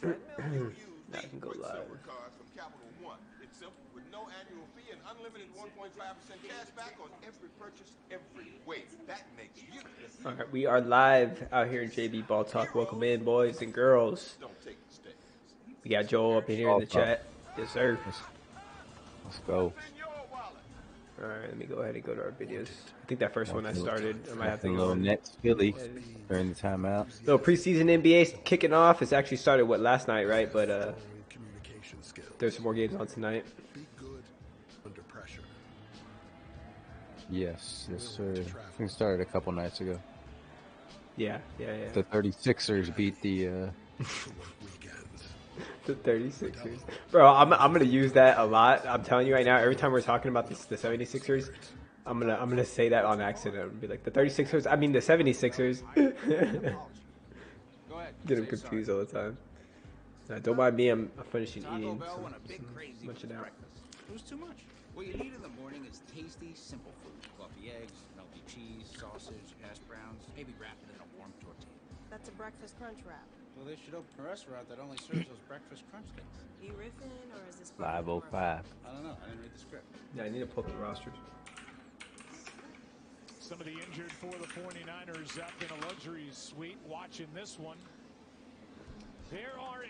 Now I can go live. It's simple with no annual fee and unlimited 1.5% cash back on every purchase every way. That makes you. All right, we are live out here in JB Ball Talk. Welcome in, boys and girls. Don't take mistakes. We got Joel up in here in the chat. Yes, sir. Let's go. All right, let me go ahead and go to our videos. I think that first one I started, I might have to a go little on. Nets Philly during the timeout. No, preseason NBA kicking off. It's actually started last night, right? But there's some more games on tonight. Yes, sir. I think it started a couple nights ago. Yeah. The 36ers beat the the 36ers. Bro, I'm gonna use that a lot. I'm telling you right now, every time we're talking about the 76ers, I'm gonna say that on accident. I'm gonna be like the 36ers. I mean the 76ers. Get them confused all the time. Don't mind me. I'm finishing eating. So munching out. It was too much. What you need in the morning is tasty, simple food. Fluffy eggs, melty cheese, sausage, hash browns, maybe wrapped it in a warm tortilla. That's a breakfast crunch wrap. Well, they should open a restaurant that only serves those breakfast crunch things. You riffing, or is this 505? I don't know. I didn't read the script. Yeah, I need to pull up the rosters. Some of the injured for the 49ers up in a luxury suite watching this one. There are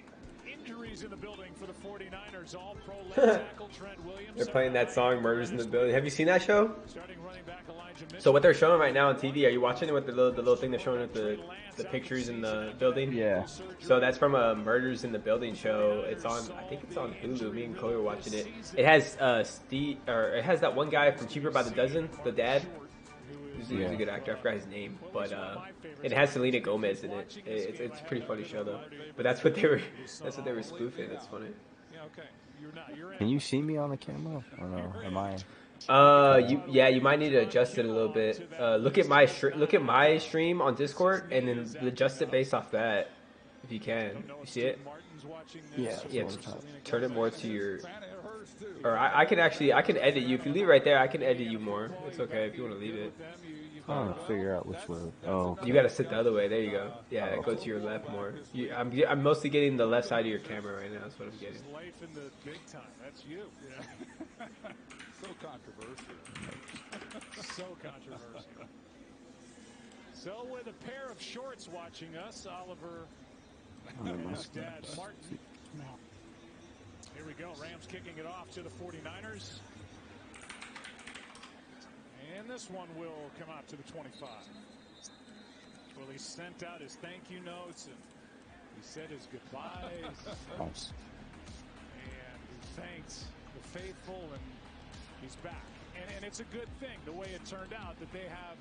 injuries in the building for the 49ers. All-pro left tackle Trent Williams. They're playing that song, Murders in the Building. Have you seen that show? So what they're showing right now on TV, are you watching it with the little thing they're showing with the pictures in the building? Yeah. So that's from a Murders in the Building show. It's on, I think it's on Hulu. Me and Chloe were watching it. It has it has that one guy from Cheaper by the Dozen, the dad. He's a good actor. I forgot his name, but it has Selena Gomez in it. It's a pretty funny show though. But that's what they were spoofing. It's funny. Can you see me on the camera? Or no? Am I? You might need to adjust it a little bit. Look at my stream on Discord and then adjust it based off that, if you can. You see it? Yeah. Turn it more to your. Or I can edit you. If you leave it right there, I can edit you more. It's okay if you want to leave it. I'm trying to figure out which way. Oh, you gotta sit the other way. There you go. Yeah, go to your left more. I'm mostly getting the left side of your camera right now. That's what I'm getting. Life in the big time. That's you. So controversial. So controversial. So with a pair of shorts watching us, Oliver and his dad Martin. Here we go. Rams kicking it off to the 49ers. And this one will come out to the 25. Well, he sent out his thank you notes and he said his goodbyes. nice. And he thanked the faithful, and he's back. And it's a good thing, the way it turned out, that they have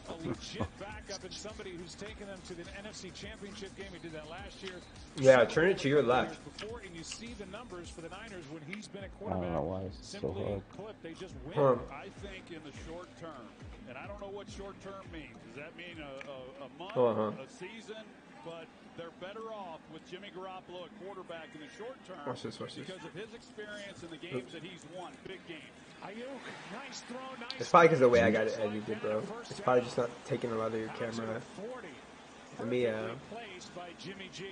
a legit backup and somebody who's taken them to the NFC Championship game. He did that last year. Yeah, turn it to your left. Before, and you see the numbers for the Niners when he's been a I quarterback. don't know why it's so hard. Clip, they just win. I think in the short term, and I don't know what short term means. Does that mean a month, a season? But they're better off with Jimmy Garoppolo at quarterback in the short term because of his experience in the games that he's won, big games. Ayuk, nice throw, nice. It's probably because of the way I got it edited, bro. It's probably just not taking a lot of your camera. Let me by Jimmy G.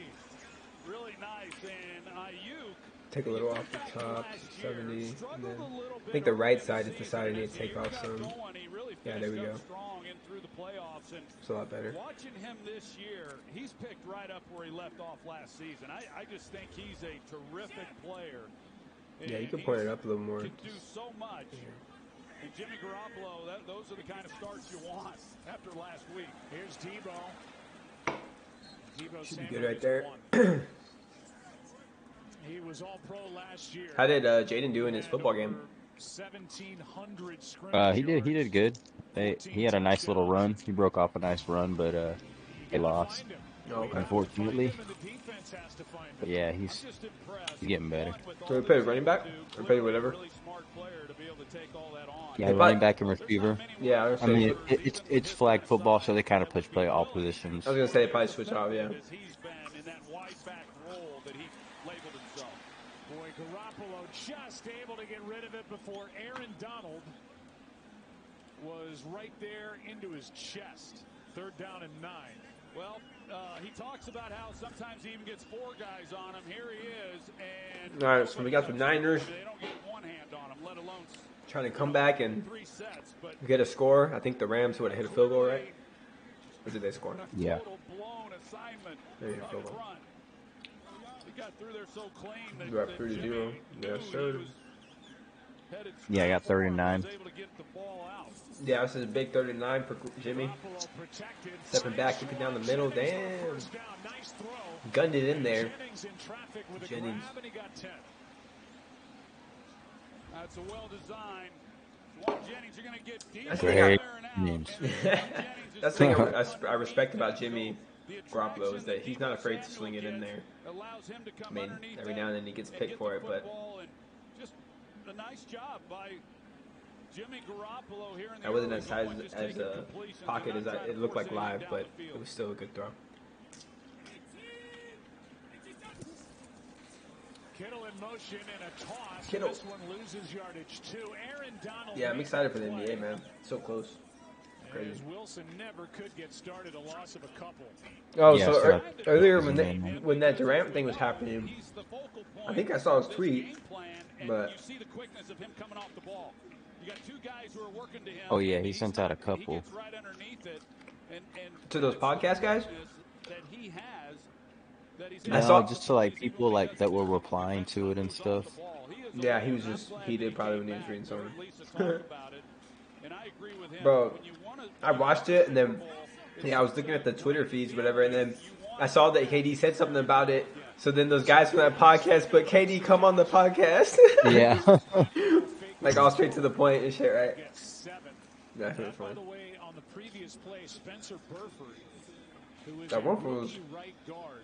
Really nice, and Ayuk take a little off the top, 70, and then I think the right side is the side I need to take off some. Yeah, there we go. It's a lot better. Watching him this year, he's picked right up where he left off last season. I just think he's a terrific player. Yeah, you can point it up a little more. Can do so much. And Jimmy Garoppolo, those are the kind of starts you want after last week. Here's Debo. Debo should be good right there. He was all pro last year. How did Jaden do in his football game? 1,700 he did good. He had a nice little run. He broke off a nice run, but they lost. Unfortunately. But yeah, he's getting better. So we play running back? Or play whatever? Yeah, running back and receiver. Yeah, I mean, it's flag football, so they kind of play all positions. I was going to say they probably switch off, yeah. Boy, Garoppolo just able to get rid of it before Aaron Donald was right there into his chest. 3rd down and 9. Well, He talks about how sometimes he even gets 4 guys on him. Here he is, and all right, so we got the Niners they don't get 1 hand on him, let alone trying to come back and 3 sets. But get a score. I think the Rams would have hit a field goal, right? Or did they score? Yeah. blown assignment There you go. up front. He got through there so clean that We're up 3-0. Yes, sir. Yeah, I got 39. Yeah, this is a big 39 for Jimmy. Stepping back, keeping down the middle. Damn. Gunned it in there. Jennings. That's a well-designed. Jennings, you're going to get deep. Great. That's the thing I respect about Jimmy Garoppolo is that he's not afraid to swing it in there. I mean, every now and then he gets picked for it, but just a nice job by Jimmy Garoppolo here in the I wasn't as high as a pocket as it looked like live, but it was still a good throw. Kittle in motion and a toss. Kittle. This one loses yardage too. Aaron Donald. Yeah, I'm excited for the NBA, man. So close. Crazy. As Wilson never could get started, a loss of a couple. Oh, Yeah, so earlier man. when that Durant thing was happening, I think I saw his tweet, but you see the quickness of him coming off the ball. You got 2 guys who are working to him. Oh, yeah, he sent out a couple. He gets right underneath it, and to those podcast guys. that he has, that he's I saw just to like people like that were replying to it and stuff. Yeah, he was just he did probably when he was reading something. And I agree with him. Bro, I watched it and then I was looking at the Twitter feeds, whatever, and then I saw that KD said something about it. So then those guys from that podcast put KD come on the podcast. Yeah. Like all straight to the point and shit, right? That's really By funny. the way, on the previous play, Spencer Burford, who is That one a was rookie right guard.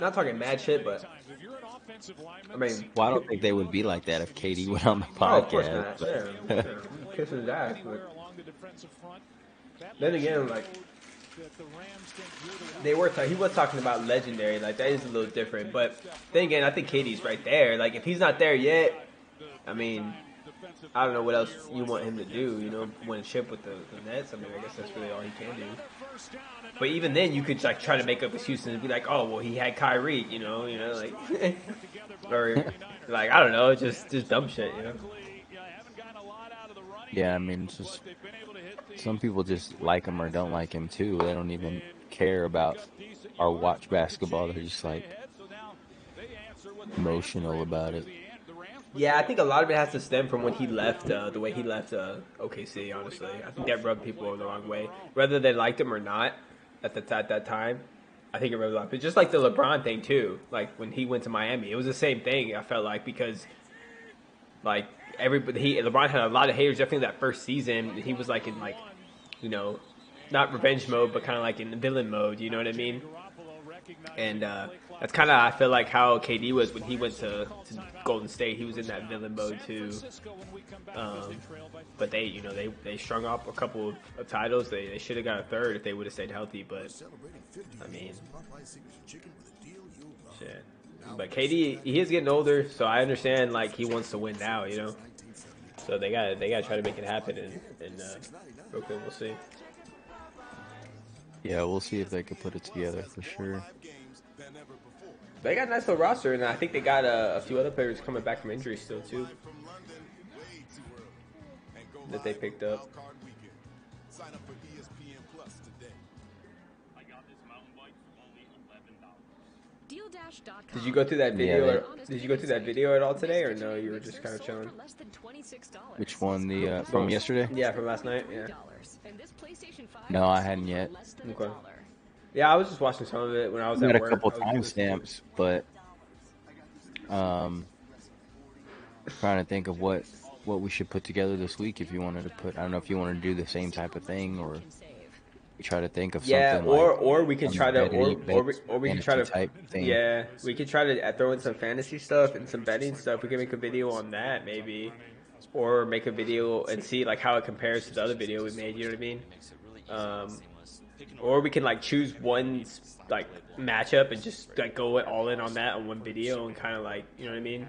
Not talking mad shit, but If you're an offensive lineman, I mean, Well, I don't think they would be like that if KD went on the oh, of course podcast. not. Yeah, kissing his ass. But along the defensive front, that then again, like that the Rams think they were, he was talking about legendary. Like that is a little different. But then again, I think KD's right there. Like if he's not there yet, I mean, I don't know what else you want him to do. You know, win a chip with the Nets. I mean, I guess that's really all he can do. But even then, you could like try to make up excuses and be like, "Oh, well, he had Kyrie," you know, like, or like I don't know, just dumb shit, you know. Yeah, I mean, it's just some people just like him or don't like him too. They don't even care about or watch basketball. They're just like emotional about it. Yeah, I think a lot of it has to stem from when he left, the way he left OKC. Honestly, I think that rubbed people the wrong way, whether they liked him or not at that time. I think it rubbed a lot. But just like the LeBron thing too, like when he went to Miami, it was the same thing. I felt like because like LeBron had a lot of haters. Definitely that first season, he was like in like, you know, not revenge mode, but kind of like in villain mode. You know what I mean? And that's kind of I feel like how KD was when he went to Golden State. He was in that villain mode too. But they strung up a couple of titles. They should have got a third if they would have stayed healthy. But I mean, shit. But KD, he is getting older, so I understand like he wants to win now. You know, so they got to try to make it happen. And Brooklyn, we'll see. Yeah, we'll see if they can put it together for sure. They got a nice little roster, and I think they got a few other players coming back from injury still too that they picked up. Did you go through that video? Did you go through that video at all today, or no? You were just kind of chilling. Which one? The from yesterday? Yeah, from last night. Yeah. No, I hadn't yet. Okay. Yeah, I was just watching some of it when I was We at got a work. couple timestamps, but trying to think of what we should put together this week. If you wanted to put, I don't know if you want to do the same type of thing, or we try to think of something. Or we could try to, or we could try to, type thing. yeah, we could try to throw in some fantasy stuff and some betting stuff. We can make a video on that maybe, or make a video and see like how it compares to the other video we made. You know what I mean? Or we can like choose one like matchup and just like go all in on that on one video and kind of like, you know what I mean?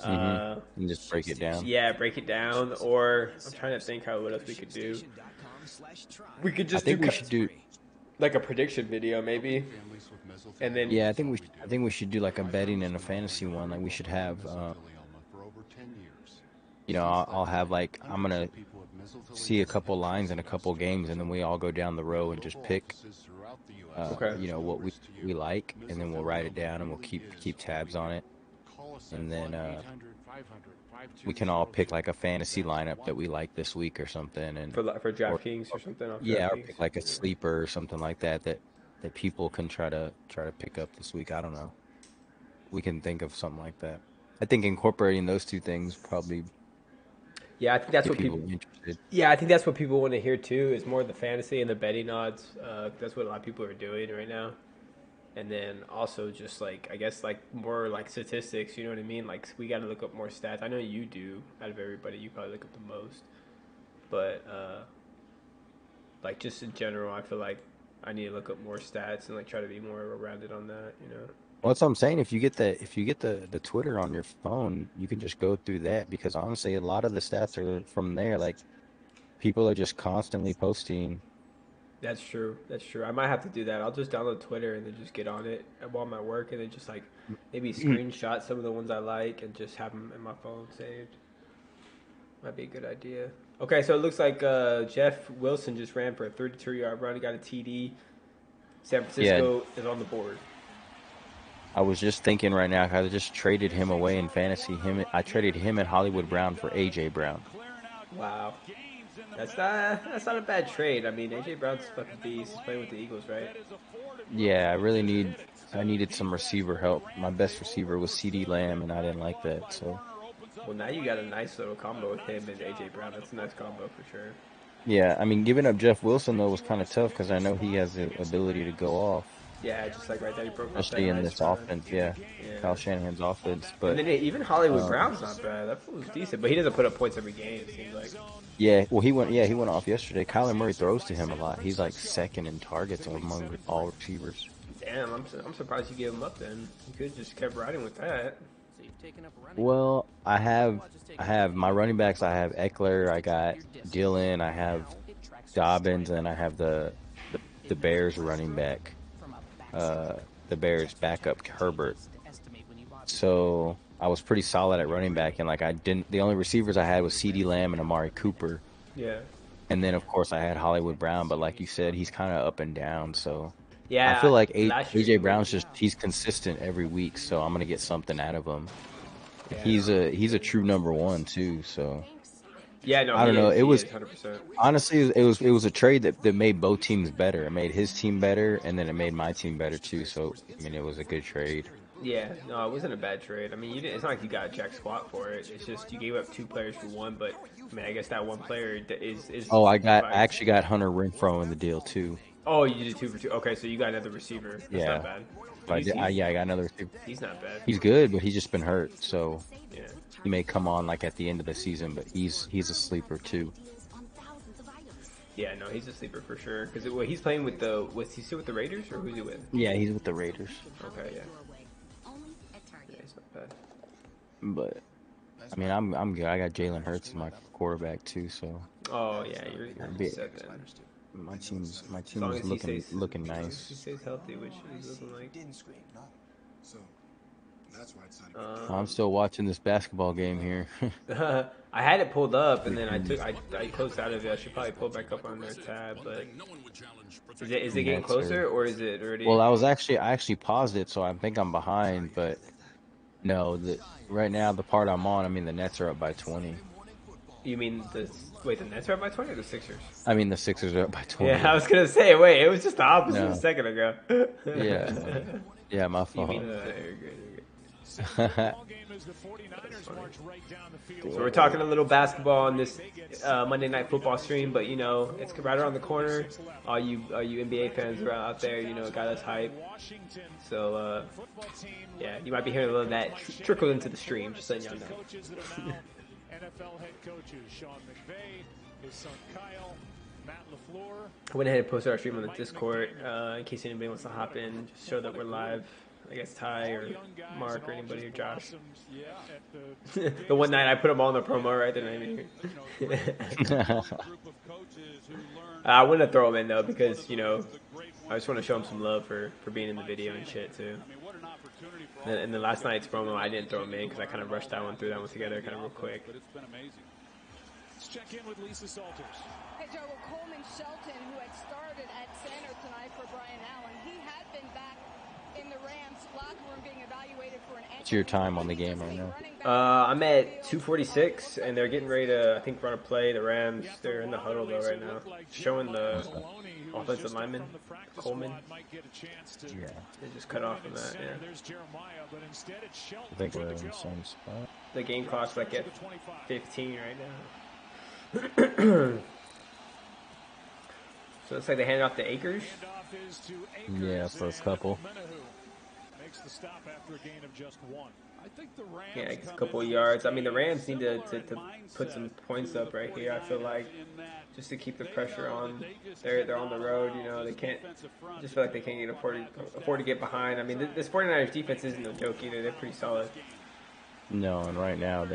And just break it down. Yeah, break it down. Or I'm trying to think what else we could do. We could just I think we should do. like a prediction video maybe, and then Yeah, I think we should do like a betting and a fantasy one. Like we should have, I'll have like I'm gonna see a couple lines in a couple games, and then we all go down the row and just pick, okay. what we like, and then we'll write it down and we'll keep tabs on it, and then we can all pick like a fantasy lineup that we like this week or something, and For or DraftKings or something off yeah, or DraftKings. pick like a sleeper or something like that people can try to pick up this week. I don't know. We can think of something like that. I think incorporating those two things probably Yeah, I think that's get what people people. interested. Yeah, I think that's what people want to hear too. Is more the fantasy and the betting odds. That's what a lot of people are doing right now. And then also just like I guess like more like statistics. You know what I mean? Like we got to look up more stats. I know you do. Out of everybody, you probably look up the most. But like just in general, I feel like I need to look up more stats and like try to be more rounded on that. You know. Well, that's what I'm saying. If you get the Twitter on your phone, you can just go through that because honestly, a lot of the stats are from there. Like people are just constantly posting. That's true. That's true. I might have to do that. I'll just download Twitter and then just get on it while I'm at work and then just like maybe screenshot some of the ones I like and just have them in my phone saved. Might be a good idea. Okay, so it looks like Jeff Wilson just ran for a 32-yard run. He got a TD. San Yeah, Francisco is on the board. I was just thinking right now, I just traded him away in fantasy. I traded him and Hollywood Brown for AJ Brown. Wow. That's not a bad trade. I mean, AJ Brown's a fucking beast. He's playing with the Eagles, right? Yeah, I needed some receiver help. My best receiver was CD Lamb, and I didn't like that. So Well, now you got a nice little combo with him and AJ Brown. That's a nice combo for sure. yeah, I mean, giving up Jeff Wilson though was kind of tough because I know he has the ability to go off, Yeah, just like right there, he broke off that especially in nice this run. offense. Yeah, Yeah. Kyle Shanahan's offense. And But then even Hollywood um, Brown's not bad. That fool's decent, but he doesn't put up points every game. It seems like. yeah, well, he went off yesterday. Kyler Murray throws to him a lot. He's like second in targets among all receivers. Damn, I'm surprised you gave him up. Then you could have just kept riding with that. So you've taken up running. Well, I have my running backs. I have Eckler. I got Dillon. I have Dobbins, and I have the Bears running back. The Bears backup Herbert. So I was pretty solid at running back, and like the only receivers I had was CD Lamb and Amari Cooper, Yeah. and then of course I had Hollywood Brown. But like you said, he's kind of up and down. So I Yeah. feel like Last year AJ Brown's he's consistent every week, so I'm gonna get something out of him. Yeah. He's a true number one too. So Yeah. No. I don't know. It He was is 100%. honestly it was a trade that made both teams better. It made his team better, and then it made my team better too. So I mean, it was a good trade. Yeah. No, it wasn't a bad trade. I mean, it's not like you got jack squat for it. It's just you gave up 2 players for one, but I mean, I guess that one player is. Oh, I actually got Hunter Renfrow in the deal too. Oh, you did 2 for 2. Okay, so you got another receiver. That's Yeah. not bad. But I got another receiver. He's not bad. He's good, but he's just been hurt, so Yeah. he may come on like at the end of the season. But he's a sleeper too. Yeah, no, he's a sleeper for sure. Because he's playing with was he still with the Raiders or who's he with? Yeah, he's with the Raiders. Okay, yeah. Yeah, he's not bad. But I mean, I'm good. I got Jalen Hurts as my quarterback too, so Oh yeah, you're be- set then. my team's As long as he looking as long as nice. he stays healthy, which he's looking like. Didn't scream, no. So that's why I decided. I'm still watching this basketball game here. I had it pulled up and then I closed out of it. I should probably pull back up on their tab, but is it getting Nets closer or is it already? Well, I actually paused it, so I think I'm behind. But no, right now the part I'm on, I mean the Nets are up by 20. You mean the Nets are up by 20 or the Sixers? I mean the Sixers are up by 20. Yeah, I was gonna say. Wait, it was just the opposite No. a second ago. Yeah, my You fault. mean you're good, you're good. Ball game as the 49ers march right down the field. So we're talking a little basketball on this Monday Night Football stream, but you know it's right around the corner. All you NBA fans are out there, you know, got us hype. So yeah, you might be hearing a little of that trickle into the stream. Just letting y'all know. NFL head coaches Sean McVay, his son Kyle, Matt LaFleur. I went ahead and posted our stream on the Discord in case anybody wants to hop in, just show that we're live. I guess Ty or Mark or anybody or Josh. The one night I put them all in the promo, right? They're not even here. I wouldn't throw them in though because you know I just want to show him some love for being in the video and shit too. And then last night's promo, I didn't throw him in because I kind of rushed that one through that one together kind of real quick. But it's been amazing. Let's check in with Lisa Salters. Hey, Joe, Coleman Shelton, who had started at center tonight for Brian Allen, he had been back in the Rams locker room being evaluated for an. What's your time on the game right now? I'm at 2:46, and they're getting ready to, I think, run a play. The Rams, they're in the huddle though right now, showing the offensive lineman Coleman. Yeah, they just cut off from that. Yeah. I think we're in the same spot. The game clock's like at 15 right now. So it's like they handed off to Akers. Yeah, first couple. Makes the stop after a gain of just 1. I think the Rams yeah, a couple of yards. I mean, the Rams need to put some points up right here. I feel like just to keep the pressure on. They're on the road. You know, they can't. Just feel like they can't afford to get behind. I mean, this 49ers defense isn't no joke either. They're pretty solid. No, and right now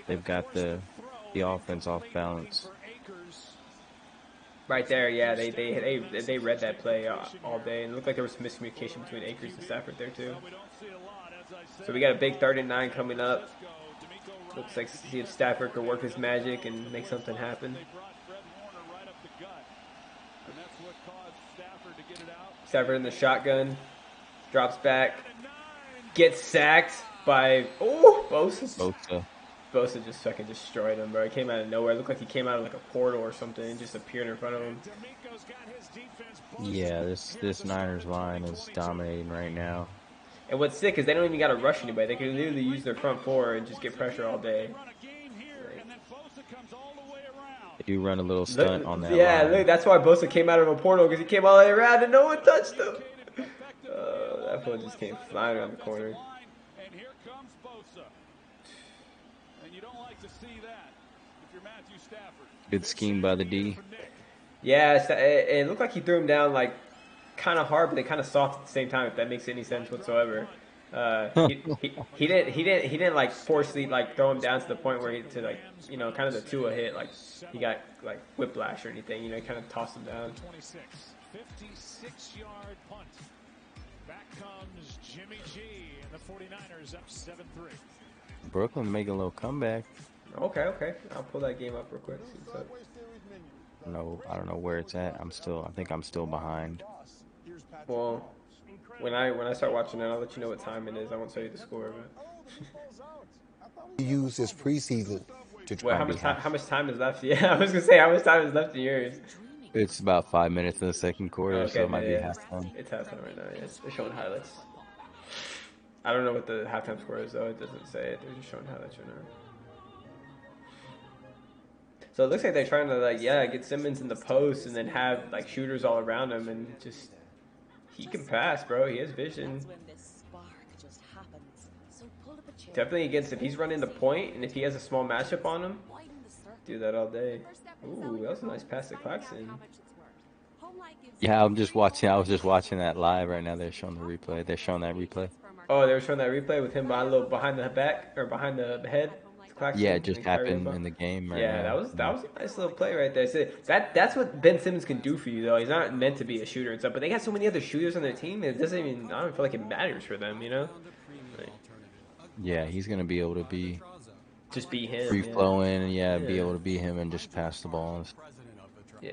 they've got the offense off balance. Right there, yeah, they read that play all day, and it looked like there was some miscommunication between Akers and Stafford there too. So we got a big 3rd and 9 coming up. Looks like see if Stafford could work his magic and make something happen. Stafford in the shotgun, drops back, gets sacked by Bosa. Bosa just fucking destroyed him, bro. He came out of nowhere. It looked like he came out of like a portal or something and just appeared in front of him. Yeah, this Niners line is dominating right now. And what's sick is they don't even got to rush anybody. They can literally use their front four and just get pressure all day. They do run a little stunt on that line. Look, that's why Bosa came out of a portal, because he came all the way around and no one touched him. That fool just came flying around the corner. Good scheme by the D. Yeah, it looked like he threw him down like kind of hard, but they kind of soft at the same time. If that makes any sense whatsoever. He didn't like forcefully like throw him down to the point where to like, you know, kind of the Tua hit, like he got like whiplash or anything. You know, he kind of tossed him down. 56-yard punt. Back comes Jimmy G, and the 49ers up 7-3. Brooklyn making a little comeback. Okay. I'll pull that game up real quick. See what's up. No, I don't know where it's at. I think I'm still behind. Well, when I start watching it, I'll let you know what time it is. I won't tell you the score of it. Use this preseason to try. Well, how much time is left? Yeah, I was gonna say how much time is left in yours. It's about 5 minutes in the second quarter, okay, so it might be halftime. It's halftime right now. Yes, they're showing highlights. I don't know what the halftime score is though. It doesn't say it. They're just showing highlights right now. So it looks like they're trying to get Simmons in the post and then have like shooters all around him, and just he can pass, bro. He has vision. Definitely against if he's running the point and if he has a small matchup on him, do that all day. Ooh, that was a nice pass to Claxton. Yeah, I was just watching that live right now. They're showing the replay. They're showing that replay. Oh, they were showing that replay with him behind the back or behind the head. Claxton, yeah, it just happened in the game. Right yeah, now. that was a nice little play right there. So that's what Ben Simmons can do for you, though. He's not meant to be a shooter and stuff, but they got so many other shooters on their team. It doesn't even. I don't feel like it matters for them, you know. Yeah, he's gonna be able to be just be him, free flowing, and be able to be him and just pass the ball. Yeah,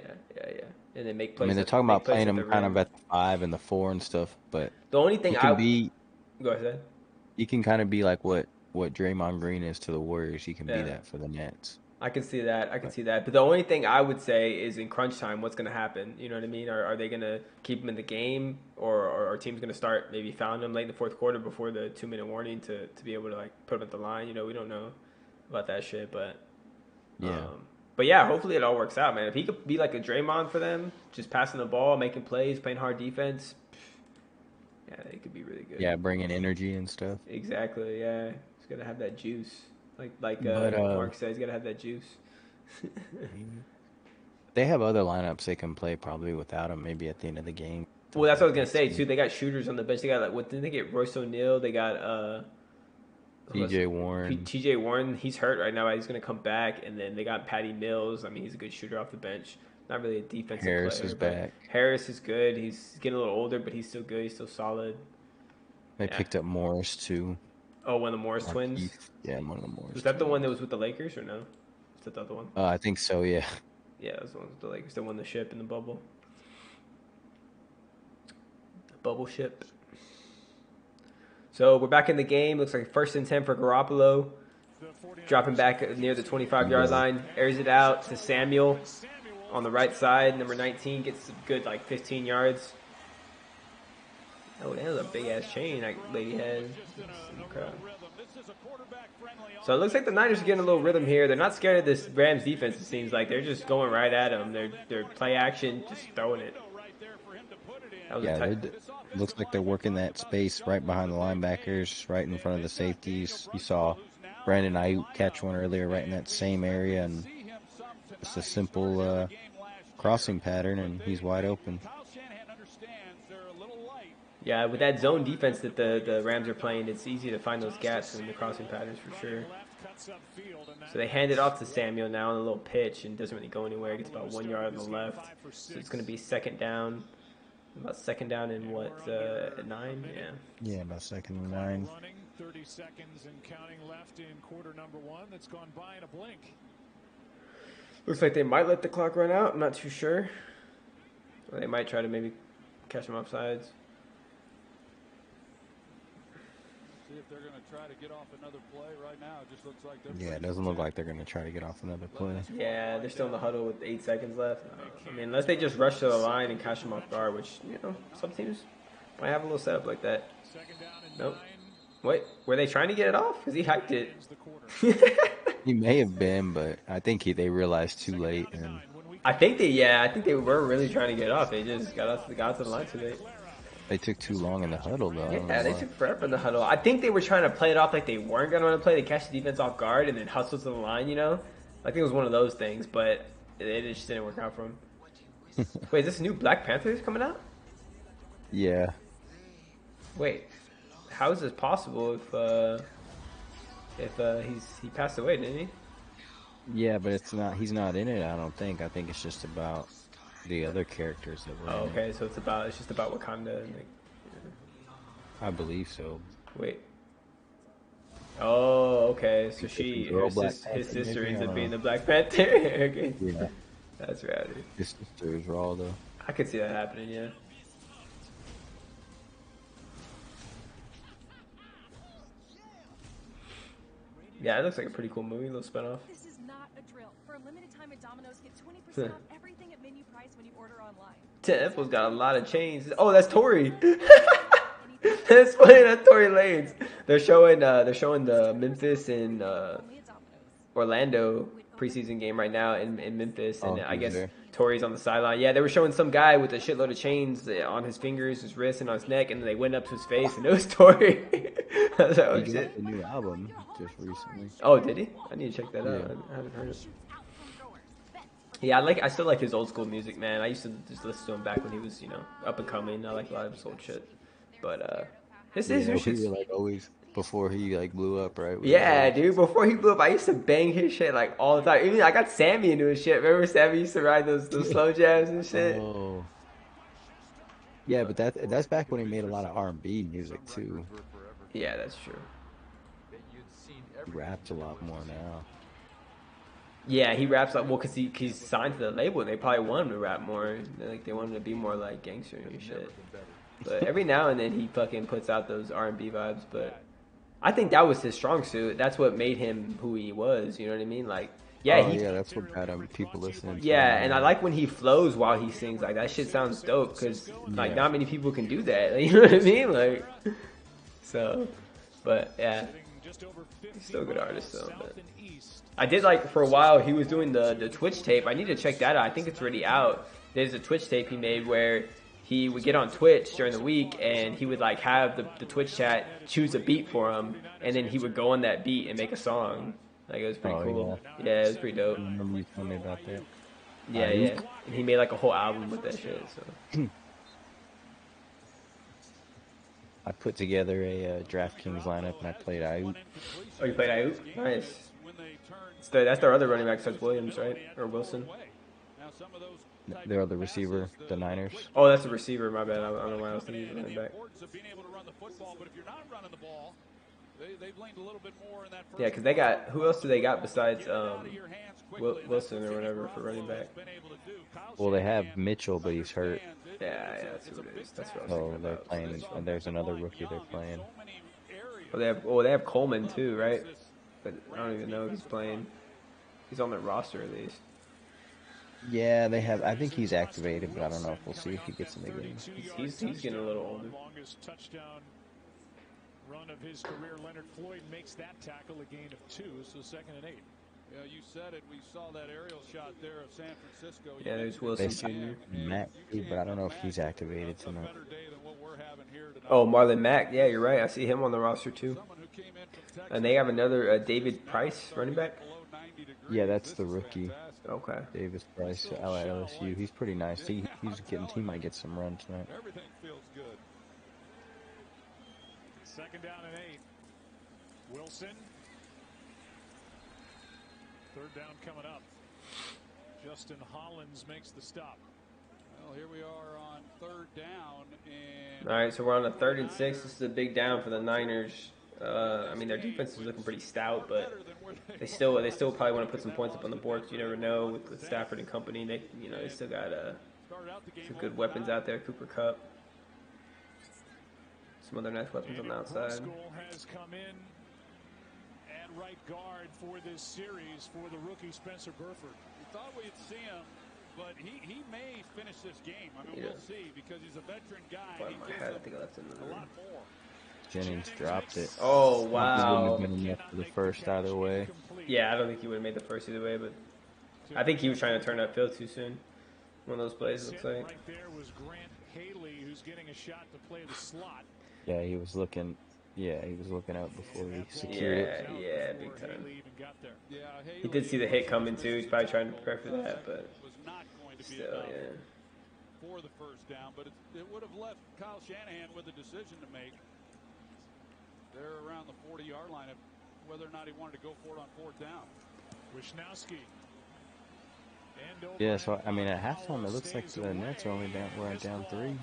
and then make plays. I mean, they're talking about playing him kind of at the 5 and the 4 and stuff, but the only thing go ahead. He can kind of be like what Draymond Green is to the Warriors. He can be that for the Nets. I can see that. But the only thing I would say is in crunch time, what's going to happen? You know what I mean? Are they going to keep him in the game, or are teams going to start maybe fouling him late in the fourth quarter before the 2-minute warning to be able to like put him at the line? You know, we don't know about that shit, but But yeah, hopefully it all works out, man. If he could be like a Draymond for them, just passing the ball, making plays, playing hard defense, yeah, it could be really good. Yeah, bringing energy and stuff. Exactly. Yeah, he's got to have that juice. Like Mark says, he's got to have that juice. They have other lineups they can play probably without him, maybe at the end of the game. Well, that's what I was going to say, too. They got shooters on the bench. They got, didn't they get Royce O'Neal? They got TJ Warren. TJ Warren, he's hurt right now. He's going to come back. And then they got Patty Mills. I mean, he's a good shooter off the bench. Not really a defensive Harris player, is but back. Harris is good. He's getting a little older, but he's still good. He's still solid. They Yeah. picked up Morris too. Oh, one of the Morris twins. Keith. Yeah, one of the Morris. Was that the twins. one that was with the Lakers or no? Was that the other one? I think so. Yeah. Yeah, it was the one with the Lakers. That won the ship in the bubble. The bubble ship. So we're back in the game. Looks like 1st and 10 for Garoppolo. Dropping back near the 25-yard line. Airs it out to Samuel on the right side. Number 19 gets a good, like, 15 yards. Oh, that was a big-ass chain that lady had. So it looks like the Niners are getting a little rhythm here. They're not scared of this Rams defense, it seems like. They're just going right at them. They're play action, just throwing it. Looks like they're working that space right behind the linebackers, right in front of the safeties. You saw Brandon Ayuk catch one earlier right in that same area, and it's a simple crossing pattern, and he's wide open. Yeah, with that zone defense that the Rams are playing, it's easy to find those gaps in the crossing patterns for sure. So they hand it off to Samuel now on a little pitch and doesn't really go anywhere. It gets about 1 yard on the left. So it's going to be second down. About second down in what, 9? Yeah. Yeah, about second and 9. 30 seconds and counting left in quarter number 1. That's gone by in a blink. Looks like they might let the clock run out. I'm not too sure. Or they might try to maybe catch them offsides. See if they're going to try to get off another play right now. It just looks like Yeah, it doesn't look like they're going to try to get off another play. Yeah, they're still in the huddle with 8 seconds left. I mean, unless they just rush to the line and catch them off guard, which, you know, some teams might have a little setup like that. Nope. Wait, were they trying to get it off? Because he hiked it. He may have been, but I think they realized too late. And I think they were really trying to get off. They just got to the line too late. They took too long in the huddle, though. Yeah, they took forever in the huddle. I think they were trying to play it off like they weren't going to run a play. They catch the defense off guard and then hustle to the line, you know? I think it was one of those things, but it just didn't work out for him. Wait, is this new Black Panther coming out? Yeah. Wait, how is this possible if he passed away, didn't he? Yeah, but it's not. He's not in it. I don't think. I think it's just about the other characters that were. Oh, in okay. it. So it's just about Wakanda. And I believe so. Wait. Oh, okay. So his sister ends up being the Black Panther. Okay. Yeah. That's rowdy. His sister is raw though. I could see that happening. Yeah. Yeah, it looks like a pretty cool movie, a little spinoff. This is not a drill. For a limited time at Domino's, get 20% off everything at menu price when you order online. Temple's got a lot of chains. Oh, that's Tory. That's funny. That's Tory Lanez. They're showing the Memphis and Orlando preseason game right now in Memphis, and I guess Tory's on the sideline. Yeah, they were showing some guy with a shitload of chains on his fingers, his wrists, and on his neck, and then they went up to his face, and it was Tory. I was like, oh, he dropped a new album just recently. Oh, did he? I need to check that out. I haven't heard it. Yeah, I still like his old school music, man. I used to just listen to him back when he was, up and coming. I like a lot of his old shit. But his new shit. Like always before he like blew up, right? Yeah, dude. Before he blew up, I used to bang his shit like all the time. Even I got Sammy into his shit. Remember Sammy used to ride those slow jams and shit. Oh. Yeah, but that's back when he made a lot of R&B music too. Yeah, that's true. He raps a lot more now. Yeah, he raps like because he's signed to the label and they probably want him to rap more. They want him to be more like gangster and shit. But every now and then he fucking puts out those R&B vibes. But I think that was his strong suit. That's what made him who he was. You know what I mean? Like, yeah, that's what got him people listening. Yeah, and I like when he flows while he sings. Like that shit sounds dope because like not many people can do that. Like, you know what I mean? Like, so, but yeah, he's still a good artist though. But I did like for a while he was doing the Twitch tape. I need to check that out. I think it's already out. There's a Twitch tape he made where he would get on Twitch during the week and he would like have the Twitch chat choose a beat for him and then he would go on that beat and make a song. Like it was pretty cool. Yeah, it was pretty dope. I remember you telling me about that. Yeah. And he made like a whole album with that shit. So I put together a DraftKings lineup and I played Ayuk. Oh, you played Ayuk? Nice. That's their other running back, Seth Williams, right? Or Wilson? Their other receiver, the Niners. Oh, that's a receiver. My bad. I don't know why I was thinking running back. Yeah, because they got who else do they got besides Wilson or whatever for running back? Well, they have Mitchell, but he's hurt. Yeah, that's who it is. That's what I was So thinking they're about. playing, and there's another rookie they're playing. They have Coleman too, right? But I don't even know if he's playing. He's on their roster at least. Yeah, they have. I think he's activated, but I don't know if we'll see if he gets in the game. He's getting a little older. Run of his career, Leonard Floyd makes that tackle a gain of 2, so 2nd and 8. Yeah, you said it. We saw that aerial shot there of San Francisco. Yeah, there's Wilson Jr. Matt, but I don't know if he's activated tonight. Oh, Marlon Mack. Yeah, you're right. I see him on the roster too. And they have another David Price running back. Yeah, that's the rookie. Okay. Davis Price out at LSU. He's pretty nice. He might get some run tonight. Everything feels good. 2nd down and 8. Wilson. 3rd down coming up. Justin Hollins makes the stop. Well, here we are on 3rd down. And all right, so we're on a 3rd and 6. This is a big down for the Niners. I mean, their defense is looking pretty stout, but they still probably want to put some points up on the board. You never know with Stafford and company. They still got some good weapons out there. Cooper Kupp. Some other nice weapons on the outside. School has come in at right guard for this series for the rookie Spencer Burford. We thought we'd see him, but he may finish this game. I mean, we'll see because he's a veteran guy. Boy, my head, I think I left it in the room. Jennings dropped it. Oh, He wow. wouldn't have been enough for the first either way. Yeah, I don't think he would have made the first either way, but I think he was trying to turn that field too soon. One of those plays, looks like. Right there was Grant Haley, who's getting a shot to play the slot. Yeah, he was looking out before he secured it. Yeah, big time. He did see the hit coming too. He's probably trying to prepare for that, but still, yeah. For the 1st down, but it would have left Kyle Shanahan with a decision to make. They're around the 40-yard line of whether or not he wanted to go for it on 4th down. Wisnowski. Yeah, so I mean, at halftime it looks like the Nets are only down 3.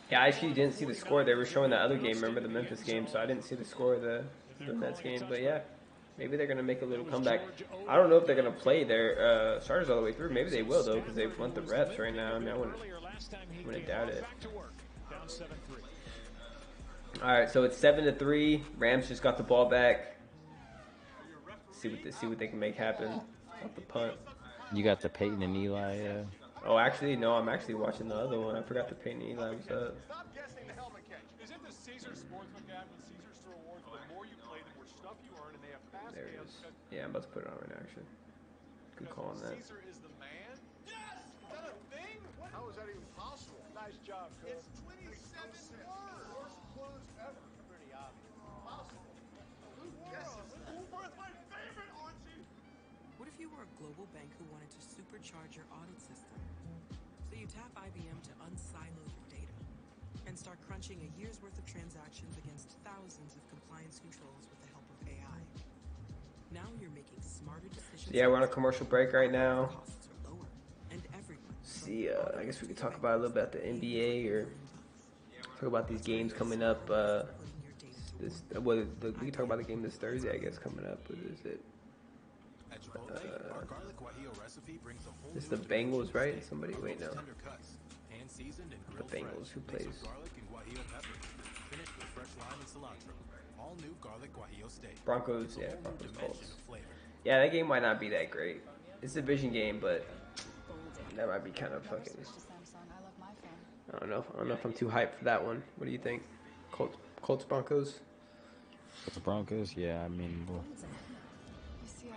Yeah, I actually didn't see the score. They were showing the other game. Remember the Memphis game? So I didn't see the score of the Nets game. But yeah, maybe they're gonna make a little comeback. I don't know if they're gonna play their starters all the way through. Maybe they will though, because they want the reps right now. I mean, I wouldn't doubt it. All right, so it's 7-3. Rams just got the ball back. See what they can make happen off the punt. You got the Peyton and Eli. Oh, actually, no. I'm actually watching the other one. I forgot the Peyton and Eli was up. Stop guessing the helmet catch. Is it the Caesar Sportsbook app when Caesars throw awards? The more you play, the more stuff you earn, and they have fast There it payouts. is. Yeah, I'm about to put it on right now, actually. Good call on that. Caesar is the man? Yes! Is that a thing? How is that even possible? Nice job, Coach. It's 27 words. Worst clues ever. Pretty obvious. Possible. Who guesses that? Woolworth, my favorite, Archie! What if you were a global bank who wanted to supercharge your audit system? So you tap IBM to unsilo your data and start crunching a year's worth of transactions against thousands of compliance controls with the help of AI. Now you're making smarter decisions. Yeah, we're on a commercial break right now. Costs are lower, and everyone. See, I guess we could talk about a little bit about the NBA or talk about these games coming up. We can talk about the game this Thursday, I guess, coming up. What is it? This is the Bengals, right? Somebody, wait, no. The Bengals, who plays? Broncos, yeah, Broncos Colts. Yeah, that game might not be that great. It's a division game, but that might be kind of fucking. I don't know if I'm too hyped for that one. What do you think? Colts Broncos? The Broncos, yeah, I mean,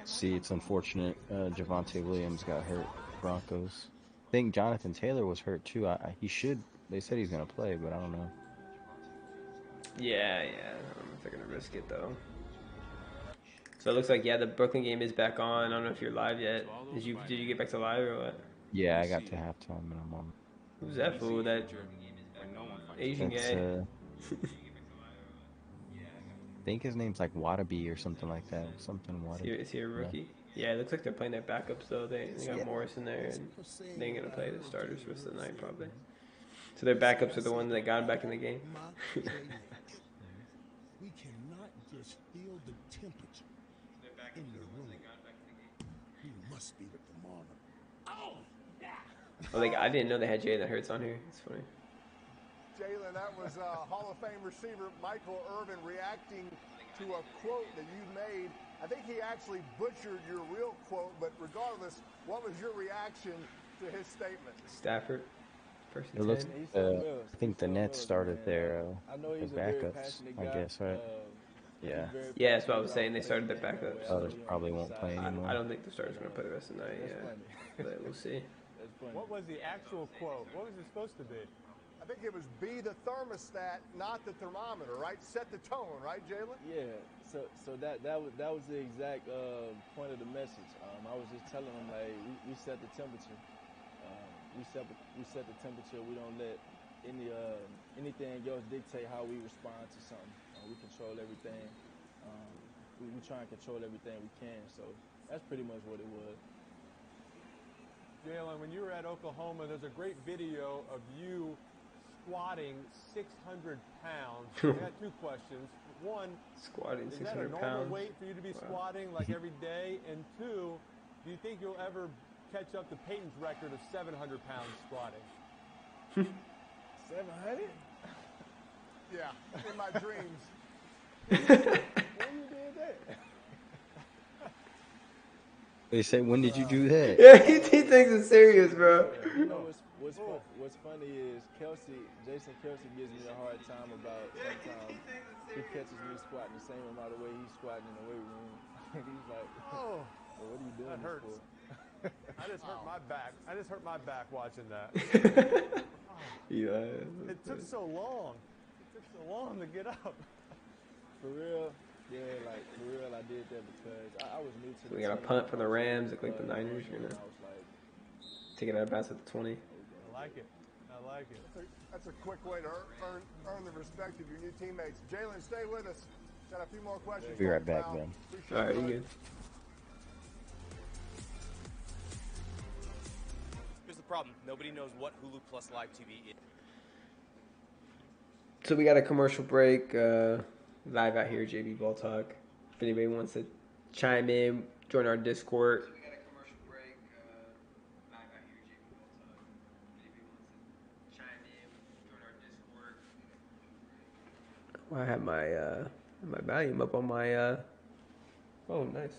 see, it's unfortunate Javonte Williams got hurt. Broncos. I think Jonathan Taylor was hurt too. They said he's gonna play, but I don't know. Yeah. I don't know if they're gonna risk it though. So it looks like the Brooklyn game is back on. I don't know if you're live yet. Did you get back to live or what? Yeah, I got to halftime and I'm on. Who's that fool? That Asian guy? I think his name's like Wadabe or something like that. Something Wadabe. Is he a rookie? Yeah, it looks like they're playing their backups though. They got Morris in there, and they ain't gonna play the starters for the night probably. So their backups are the ones that got him back in the game. We cannot just feel the temperature in the room. He must be the thermometer. Oh, I didn't know they had Jalen Hurts on here. It's funny. Jalen, that was Hall of Fame receiver Michael Irvin reacting to a quote that you made. I think he actually butchered your real quote, but regardless, what was your reaction to his statement? Stafford, first It and looks. 10. I think the Nets started their backups. I guess, right? Yeah. Yeah, that's what I was saying. They started their backups. Others probably won't play anymore. I don't think the starters going to play the rest of the night. Yeah, but we'll see. What was the actual quote? What was it supposed to be? I think it was be the thermostat, not the thermometer, right? Set the tone, right, Jalen? Yeah. So that was the exact point of the message. I was just telling them like we set the temperature. We set the temperature. We don't let anything else dictate how we respond to something. We control everything. We try and control everything we can. So that's pretty much what it was. Jalen, when you were at Oklahoma, there's a great video of you squatting 600 pounds. I got two questions. One, squatting is 600 that a normal pounds? weight for you to be squatting like every day? And two, do you think you'll ever catch up to Peyton's record of 700 pounds squatting? 700? Yeah, in my dreams. When you did that? They say, when did you do that? Yeah, he thinks it's serious, bro. You know what's funny is Jason Kelsey gives me a hard time about sometimes he catches me squatting the same amount of weight he's squatting in the weight room. And he's like, oh, what are you doing that hurts. for? I just hurt my back. I just hurt my back watching that. Yeah. It took so long. It took so long to get up. For real? Yeah, like, for real, I did that because I was new to So we got a punt from the Rams. Look like the Niners are going to take it out of bounds at the 20. I like it. I like it. That's a quick way to earn the respect of your new teammates. Jalen, stay with us. Got a few more questions. Be right back, man. All right, you good. Here's the problem. Nobody knows what Hulu Plus Live TV is. So we got a commercial break live out here, JB BallTalk. If anybody wants to chime in, join our Discord. So we got a commercial break live out here, JB BallTalk. If anybody wants to chime in, join our Discord. Well, I have my volume up on my phone. Nice.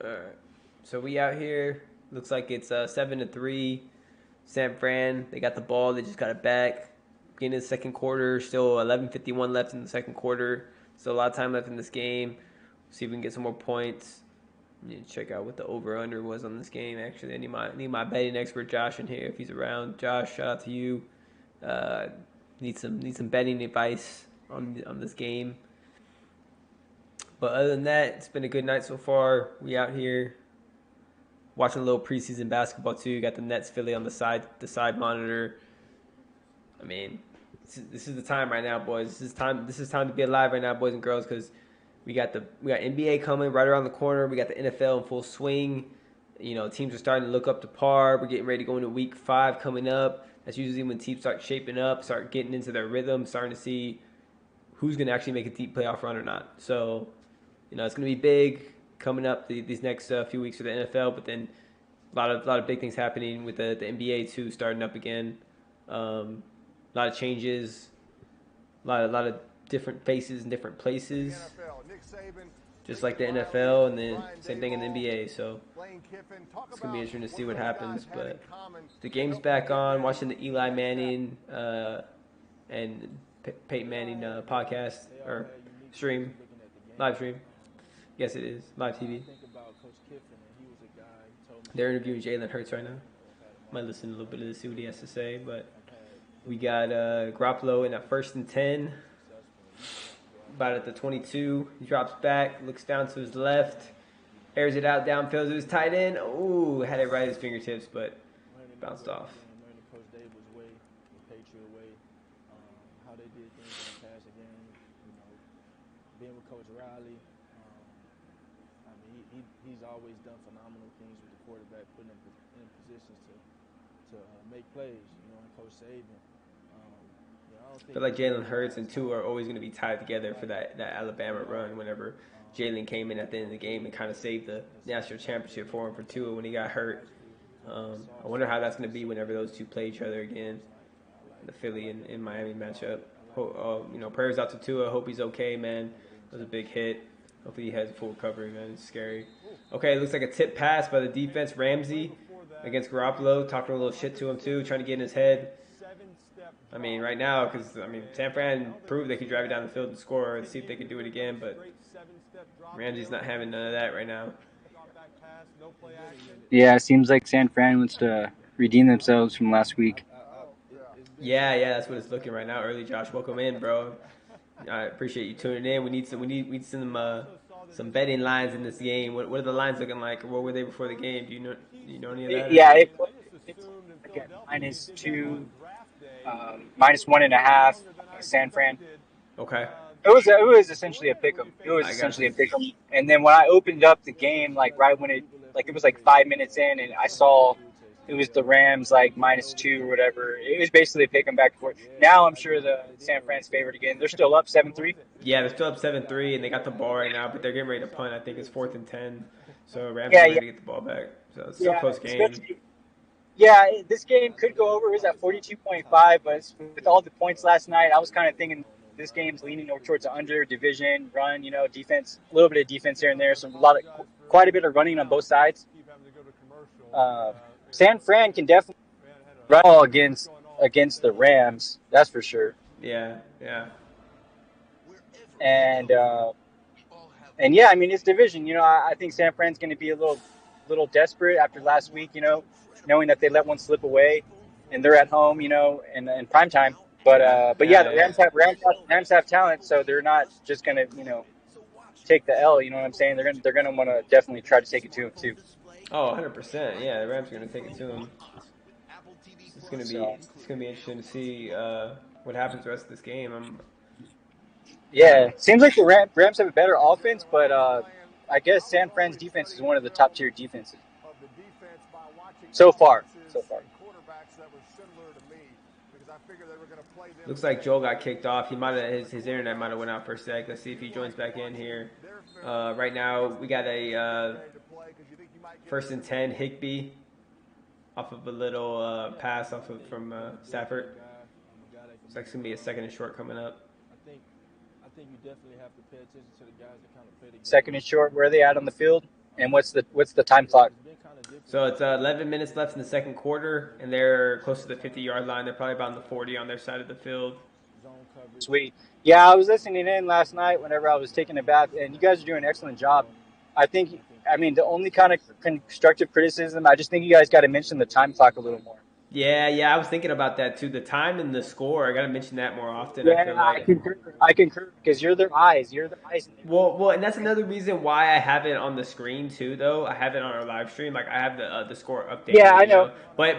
All right. So we out here. Looks like it's 7-3. San Fran, they got the ball. They just got it back. Beginning of the second quarter. Still 11:51 left in the second quarter. Still a lot of time left in this game. See if we can get some more points. Need to check out what the over/under was on this game. Actually, I need my betting expert Josh in here if he's around. Josh, shout out to you. Need some betting advice on this game. But other than that, it's been a good night so far. We out here watching a little preseason basketball too. Got the Nets Philly on the side monitor. I mean, this is the time right now, boys. This is time to be alive right now, boys and girls, because we got NBA coming right around the corner. We got the NFL in full swing. You know, teams are starting to look up to par. We're getting ready to go into week 5 coming up. That's usually when teams start shaping up, start getting into their rhythm, starting to see who's going to actually make a deep playoff run or not. So, you know, it's going to be big coming up these next few weeks for the NFL, but then a lot of big things happening with the NBA too, starting up again. A lot of changes, a lot of different faces in different places, just like the NFL, and then same thing in the NBA. So it's going to be interesting to see what happens. But the game's back on. Watching the Eli Manning and Peyton Manning podcast or live stream. Yes, it is live TV. I think about Coach Kiffin, and he was a guy who told me They're interviewing Jalen Hurts right now. Might listen a little bit of this, see what he has to say. But we got Garoppolo in at 1st and 10. About at the 22. He drops back, looks down to his left, airs it out downfield to his tight end. Ooh, had it right at his fingertips, but bounced off. learning Coach Daboll's way, the Patriot way, how they did things in the passing game. You know, being with Coach Riley. I mean, he's always done phenomenal things with the quarterback, putting him in positions to make plays. You know, and Coach Saban. I feel like Jalen Hurts and Tua are always going to be tied together for that Alabama run whenever Jalen came in at the end of the game and kind of saved the national championship for him for Tua when he got hurt. I wonder how that's going to be whenever those two play each other again, the Philly and Miami matchup. Prayers out to Tua. Hope he's okay, man. It was a big hit. Hopefully he has full recovery, man. It's scary. Okay, it looks like a tip pass by the defense. Ramsey against Garoppolo, talking a little shit to him too, trying to get in his head. I mean, right now, because, San Fran proved they could drive it down the field and score and see if they could do it again, but Ramsey's not having none of that right now. Yeah, it seems like San Fran wants to redeem themselves from last week. Yeah, that's what it's looking right now. Early Josh, welcome in, bro. I appreciate you tuning in. We need some betting lines in this game. What are the lines looking like? What were they before the game? Do you know any of that? Yeah, it's again, -2, -1.5. San Fran. Okay. It was essentially a pick'em. And then when I opened up the game, right when it was 5 minutes in, and I saw it was the Rams -2 or whatever. It was basically a pick'em back and forth. Now I'm sure the San Fran's favored again. They're still up 7-3. Yeah, they're still up 7-3, and they got the ball right now, but they're getting ready to punt. I think it's 4th and 10. So Rams are ready to get the ball back. So it's still a close game. Yeah, this game could go over. It was at 42.5, but with all the points last night, I was kind of thinking this game's leaning over towards the under division run. Defense, a little bit of defense here and there. So quite a bit of running on both sides. San Fran can definitely run all against the Rams. That's for sure. Yeah. And yeah, I mean it's division. I think San Fran's going to be a little desperate after last week. Knowing that they let one slip away, and they're at home. In prime time. But the Rams have talent, so they're not just going to take the L. You know what I'm saying? They're going to want to definitely try to take it to them too. Oh, 100%. Yeah, the Rams are going to take it to them. It's going to be interesting to see what happens the rest of this game. Yeah, seems like the Rams have a better offense, but I guess San Fran's defense is one of the top tier defenses so far. Looks like Joel got kicked off. He might have his internet might have went out for a sec. Let's see if he joins back in here. Right now we got a 1st and 10 Higbee off of a little pass from Stafford. Looks like it's gonna be a 2nd and short coming up. I think you definitely have to pay attention to the guys that kind of play the game. 2nd and short. Where are they at on the field? And what's the time clock? So it's 11 minutes left in the 2nd quarter, and they're close to the 50-yard line. They're probably about on the 40 on their side of the field. Sweet. Yeah, I was listening in last night whenever I was taking a bath, and you guys are doing an excellent job. The only kind of constructive criticism, I just think you guys got to mention the time clock a little more. Yeah, I was thinking about that too. The time and the score, I got to mention that more often. Yeah, I concur because you're their eyes. Well, and that's another reason why I have it on the screen too. Though I have it on our live stream, I have the score updated. Yeah, I know. But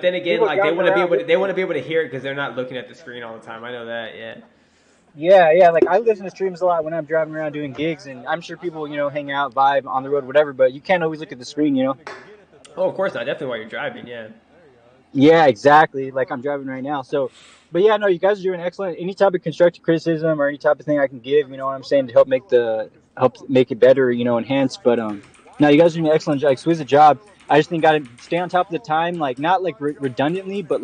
then again, they want to be able to hear it because they're not looking at the screen all the time. I know that. Yeah. Yeah. I listen to streams a lot when I'm driving around doing gigs, and I'm sure people hang out, vibe on the road, whatever. But you can't always look at the screen, Oh, of course not. Definitely while you're driving. Yeah. Yeah, exactly. Like I'm driving right now. So, but yeah, no, you guys are doing excellent. Any type of constructive criticism or any type of thing I can give, you know what I'm saying, to help make it better, enhance. But no, you guys are doing an excellent job, exquisite job. I just think got to stay on top of the time, not redundantly, but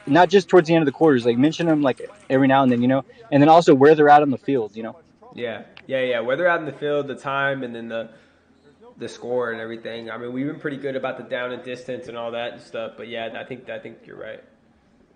not just towards the end of the quarters. Mention them every now and then, and then also where they're at on the field, Yeah. Where they're out in the field, the time, and then the score and everything. I mean, we've been pretty good about the down and distance and all that and stuff. But yeah, I think you're right.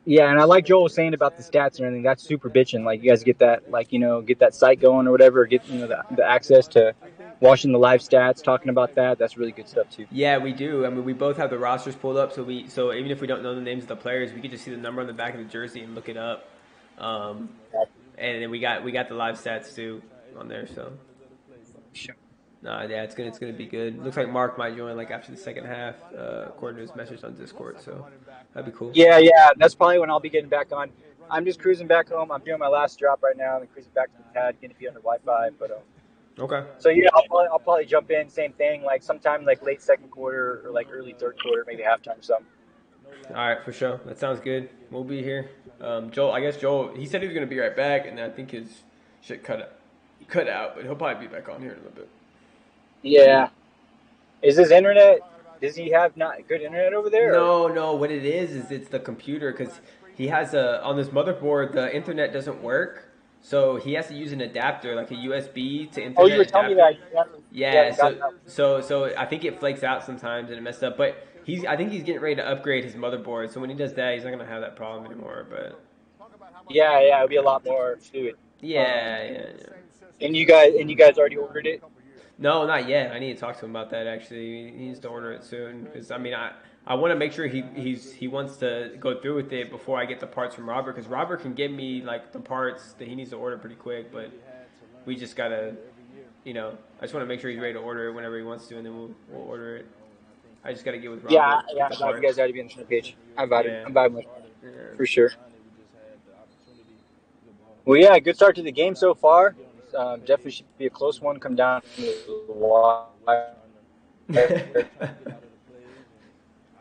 Yeah, and I like Joel was saying about the stats and everything. That's super bitching. Like you guys get that, like get that site going or whatever. Get the access to watching the live stats, talking about that. That's really good stuff too. Yeah, we do. I mean, we both have the rosters pulled up, so even if we don't know the names of the players, we could just see the number on the back of the jersey and look it up. And then we got the live stats too on there. So, yeah, it's gonna be good. Looks like Mark might join like after the second half, according to his message on Discord. So that'd be cool. Yeah, that's probably when I'll be getting back on. I'm just cruising back home. I'm doing my last drop right now, and then cruising back to the pad, going to be under Wi-Fi. But Okay. so yeah, I'll probably jump in. Same thing, like sometime like late second quarter or like early third quarter, maybe halftime or something. All right, for sure. That sounds good. We'll be here. Joel, I guess Joel, he said he was gonna be right back, and I think his shit cut out, but he'll probably be back on here in a little bit. Yeah. Is his internet? Does he have not good internet over there? No. What it is it's the computer because he has on this motherboard the internet doesn't work, so he has to use an adapter like a USB to internet. Oh, you were telling me that. Yeah. So I think it flakes out sometimes and it messed up, but I think he's getting ready to upgrade his motherboard. So when he does that, he's not gonna have that problem anymore. But Yeah, it'll be a lot more fluid. Yeah. And you guys already ordered it? No, not yet. I need to talk to him about that. Actually, he needs to order it soon because I mean, I want to make sure he wants to go through with it before I get the parts from Robert because Robert can give me like the parts that he needs to order pretty quick, but we just gotta, I just want to make sure he's ready to order it whenever he wants to, and then we'll order it. I just gotta get with Robert. Yeah. I thought you guys had to be on the same page. I'm vibing with it, for sure. Well, yeah, good start to the game so far. Definitely should be a close one. Come down to the wire.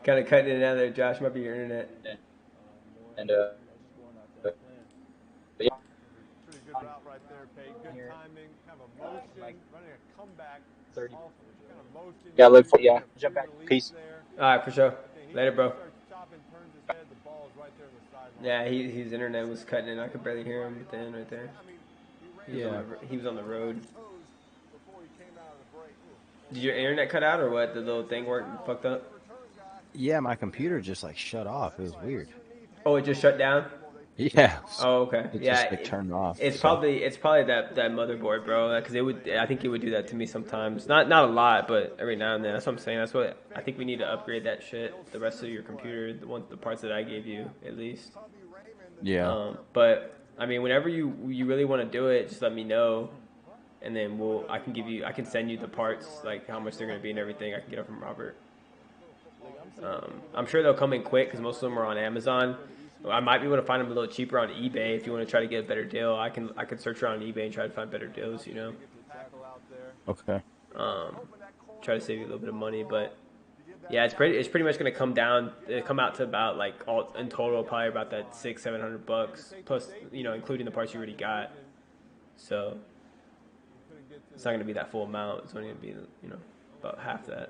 Kind of cutting it out there, Josh. Might be your internet. And Pretty good route right there, Pay. Good timing, kind of a motion, running a comeback. 30. Kind of motion. Yeah, look for jump back. Peace. All right, for sure. Later, bro. Chopping, turns his head, the ball is right there in the sideline. Yeah, his internet was cutting in. I could barely hear him at the end right there. He was on the road. Did your internet cut out or what? The little thing worked fucked up? Yeah, my computer just like shut off. It was weird. Oh, it just shut down? Yeah. Oh, okay. It yeah, just turned off. It's probably that motherboard, bro. Because I think it would do that to me sometimes. Not a lot, but every now and then. That's what I'm saying. That's what I think we need to upgrade that shit. The rest of your computer, the parts that I gave you, at least. Yeah. But I mean, whenever you really want to do it, just let me know, and then I can send you the parts, like how much they're gonna be and everything. I can get it from Robert. I'm sure they'll come in quick because most of them are on Amazon. I might be able to find them a little cheaper on eBay if you want to try to get a better deal. I can search around eBay and try to find better deals. Okay. Try to save you a little bit of money, but yeah, it's pretty much gonna come out to about like all in total probably about that $600-700 plus including the parts you already got. So it's not gonna be that full amount. It's only gonna be about half that.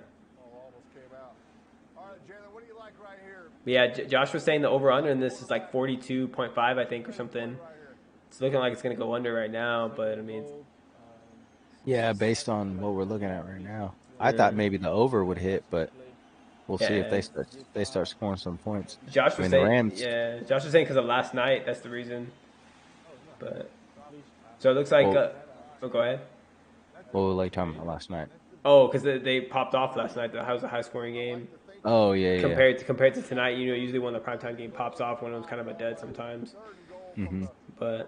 But yeah, Josh was saying the over under in this is like 42.5, I think, or something. It's looking like it's gonna go under right now, but I mean, yeah, based on what we're looking at right now, I thought maybe the over would hit, but we'll see if they start scoring some points. Josh was saying, Josh was saying because of last night, that's the reason. But so it looks like. Go ahead. What were they talking about last night? Oh, because they popped off last night. That was a high scoring game. Oh yeah. Compared to tonight, usually when the primetime game pops off, when it was kind of a dead sometimes. Mm-hmm. But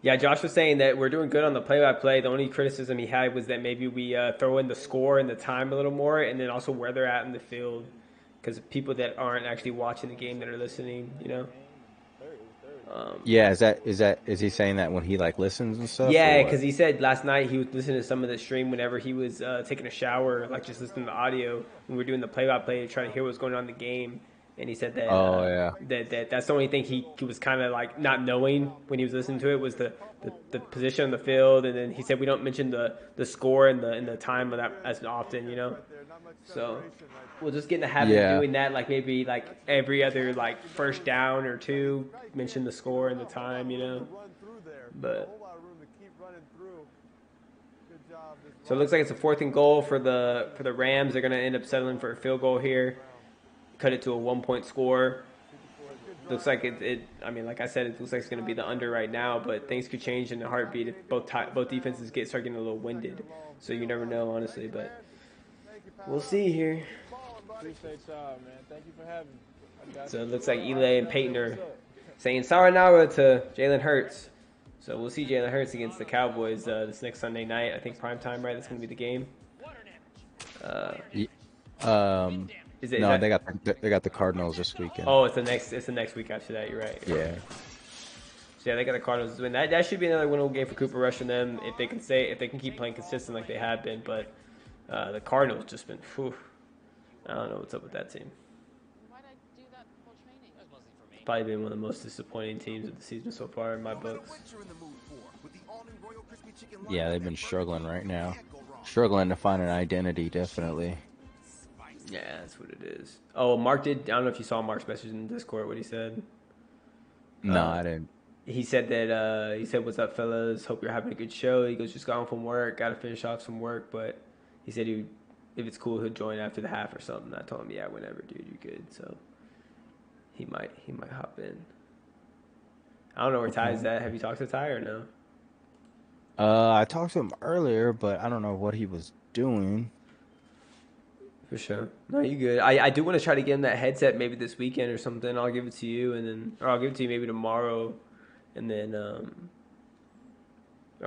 yeah, Josh was saying that we're doing good on the play-by-play. The only criticism he had was that maybe we throw in the score and the time a little more, and then also where they're at in the field, because people that aren't actually watching the game that are listening, Yeah, is he saying that when he like listens and stuff? Yeah, because he said last night he was listening to some of the stream whenever he was taking a shower, like just listening to the audio when we were doing the play-by-play to try to hear what's going on in the game. And he said that that's the only thing he was kind of like not knowing when he was listening to it was the position on the field, and then he said we don't mention the score and the time of that as often, So we'll just get in the habit of doing that, like maybe like every other like first down or two, mention the score and the time, But so it looks like it's a 4th and goal for the Rams. They're gonna end up settling for a field goal here. Cut it to a 1-point score. Looks like it. I mean, like I said, it looks like it's going to be the under right now, but things could change in a heartbeat if both defenses start getting a little winded. So you never know, honestly. But we'll see here. Appreciate y'all, man. Thank you for having me. I got So you. it looks like Eli and Peyton are saying sayonara to Jalen Hurts. So we'll see Jalen Hurts against the Cowboys this next Sunday night. I think prime time, right? That's going to be the game. No, they got the Cardinals this weekend. Oh, it's the next week after that. You're right. Yeah. So yeah, they got the Cardinals this win. That should be another winnable game for Cooper Rush and them if they can keep playing consistent like they have been. But the Cardinals just been. Whew, I don't know what's up with that team. Probably been one of the most disappointing teams of the season so far in my books. Yeah, they've been struggling right now. Struggling to find an identity, definitely. Yeah, that's what it is. Oh, Mark did. I don't know if you saw Mark's message in the Discord. What he said. No, I didn't. He said that. He said, "What's up, fellas? Hope you're having a good show." He goes, "Just got home from work. Got to finish off some work." But he said if it's cool, he'll join after the half or something. I told him, "Yeah, whenever, dude. You good?" So he might hop in. I don't know where Ty's at. Have you talked to Ty or no? I talked to him earlier, but I don't know what he was doing. For sure. No, you good. I do want to try to get him that headset maybe this weekend or something. I'll give it to you or I'll give it to you maybe tomorrow, and then or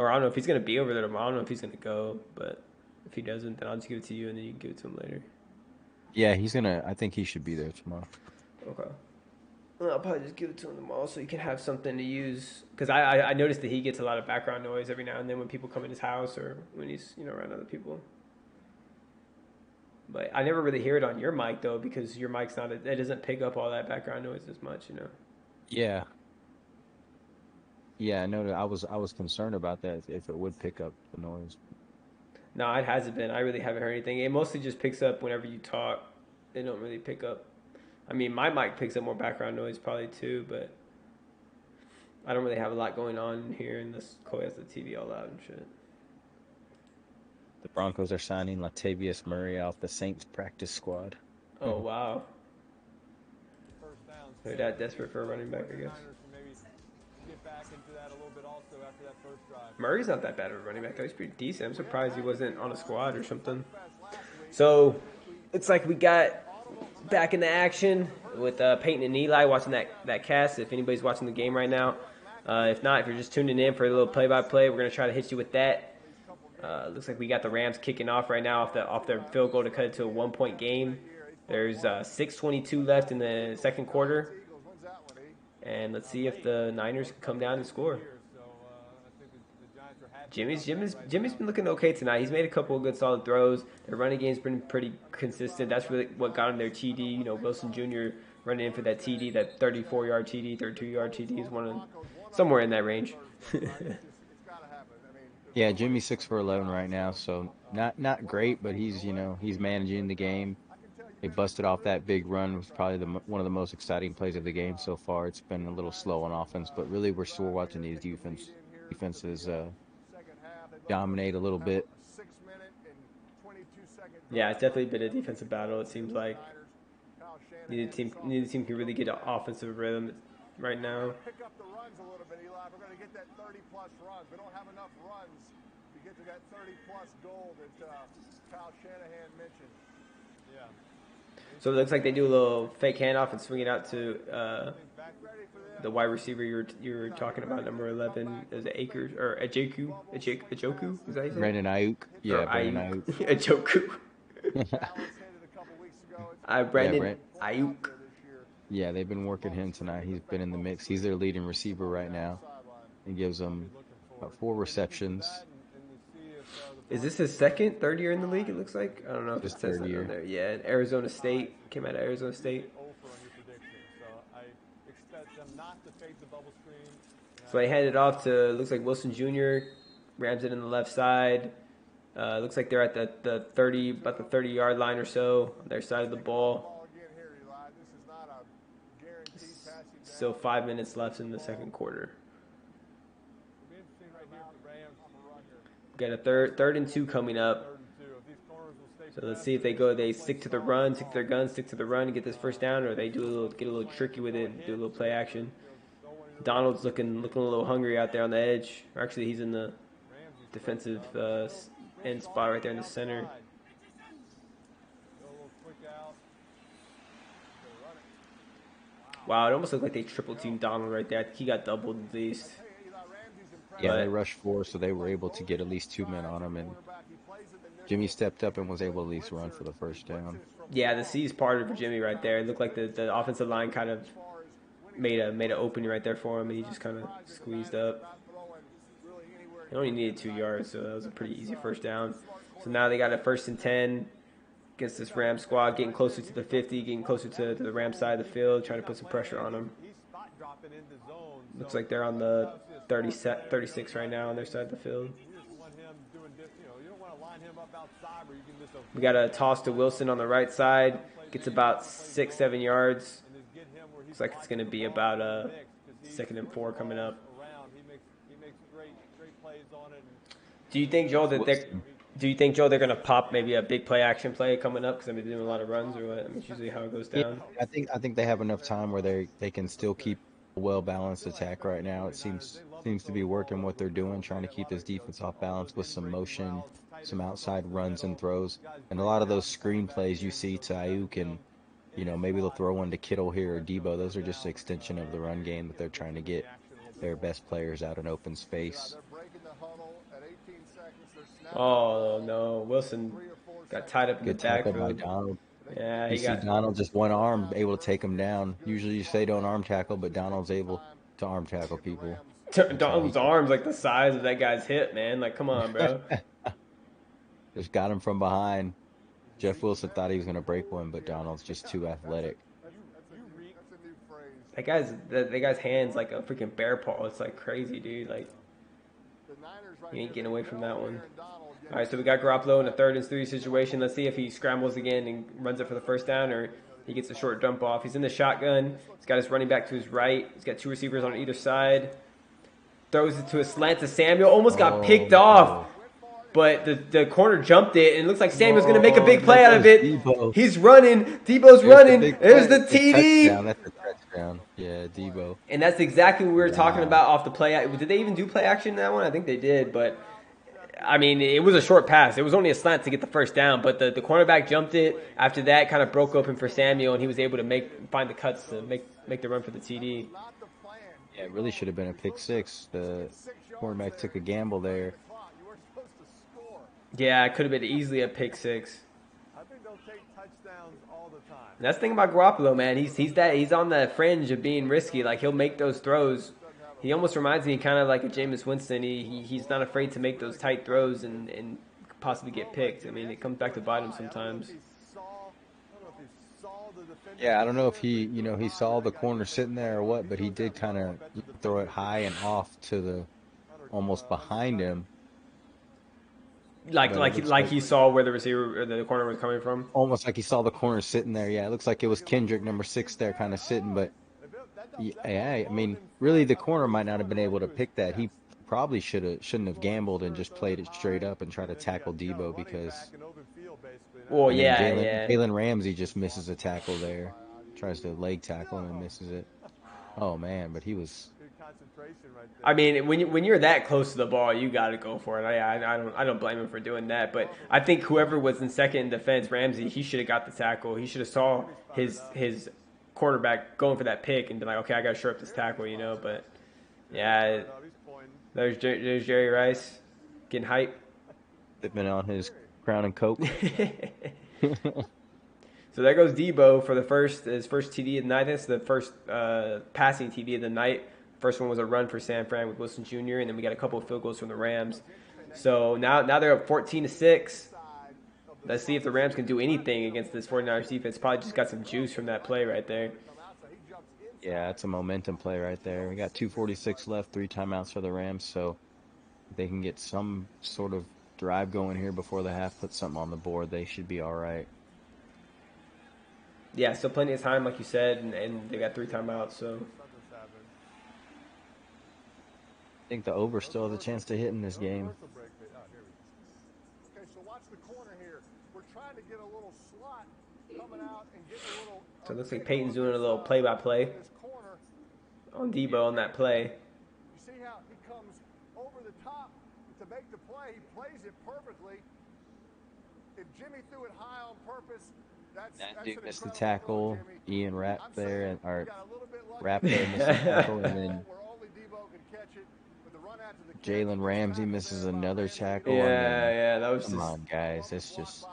I don't know if he's gonna be over there tomorrow. I don't know if he's gonna go, but if he doesn't, then I'll just give it to you and then you can give it to him later. Yeah, I think he should be there tomorrow. Okay. Well, I'll probably just give it to him tomorrow so he can have something to use. Because I noticed that he gets a lot of background noise every now and then when people come in his house or when he's around other people. But I never really hear it on your mic though, because your mic's it doesn't pick up all that background noise as much, Yeah. Yeah, I know that I was concerned about that if it would pick up the noise. No, it hasn't been. I really haven't heard anything. It mostly just picks up whenever you talk. They don't really pick up. I mean, my mic picks up more background noise probably too, but I don't really have a lot going on here, and this Cole has the TV all loud and shit. The Broncos are signing Latavius Murray off the Saints practice squad. Oh, wow. They're that desperate for a running back, I guess. Murray's not that bad of a running back, though. He's pretty decent. I'm surprised he wasn't on a squad or something. So, it's like we got back in the action with Peyton and Eli watching that cast. If anybody's watching the game right now. If not, if you're just tuning in for a little play-by-play, we're going to try to hit you with that. Looks like we got the Rams kicking off right now off their field goal to cut it to a 1-point game. There's 6:22 left in the second quarter. And let's see if the Niners can come down and score. Jimmy's been looking okay tonight. He's made a couple of good solid throws. Their running game's been pretty consistent. That's really what got him their TD. Wilson Jr. running in for that TD, that 34-yard TD, 32-yard TD is somewhere in that range. Yeah, Jimmy's 6 for 11 right now, so not great, but he's managing the game. They busted off that big run. It was probably one of the most exciting plays of the game so far. It's been a little slow on offense, but really we're still watching these defenses dominate a little bit. Yeah, it's definitely been a defensive battle. It seems like neither team can really get an offensive rhythm right now. Pick up the runs a little bit, Eli. We're going to get that 30-plus runs. We don't have enough runs to get to that 30-plus goal that Kyle Shanahan mentioned. Yeah. So it looks like they do a little fake handoff and swing it out to the wide receiver you were talking about, number 11. Is it Akers or Ajoku? Ajoku? Is that his name? Brandon Ayuk. Yeah, Brandon Ayuk. Ajoku. Brandon Ayuk. Yeah, they've been working him tonight. He's been in the mix. He's their leading receiver right now. He gives them about 4 receptions. Is this his third year in the league, it looks like? I don't know if it says that on there. Yeah, and Arizona State. Came out of Arizona State. So they handed it off to, looks like Wilson Jr. Rams it in the left side. Looks like they're at about the 30-yard line or so on their side of the ball. Still 5 minutes left in the second quarter. Got a third and 2 coming up. So let's see if they stick to the run, stick to their guns, stick to the run, and get this first down, or they get a little tricky with it, and do a little play action. Donald's looking a little hungry out there on the edge. Or actually, he's in the defensive end spot right there in the center. Wow, it almost looked like they triple teamed Donald right there. I think he got doubled at least. Yeah, they rushed 4, so they were able to get at least 2 men on him, and Jimmy stepped up and was able to at least run for the first down. Yeah, the C's parted for Jimmy right there. It looked like the offensive line kind of made an opening right there for him, and he just kind of squeezed up. He only needed 2 yards, so that was a pretty easy first down. So now they got a 1st and 10 against this Ram squad, getting closer to the 50, getting closer to the Ram side of the field, trying to put some pressure on them. Looks like they're on the 36 right now on their side of the field. We got a toss to Wilson on the right side. Gets about 6-7 yards. Looks like it's going to be about a 2nd and 4 coming up. Do you think, Joel, that they're going to pop maybe a big play action play coming up? Because they're doing a lot of runs, or what? I mean, it's usually how it goes down. Yeah, I think they have enough time where they can still keep a well balanced attack right now. It seems to be working what they're doing, trying to keep this defense off balance with some motion, some outside runs and throws, and a lot of those screen plays you see to Ayuk, and maybe they'll throw one to Kittle here or Debo. Those are just an extension of the run game that they're trying to get their best players out in open space. Oh no, Wilson got tied up in the tackle backfield. by Donald. Yeah, you see Donald just one arm able to take him down. Usually you say don't arm tackle, but Donald's able to arm tackle people. Donald's arms like the size of that guy's hip, man. Like, come on, bro. Just got him from behind. Jeff Wilson thought he was going to break one, but Donald's just too athletic. That guy's hands like a freaking bear paw. It's like crazy, dude. Like, you ain't getting away from that one. All right, so we got Garoppolo in a 3rd and 3 situation. Let's see if he scrambles again and runs it for the first down, or he gets a short dump off. He's in the shotgun. He's got his running back to his right. He's got 2 receivers on either side. Throws it to a slant to Samuel. Almost got picked off, but the corner jumped it, and it looks like Samuel's going to make a big play out of it. Debo. He's running. Debo's running. There's the TD. That's a touchdown. Yeah, Debo. And that's exactly what we were talking about off the play. Did they even do play action in that one? I think they did, but I mean, it was a short pass. It was only a slant to get the first down, but the cornerback jumped it. After that, kind of broke open for Samuel, and he was able to find the cuts to make the run for the TD. Yeah, it really should have been a pick 6. The quarterback took a gamble there. Yeah, it could have been easily a pick 6. I think they'll take touchdowns all the time. And that's the thing about Garoppolo, man. He's on the fringe of being risky. Like, he'll make those throws. He almost reminds me kind of like a Jameis Winston. He's not afraid to make those tight throws and possibly get picked. I mean, it comes back to bite him sometimes. Yeah, I don't know if he saw the corner sitting there or what, but he did kind of throw it high and off to the almost behind him. Like he saw where the receiver or the corner was coming from. Almost like he saw the corner sitting there. Yeah, it looks like it was Kendrick, number 6, there, kind of sitting. But yeah, I mean, really, the corner might not have been able to pick that. He probably shouldn't have gambled and just played it straight up and tried to tackle Debo because. Well, yeah, Jalen Ramsey just misses a tackle there. Tries to leg tackle him and misses it. Oh man, but he was. I mean, when you're that close to the ball, you got to go for it. I don't blame him for doing that. But I think whoever was in second in defense, Ramsey, he should have got the tackle. He should have saw his quarterback going for that pick and been like, okay, I got to shore up this tackle, But yeah, there's Jerry Rice getting hype. Been on his Crown and Coke. So there goes Debo for his first TD of the night. That's the first passing TD of the night. First one was a run for San Fran with Wilson Jr., and then we got a couple of field goals from the Rams. So now they're up 14-6. Let's see if the Rams can do anything against this 49ers defense. Probably just got some juice from that play right there. Yeah, it's a momentum play right there. We got 2:46 left, 3 timeouts for the Rams, so if they can get some sort of drive going here before the half, put something on the board, they should be all right. Yeah, still plenty of time, like you said, and they got 3 timeouts, so. I think the over still has a chance to hit in this game. We're trying to get a little slot coming out and getting a little. So it looks like Peyton's doing a little play-by-play on Debo on that play. You see how he comes over the top to make the play. He plays it perfectly. If Jimmy threw it high on purpose, that's Dude missed the tackle. Ian Rapp there, or Rapp there missed the tackle, and then Jalen Ramsey misses another tackle. Yeah, that was come on, guys. It's just.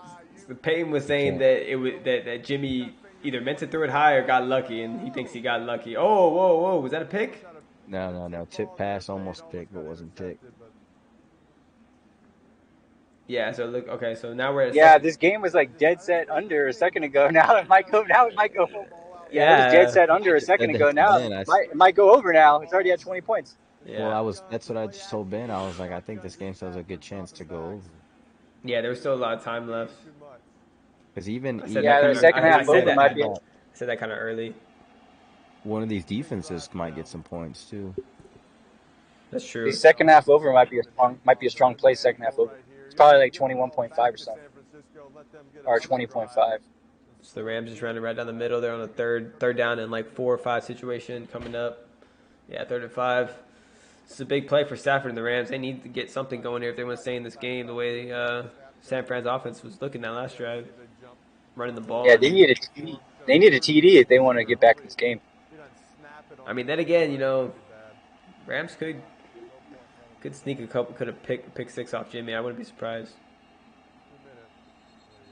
Peyton was saying that it was that Jimmy either meant to throw it high or got lucky, and he thinks he got lucky. Oh, whoa! Was that a pick? No. Tip pass, almost picked, but wasn't picked. Yeah. So look. Okay. So now we're at. Yeah, this game was like dead set under a second ago. Now it might go. Yeah, it was dead set under a second ago. Now it might go over. Now it's already at 20 points. Yeah. Well, that's what I just told Ben. I was like, I think this game still has a good chance to go over. Yeah, there was still a lot of time left. Because even the second half might be. I said that kind of early. One of these defenses might get some points too. That's true. The second half over might be a strong play. Second half over. It's probably like 21.5 or something, or 20.5. So the Rams just running right down the middle. They're on a third down and like 4 or 5 situation coming up. Yeah, 3rd and 5. It's a big play for Stafford and the Rams. They need to get something going here if they want to stay in this game the way San Fran's offense was looking that last drive, running the ball. Yeah, they need a TD. They need a TD if they want to get back in this game. I mean, then again, Rams could sneak a couple, could have pick 6 off Jimmy. I wouldn't be surprised.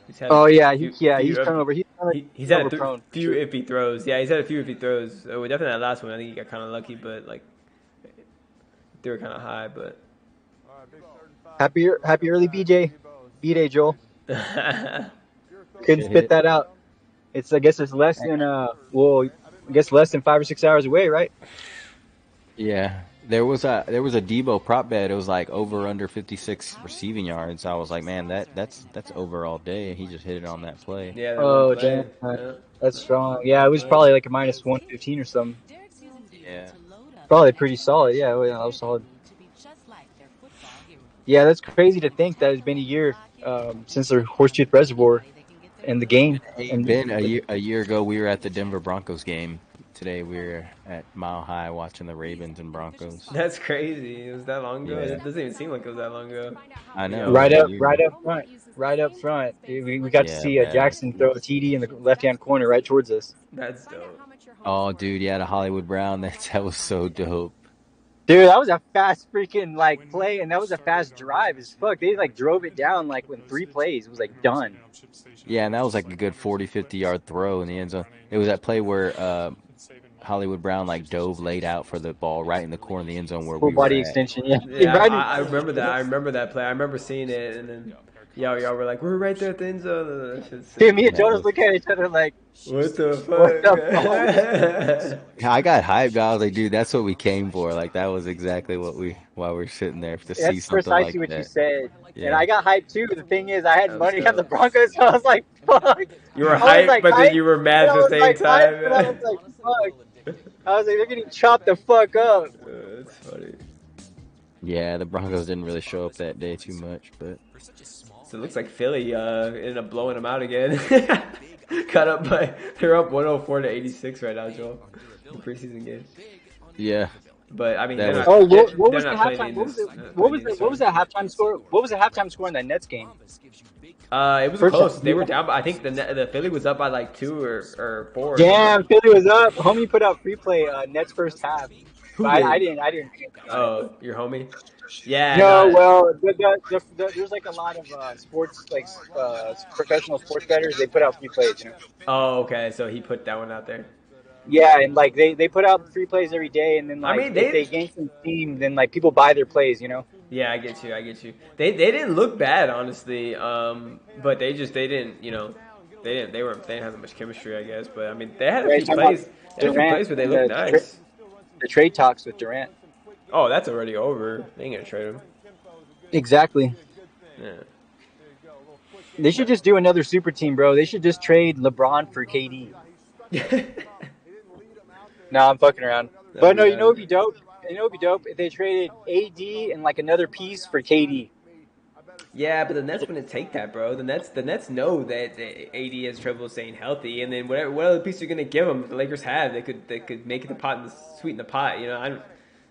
He's had turnover. He's had a few iffy throws. Yeah, he's had a few iffy throws. Definitely that last one. I think he got kind of lucky, but like they were kind of high. But happy early B-Day, Joel. Couldn't spit that out. I guess it's less than less than 5 or 6 hours away, right? Yeah. There was a Debo prop bet. It was like over under 56 receiving yards. I was like, man, that's over all day. And he just hit it on that play. Yeah. Oh, damn. That's strong. Yeah, it was probably like a minus 115 or something. Yeah. Probably pretty solid. Yeah, that was solid. Yeah, that's crazy to think that it's been a year since the Horsetooth Reservoir and the game. And Ben, a year ago, we were at the Denver Broncos game. Today we were at Mile High watching the Ravens and Broncos. That's crazy. It was that long ago. Yeah. It doesn't even seem like it was that long ago. I know. Right up front. We got to see Jackson throw a TD in the left-hand corner right towards us. That's dope. Oh, dude, yeah, the Hollywood Brown. That was so dope. Dude, that was a fast freaking play, and that was a fast drive as fuck. They drove it down in 3 plays. It was done. Yeah, and that was a good 40, 50-yard throw in the end zone. It was that play where Hollywood Brown dove laid out for the ball right in the corner of the end zone where full we were body at. extension. Yeah, I remember that. I remember that play. I remember seeing it, and then y'all were like, "We're right there at the end zone." Dude, me and Jonas look at each other like, "What the fuck?" I got hyped. I was like, "Dude, that's what we came for." That was exactly why we're sitting there to see something like that. That's precisely what you said. Yeah. And I got hyped too. The thing is, I had money on the Broncos, so I was like, "Fuck." You were hyped, but then you were mad at the same time. I was like, "Fuck." I was like, they're getting chopped the fuck up. That's funny. Yeah, the Broncos didn't really show up that day too much, but so it looks like Philly ended up blowing them out again. Cut up they're up 104-86 right now, Joel. The preseason game. Yeah. But I mean, what was the halftime? What was that halftime score? What was the halftime score in that Nets game? It was close. They were down, but I think the Philly was up by 2 or 4. Damn, Philly was up. Homie put out free play Nets first half. I didn't. Oh, your homie? Yeah. No, there's a lot of sports professional sports bettors. They put out free plays. Oh, okay. So he put that one out there. Yeah, and they put out free plays every day, and then if they gain some steam, then people buy their plays. Yeah, I get you. They didn't look bad, honestly. But they didn't. They didn't have that much chemistry, I guess. But I mean, they had a few plays. But they looked nice. The trade talks with Durant. Oh, that's already over. They ain't gonna trade him. Exactly. Yeah. They should just do another super team, bro. They should just trade LeBron for KD. No, I'm fucking around. But no, you know what'd be dope? If they traded AD and another piece for KD. Yeah, but the Nets wouldn't take that, bro. The Nets know that AD has trouble staying healthy, and then what other piece are going to give them? The Lakers have they could make it the pot and sweeten the pot. I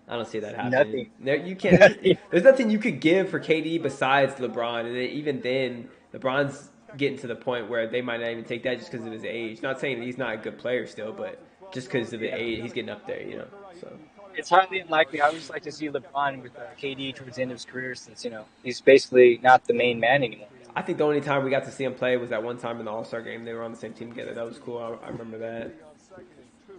don't see that happening. Nothing. You can't. There's nothing you could give for KD besides LeBron, and then, even then, LeBron's getting to the point where they might not even take that just because of his age. Not saying that he's not a good player still, but just because of the age, he's getting up there. So It's highly unlikely. I would just like to see LeBron with KD towards the end of his career, since he's basically not the main man anymore. I think the only time we got to see him play was that one time in the All-Star game. They were on the same team together. That was cool. I remember that.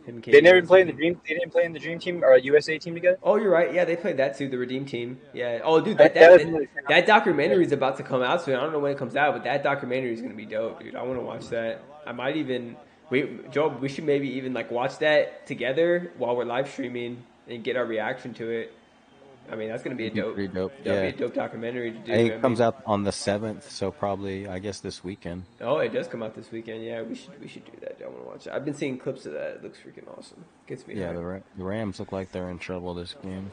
Him and KD They never on the played same in the team. dream. They didn't play in the dream team or USA team together. Oh, you're right. Yeah, they played that too. The Redeem Team. Yeah. Oh, dude, That that doesn't really count. that documentary is about to come out soon. I don't know when it comes out, but that documentary is gonna be dope, dude. I want to watch that. I might even Joe. We should maybe even watch that together while we're live streaming and get our reaction to it. I mean, that's gonna be a dope. Pretty dope. That'll Yeah. be a dope documentary to do. I think it comes out on the 7th, so probably I guess this weekend. Oh, it does come out this weekend. Yeah, we should do that. I want to watch it. I've been seeing clips of that. It looks freaking awesome. Gets me. Yeah, hyped. the Rams look like they're in trouble this game.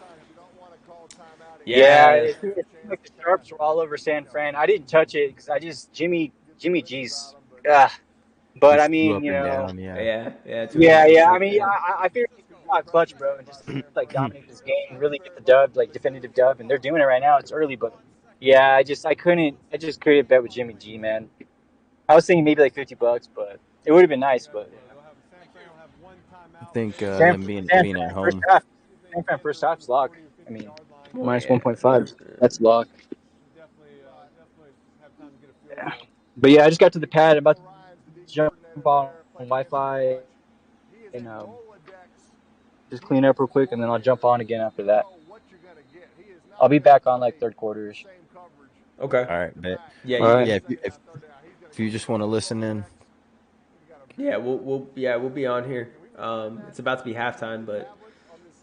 Yeah, it seemed like the sharps were all over San Fran. I didn't touch it because Jimmy G's. But Just I flew mean, up and down, yeah. yeah. I mean, I figured he got clutch, bro, and just dominate this game, really get the dub, definitive dub, and they're doing it right now. It's early, but yeah, I just couldn't bet with Jimmy G, man. I was thinking maybe like $50, but it would have been nice, but. I think San them being Fran at first home. half. San Fran first half's lock. I mean, minus 1.5. That's lock. Yeah. But yeah, I just got to the pad. I'm about to jump on Wi-Fi and just clean up real quick, and then I'll jump on again after that. I'll be back on like third quarters. Okay. All right, bet. Yeah, All right. Yeah. If you just want to listen in, Yeah, we'll be on here. It's about to be halftime, but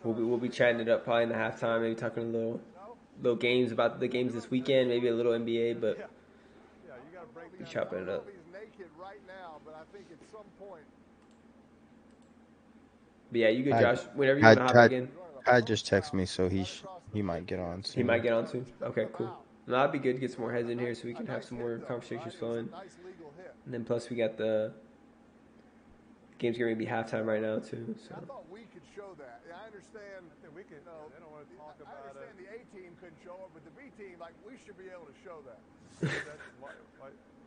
we'll be chatting it up probably in the halftime, maybe talking a little games about the games this weekend, maybe a little NBA, but be chopping it up. But yeah, you good, Josh. Whenever you want to hop back in. I just text me, so he might get on soon. He might get on soon. Okay, cool. No, that'd be good to get some more heads in here so we can have some more conversations flowing. And then plus we got the game's going to be halftime right now too. So. I thought we could show that. I understand that we could. They don't want to talk about it. I understand the A team couldn't show it, but the B team, we should be able to show that.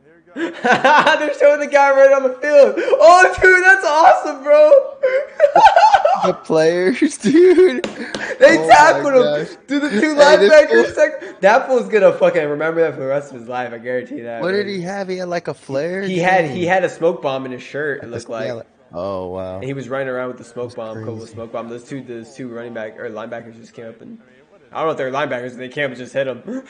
Here you go. They're showing the guy right on the field. Oh, dude, that's awesome, bro. The players, dude. They tackled him. Dude, the two linebackers. That fool's gonna fucking remember that for the rest of his life. I guarantee that. What did he have? He had like a flare. He had a smoke bomb in his shirt. It looked like. Oh wow. And he was running around with the smoke bomb, couple of smoke bomb. Those two linebackers just came up and I don't know if they're linebackers. They came up and just hit him.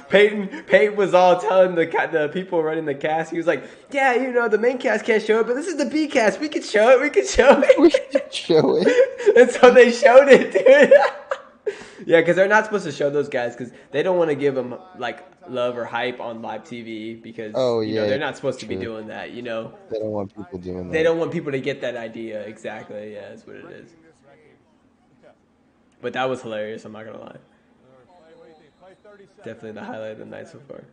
Peyton was all telling the people running the cast. He was like, "Yeah, the main cast can't show it, but this is the B cast. We can show it. We can show it. We can show it." And so they showed it, dude. Yeah, because they're not supposed to show those guys because they don't want to give them love or hype on live TV because they're not supposed to be doing that. They don't want people doing that. They don't want people to get that idea. Exactly. Yeah, that's what it is. But that was hilarious. I'm not gonna lie. Definitely the highlight of the night so far.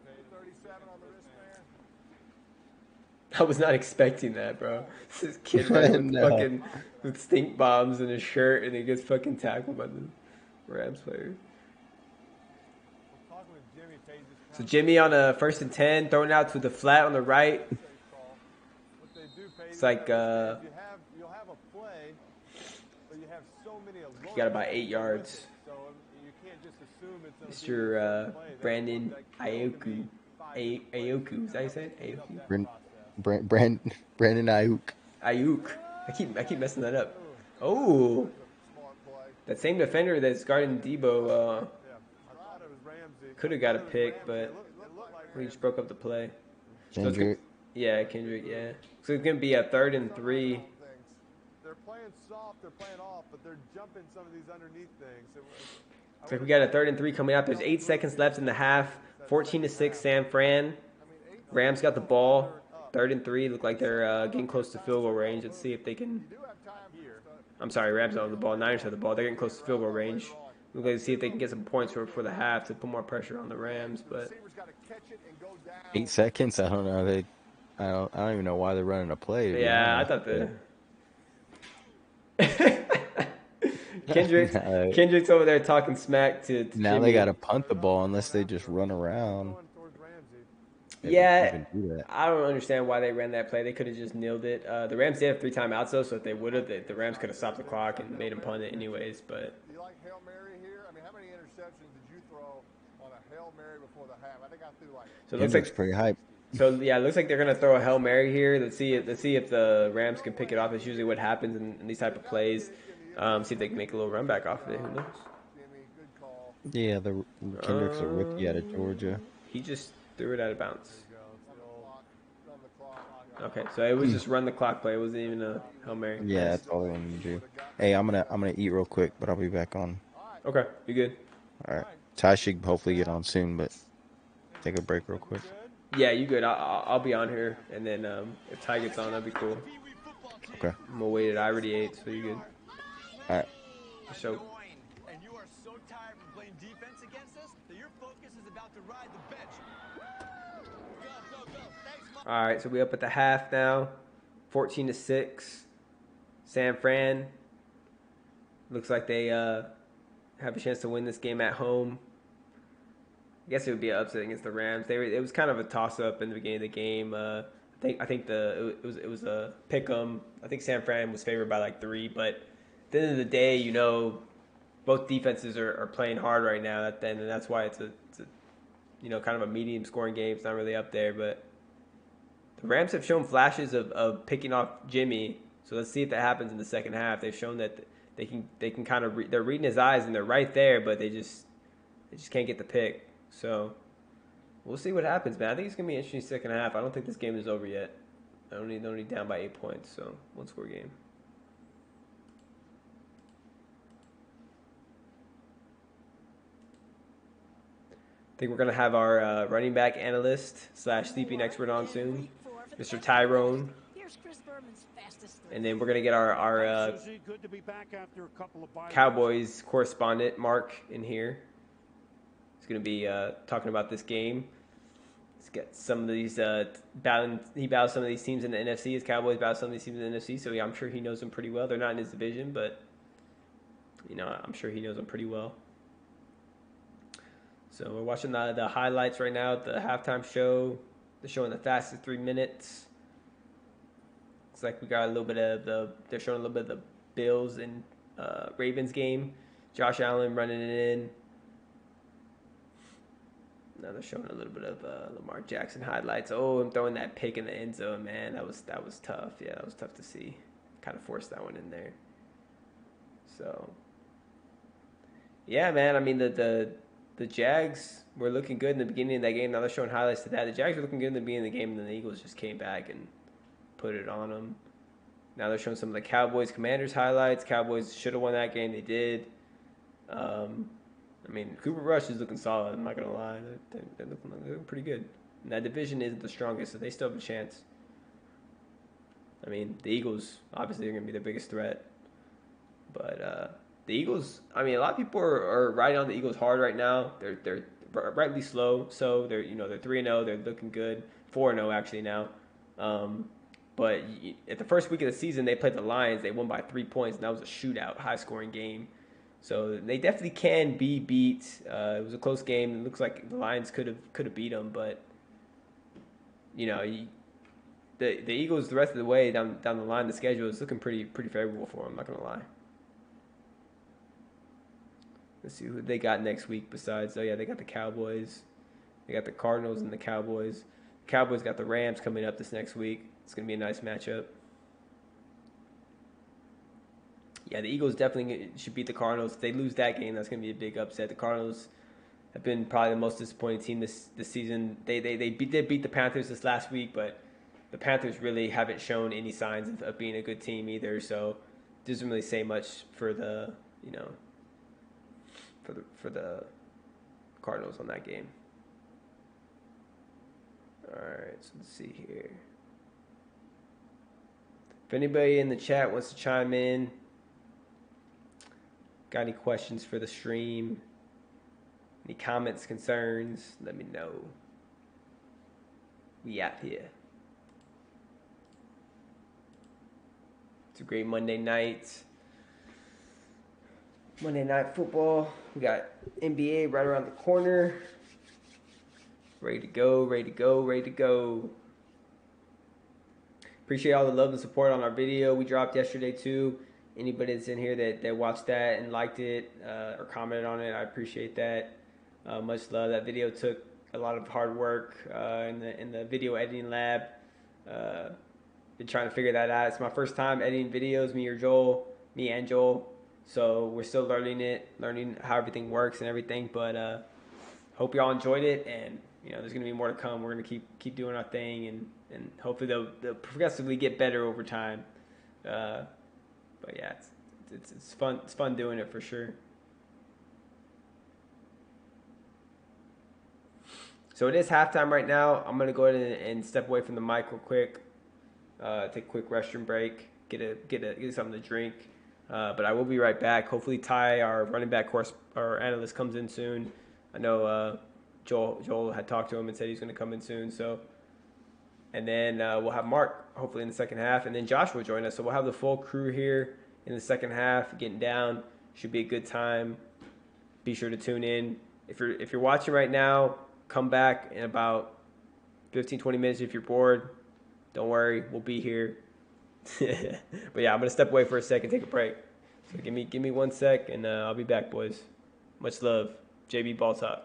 I was not expecting that, bro. This kid running with stink bombs in his shirt, and he gets fucking tackled by the Rams player. So Jimmy on a 1st and 10, throwing out to the flat on the right. It's like he got about 8 yards. Mr. Brandon Ayoku. Ayoku, is that how you say it? Ayoku? Brandon Ayuk. Ayuk. I keep messing that up. Oh, that same defender that's guarding Debo could have got a pick, but he just broke up the play. Kendrick. Kendrick. Yeah. So it's gonna be a 3rd and 3. They're playing soft, they're playing off, but they're jumping some of these underneath things. Looks like we got a 3rd and 3 coming up. There's 8 seconds left in the half. 14-6 San Fran. Rams got the ball. 3rd and 3. Look like they're getting close to field goal range. Let's see if they can. I'm sorry, Rams don't have the ball. Niners have the ball. They're getting close to field goal range. We're going to see if they can get some points for the half to put more pressure on the Rams. But 8 seconds. I don't know. I don't even know why they're running a play. To be yeah, I honest. thought Kendrick's over there talking smack to Now Jimmy. they got to punt the ball unless they just run around. Yeah, I don't understand why they ran that play. They could have just nailed it. The Rams did have 3 timeouts though, so if they would have, the Rams could have stopped the clock and made them punt it anyways. But Do you like Hail Mary here? I mean, how many interceptions did you throw on a Hail Mary before the half? I think I threw like. So it looks like pretty hype. So yeah, it looks like they're gonna throw a Hail Mary here. Let's see if the Rams can pick it off. That's usually what happens in these type of plays. See if they can make a little run back off of it. Who knows? Yeah, the Kendrick's a rookie out of Georgia. He just threw it out of bounds. Okay, so it was just run the clock play. It wasn't even a Hail Mary. Yeah, that's all they want to do. Hey, I'm gonna eat real quick, but I'll be back on. Okay, you good? All right. Ty should hopefully get on soon, but take a break real quick. Yeah, you good? I'll be on here, and then if Ty gets on, that'd be cool. Okay. I'm gonna wait it. I already ate, so you good? All right. So. And you are so tired from playing defense against us that your focus is about to ride the bench. All right, so we up at the half now, 14-6. San Fran looks like they have a chance to win this game at home. I guess it would be an upset against the Rams. It was kind of a toss-up in the beginning of the game. I think it was a pick 'em. I think San Fran was favored by like 3, but at the end of the day, you know, both defenses are playing hard right now. And that's why it's a kind of a medium scoring game. It's not really up there, but the Rams have shown flashes of picking off Jimmy. So let's see if that happens in the second half. They've shown that they can kind of they're reading his eyes and they're right there, but they just can't get the pick. So we'll see what happens, man. I think it's gonna be an interesting second half. I don't think this game is over yet. They're only down by 8 points, so 1-score game. I think we're gonna have our running back analyst / sleeping expert on soon, Mr. Tyrone. And then we're gonna get our Cowboys correspondent Mark in here. He's going to be talking about this game. He's got some of these he battles some of these teams in the NFC. His Cowboys battle some of these teams in the NFC, so yeah, I'm sure he knows them pretty well. They're not in his division, but you know, I'm sure he knows them pretty well. So we're watching the highlights right now at the halftime show. They're showing the fastest 3 minutes. It's like we got a little bit of they're showing a little bit of the Bills and Ravens game. Josh Allen running it in. Now they're showing a little bit of Lamar Jackson highlights. Oh, I'm throwing that pick in the end zone, man. That was tough. Yeah, that was tough to see. Kind of forced that one in there. So, yeah, man. I mean, the Jags were looking good in the beginning of that game. Now they're showing highlights to that. The Jags were looking good in the beginning of the game, and then the Eagles just came back and put it on them. Now they're showing some of the Cowboys-Commanders highlights. Cowboys should have won that game. They did. I mean, Cooper Rush is looking solid. I'm not going to lie. They're looking pretty good. And that division isn't the strongest, so they still have a chance. I mean, the Eagles, obviously, are going to be their biggest threat. But the Eagles, I mean, a lot of people are riding on the Eagles hard right now. They're rightly slow. So they're 3-0. They're looking good. 4-0 actually now. But at the first week of the season, they played the Lions. They won by 3 points, and that was a shootout, high-scoring game. So they definitely can be beat. It was a close game. It looks like the Lions could have beat them, but you know, the Eagles the rest of the way down the line, the schedule is looking pretty favorable for them. I'm not gonna lie. Let's see who they got next week. Besides, they got the Cowboys, they got the Cardinals and the Cowboys. The Cowboys got the Rams coming up this next week. It's gonna be a nice matchup. Yeah, the Eagles definitely should beat the Cardinals. If they lose that game, that's going to be a big upset. The Cardinals have been probably the most disappointing team this season. They did beat the Panthers this last week, but the Panthers really haven't shown any signs of being a good team either. So it doesn't really say much for the for the Cardinals on that game. All right, so let's see here. If anybody in the chat wants to chime in, Got any questions for the stream? Any comments, concerns? Let me know. We out here. It's a great Monday night. Monday night football. We got NBA right around the corner. Ready to go, ready to go, ready to go. Appreciate all the love and support on our video we dropped yesterday too. Anybody that's in here that watched that and liked it or commented on it, I appreciate that. Much love. That video took a lot of hard work in the video editing lab. Been trying to figure that out. It's my first time editing videos, me and Joel. So we're still learning how everything works and everything. But hope y'all enjoyed it, and there's gonna be more to come. We're gonna keep doing our thing, and hopefully they'll progressively get better over time. But yeah, it's fun. It's fun doing it for sure. So it is halftime right now. I'm gonna go ahead and step away from the mic real quick. Take a quick restroom break. Get something to drink. But I will be right back. Hopefully Ty, our running back course, our analyst, comes in soon. I know Joel had talked to him and said he's going to come in soon. So, and then we'll have Mark hopefully in the second half, and then Josh will join us. So we'll have the full crew here in the second half, getting down. Should be a good time. Be sure to tune in. If you're watching right now, come back in about 15-20 minutes if you're bored. Don't worry, we'll be here. But yeah, I'm gonna step away for a second, take a break. So give me 1 sec, and I'll be back, boys. Much love, JB BallTalk.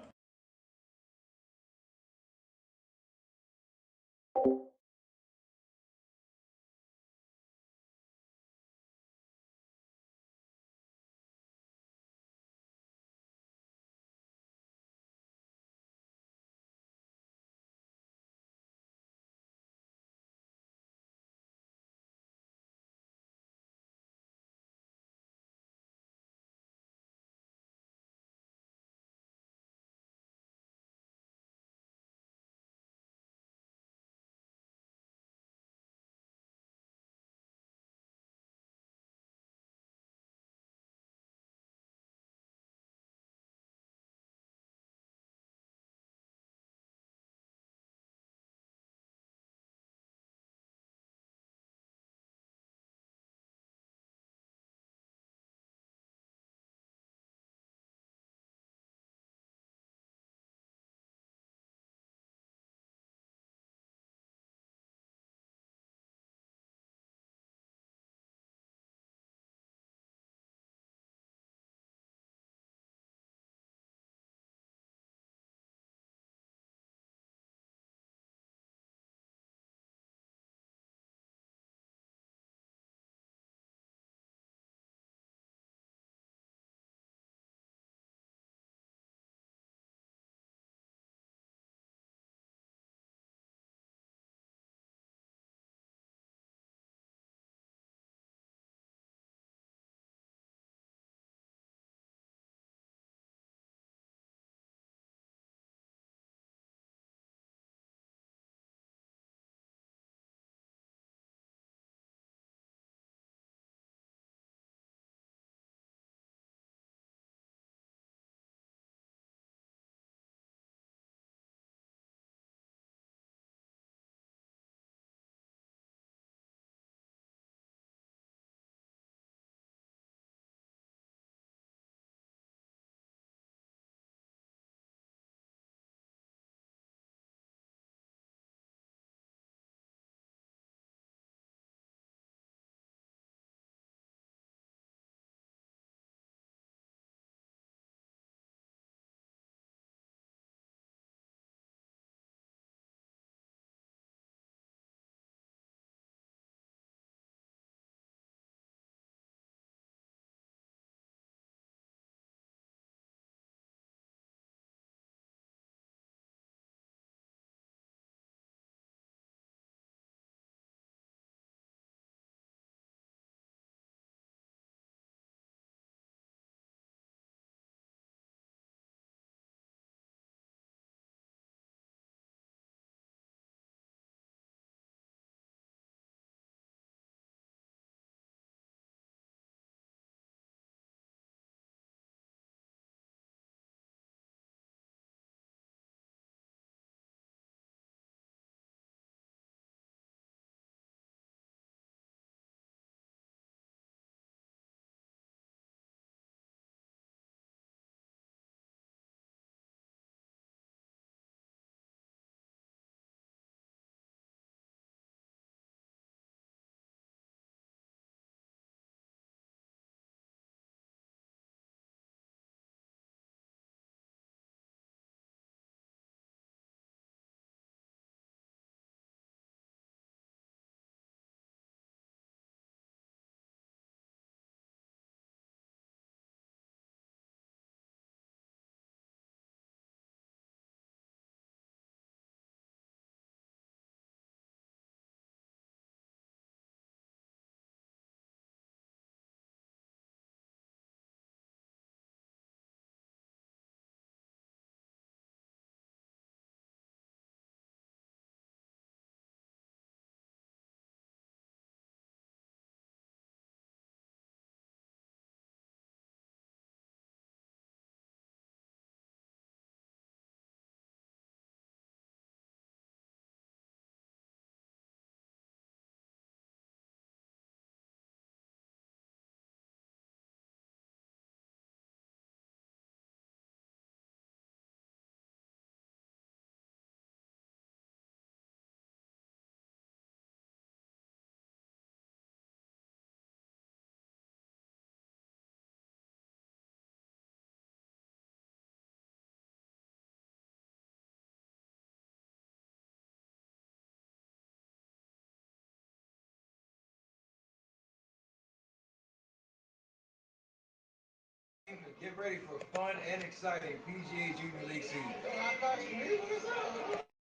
Get ready for fun and exciting PGA Junior League season.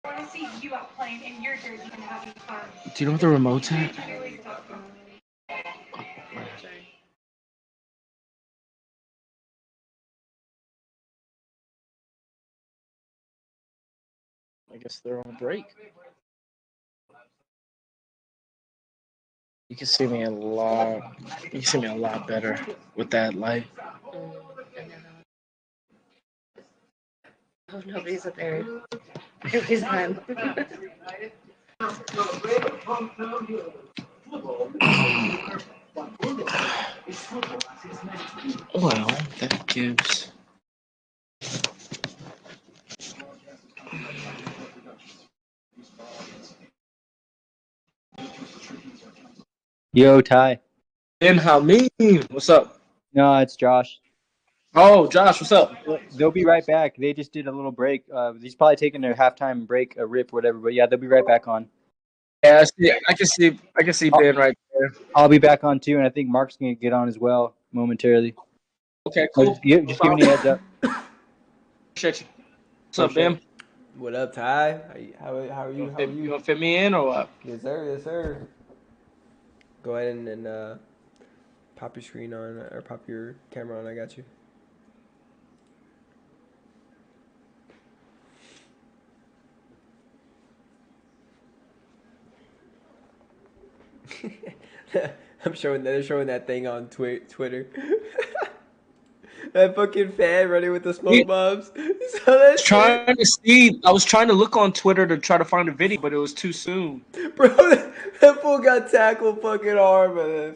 I want to see you out playing in your jersey and having fun. Do you know what the remote's at? I guess they're on a break. You can see me a lot. You can see me a lot better with that light. Oh, nobody's up there. Nobody's on. Well, that gives. Yo, Ty. And Hameen, what's up? No, it's Josh. Oh, Josh, what's up? They'll be right back. They just did a little break. He's probably taking their halftime break, a rip, whatever. But yeah, they'll be right back on. Yeah, I can see Ben right there. I'll be back on too, and I think Mark's gonna get on as well momentarily. Okay, cool. Just giving you a heads up. Appreciate you. What's up, Ben? What up, Ty? How are you? How are you? You gonna fit me in or what? Yes, sir. Yes, sir. Go ahead and pop your screen on or pop your camera on. I got you. They're showing that thing on Twitter. That fucking fan running with the smoke bombs. You saw that shit? I was trying to look on Twitter to try to find a video, but it was too soon. Bro, that fool got tackled fucking hard, man.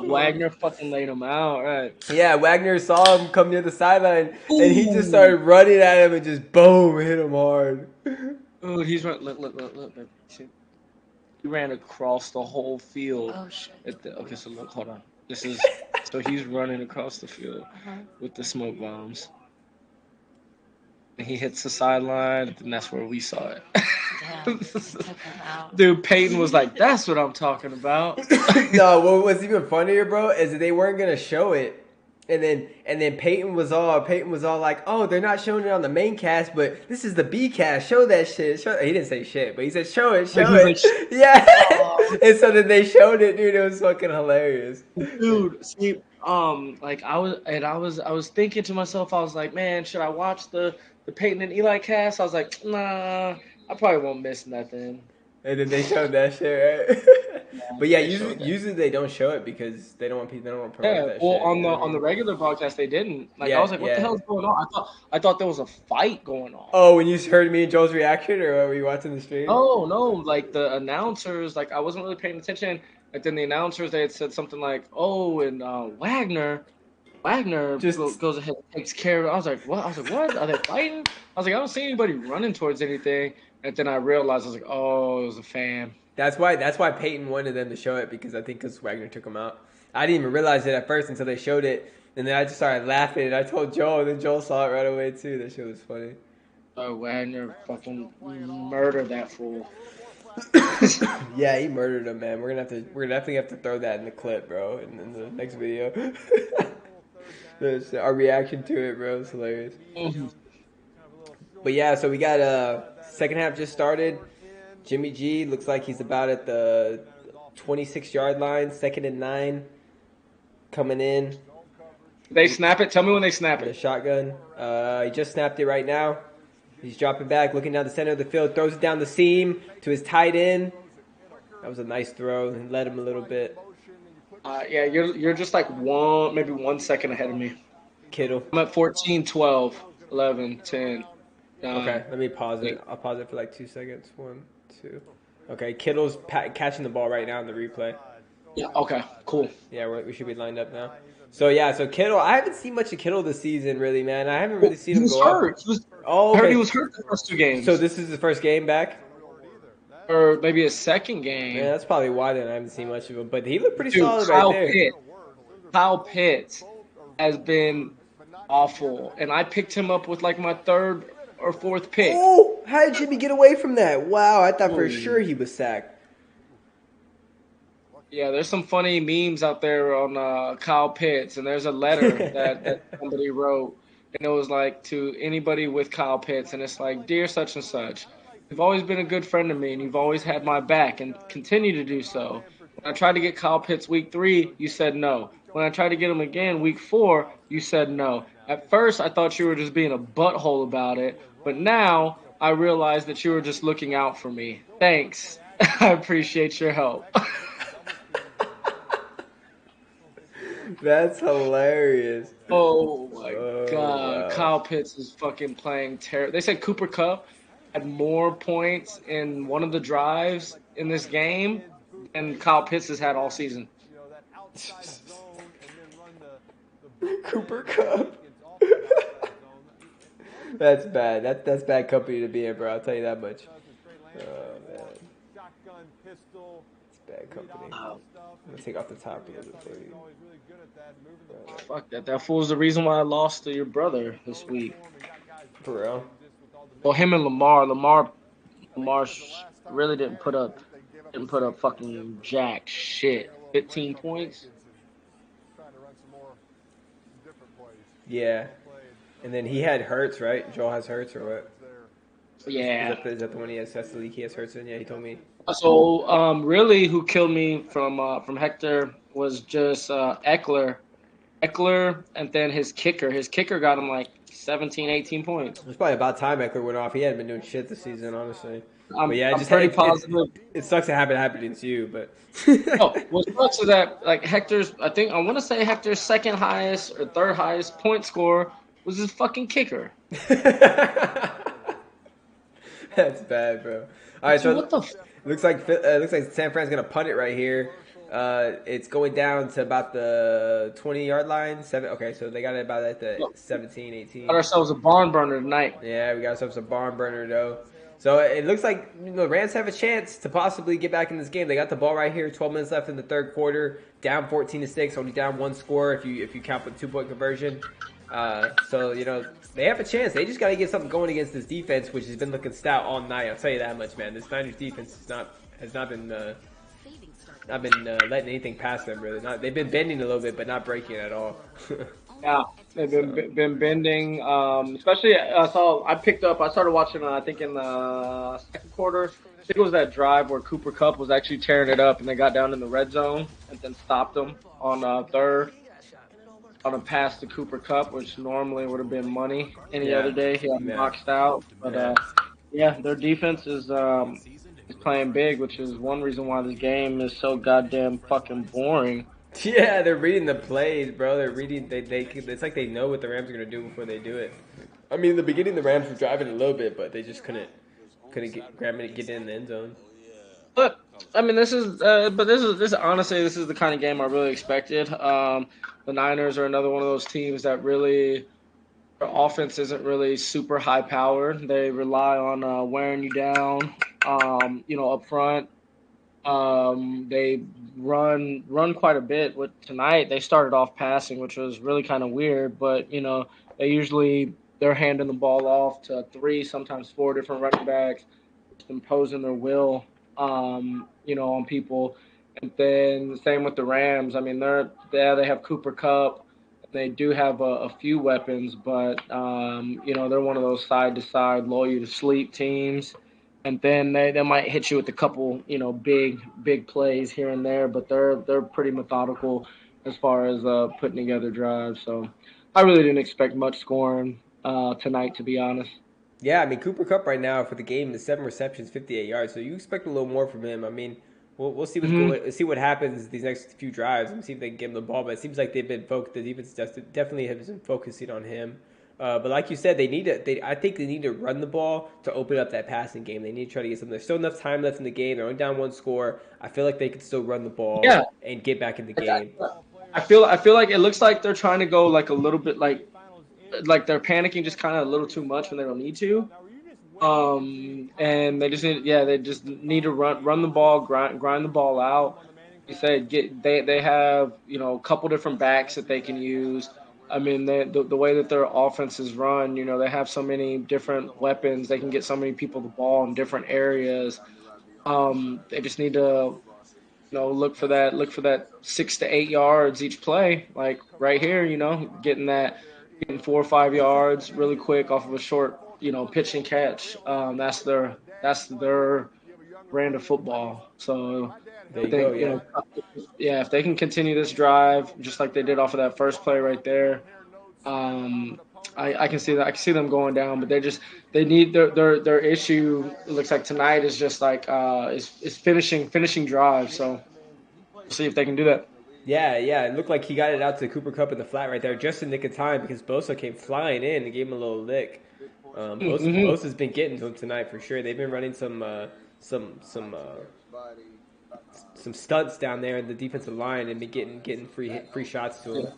Wagner fucking laid him out, right? Yeah, Wagner saw him come near the sideline, and he just started running at him and just boom, hit him hard. Dude, he's running. Look. He ran across the whole field. Oh shit. Okay, so look, hold on. So he's running across the field with the smoke bombs. And he hits the sideline, and that's where we saw it. Damn, took him out. Dude, Peyton was like, "That's what I'm talking about." No, what was even funnier, bro, is that they weren't gonna show it. And then Peyton was all like, "Oh, they're not showing it on the main cast, but this is the B cast. Show that shit." He didn't say shit, but he said, "Show it." Yeah. And so then they showed it, dude. It was fucking hilarious. Dude, see, like I was thinking to myself, I was like, man, should I watch the Peyton and Eli cast? I was like, nah, I probably won't miss nothing. And then they showed that shit, right? But yeah, usually they don't show it because they don't want people. They don't want to promote that shit. Well, on the regular broadcast they didn't. Like I was like, what the hell is going on? I thought there was a fight going on. Oh, when you heard me and Joel's reaction, or were you watching the stream? No, like the announcers, like I wasn't really paying attention. Like then the announcers, they had said something like, "Oh, and Wagner just goes ahead and takes care of it." I was like, what? Are they fighting? I was like, I don't see anybody running towards anything. And then I realized, I was like, oh, it was a fan. That's why Peyton wanted them to show it, because Wagner took him out. I didn't even realize it at first until they showed it, and then I just started laughing, and I told Joel, and then Joel saw it right away too. That shit was funny. Wagner fucking murdered that fool. Yeah, he murdered him, man. We're definitely have to throw that in the clip, bro, in the next video. Our reaction to it, bro, is hilarious. But yeah, so we got second half just started. Jimmy G looks like he's about at the 26-yard line, 2nd and 9, coming in. They snap it? Tell me when they snap it. The shotgun. He just snapped it right now. He's dropping back, looking down the center of the field, throws it down the seam to his tight end. That was a nice throw and led him a little bit. Yeah, you're just like maybe 1 second ahead of me. Kittle. I'm at 14, 12, 11, 10. Okay, let me pause it. I'll pause it for like 2 seconds. 1, 2. Okay, Kittle's catching the ball right now in the replay. Yeah, okay, cool. Yeah, we should be lined up now. So Kittle, I haven't seen much of Kittle this season, really, man. I haven't really seen him go hurt. I heard he was hurt the first 2 games. So this is the first game back? Or maybe a second game. Yeah, that's probably why then I haven't seen much of him. But he looked pretty solid right there. Kyle Pitts has been awful, and I picked him up with like my 3rd or 4th pick. Oh, how did Jimmy get away from that? Wow, I thought for sure he was sacked. Yeah, there's some funny memes out there on Kyle Pitts, and there's a letter that somebody wrote, and it was like to anybody with Kyle Pitts, and it's like, dear such and such, you've always been a good friend to me, and you've always had my back, and continue to do so. When I tried to get Kyle Pitts week 3, you said no. When I tried to get him again week 4, you said no. At first, I thought you were just being a butthole about it, but now I realize that you were just looking out for me. Thanks. I appreciate your help. That's hilarious. Oh my Oh God, wow. Kyle Pitts is fucking playing terrible. They said Cooper Kupp had more points in one of the drives in this game than Kyle Pitts has had all season. Cooper Cup. That's bad. That's bad company to be in, bro. I'll tell you that much. Oh man. It's bad company. I'm gonna take off the top a little bit for you. Fuck that. That fool's the reason why I lost to your brother this week. For real? Well, him and Lamar really didn't put up fucking jack shit. 15 points. Yeah. And then he had Hurts, right? Joel has Hurts or what? Yeah. Is that the one he has? That's the league he has Hurts in? Yeah, he told me. So, really, who killed me from Hector was just Eckler. Eckler, and then his kicker. His kicker got him like 17, 18 points. It was probably about time Eckler went off. He hadn't been doing shit this season, honestly. But yeah, I'm pretty positive. It sucks to have it happen to you, but. Oh, what sucks is that like Hector's. I want to say Hector's second highest or third highest point score was his fucking kicker. That's bad, bro. All right, so what the? Looks like San Fran's gonna punt it right here. It's going down to about the 20-yard line. Okay, so they got it about at the 17, 18. Got ourselves a barn burner tonight. Yeah, we got ourselves a barn burner though. So it looks like Rams have a chance to possibly get back in this game. They got the ball right here. 12 minutes left in the third quarter. Down 14-6. Only down one score if you count the 2-point conversion. So they have a chance. They just got to get something going against this defense, which has been looking stout all night. I'll tell you that much, man. This Niners defense has not been letting anything past them. Really, they've been bending a little bit, but not breaking at all. Yeah, they've been bending. Especially I started watching. I think in the second quarter. I think it was that drive where Cooper Kupp was actually tearing it up, and they got down in the red zone and then stopped them on third on a pass to Cooper Kupp, which normally would have been money any other day. He got boxed out, but their defense is playing big, which is one reason why this game is so goddamn fucking boring. Yeah, they're reading the plays, bro. They're reading. It's like they know what the Rams are gonna do before they do it. I mean, in the beginning, the Rams were driving a little bit, but they just couldn't get in the end zone. But I mean, this is honestly, this is the kind of game I really expected. The Niners are another one of those teams that really their offense isn't really super high powered. They rely on wearing you down, up front. They run quite a bit. With tonight, they started off passing, which was really kind of weird. But they're handing the ball off to 3, sometimes 4 different running backs, just imposing their will, on people. And then the same with the Rams. I mean, they have Cooper Kupp. They do have a few weapons, but they're one of those side to side, lull you to sleep teams. And then they might hit you with a couple, big plays here and there, but they're pretty methodical as far as putting together drives. So I really didn't expect much scoring tonight, to be honest. Yeah, I mean Cooper Kupp right now for the game is 7 receptions, 58 yards. So you expect a little more from him. I mean, we'll see see what happens these next few drives and see if they can give him the ball. But it seems like they've been focused. The defense definitely has been focusing on him. But like you said, I think they need to run the ball to open up that passing game. They need to try to get something. There's still enough time left in the game. They're only down one score. I feel like they can still run the ball and get back in the game. I feel like it looks like they're trying to go like a little bit like they're panicking just kind of a little too much when they don't need to. And they just need to run the ball, grind the ball out. You said they have a couple different backs that they can use. I mean, the way that their offense is run, they have so many different weapons. They can get so many people the ball in different areas. They just need to look for that 6 to 8 yards each play. Like right here, getting 4 or 5 yards really quick off of a short, pitch and catch. That's their brand of football. So There I you go. think, Yeah. yeah, if they can continue this drive just like they did off of that first play right there, I can see that. I can see them going down, but they need their issue. It looks like tonight is just like is finishing drive. So we'll see if they can do that. Yeah, yeah. It looked like he got it out to Cooper Cup in the flat right there, just in nick of time because Bosa came flying in and gave him a little lick. Bosa's been getting to him tonight for sure. They've been running some stunts down there in the defensive line and been getting free shots to him.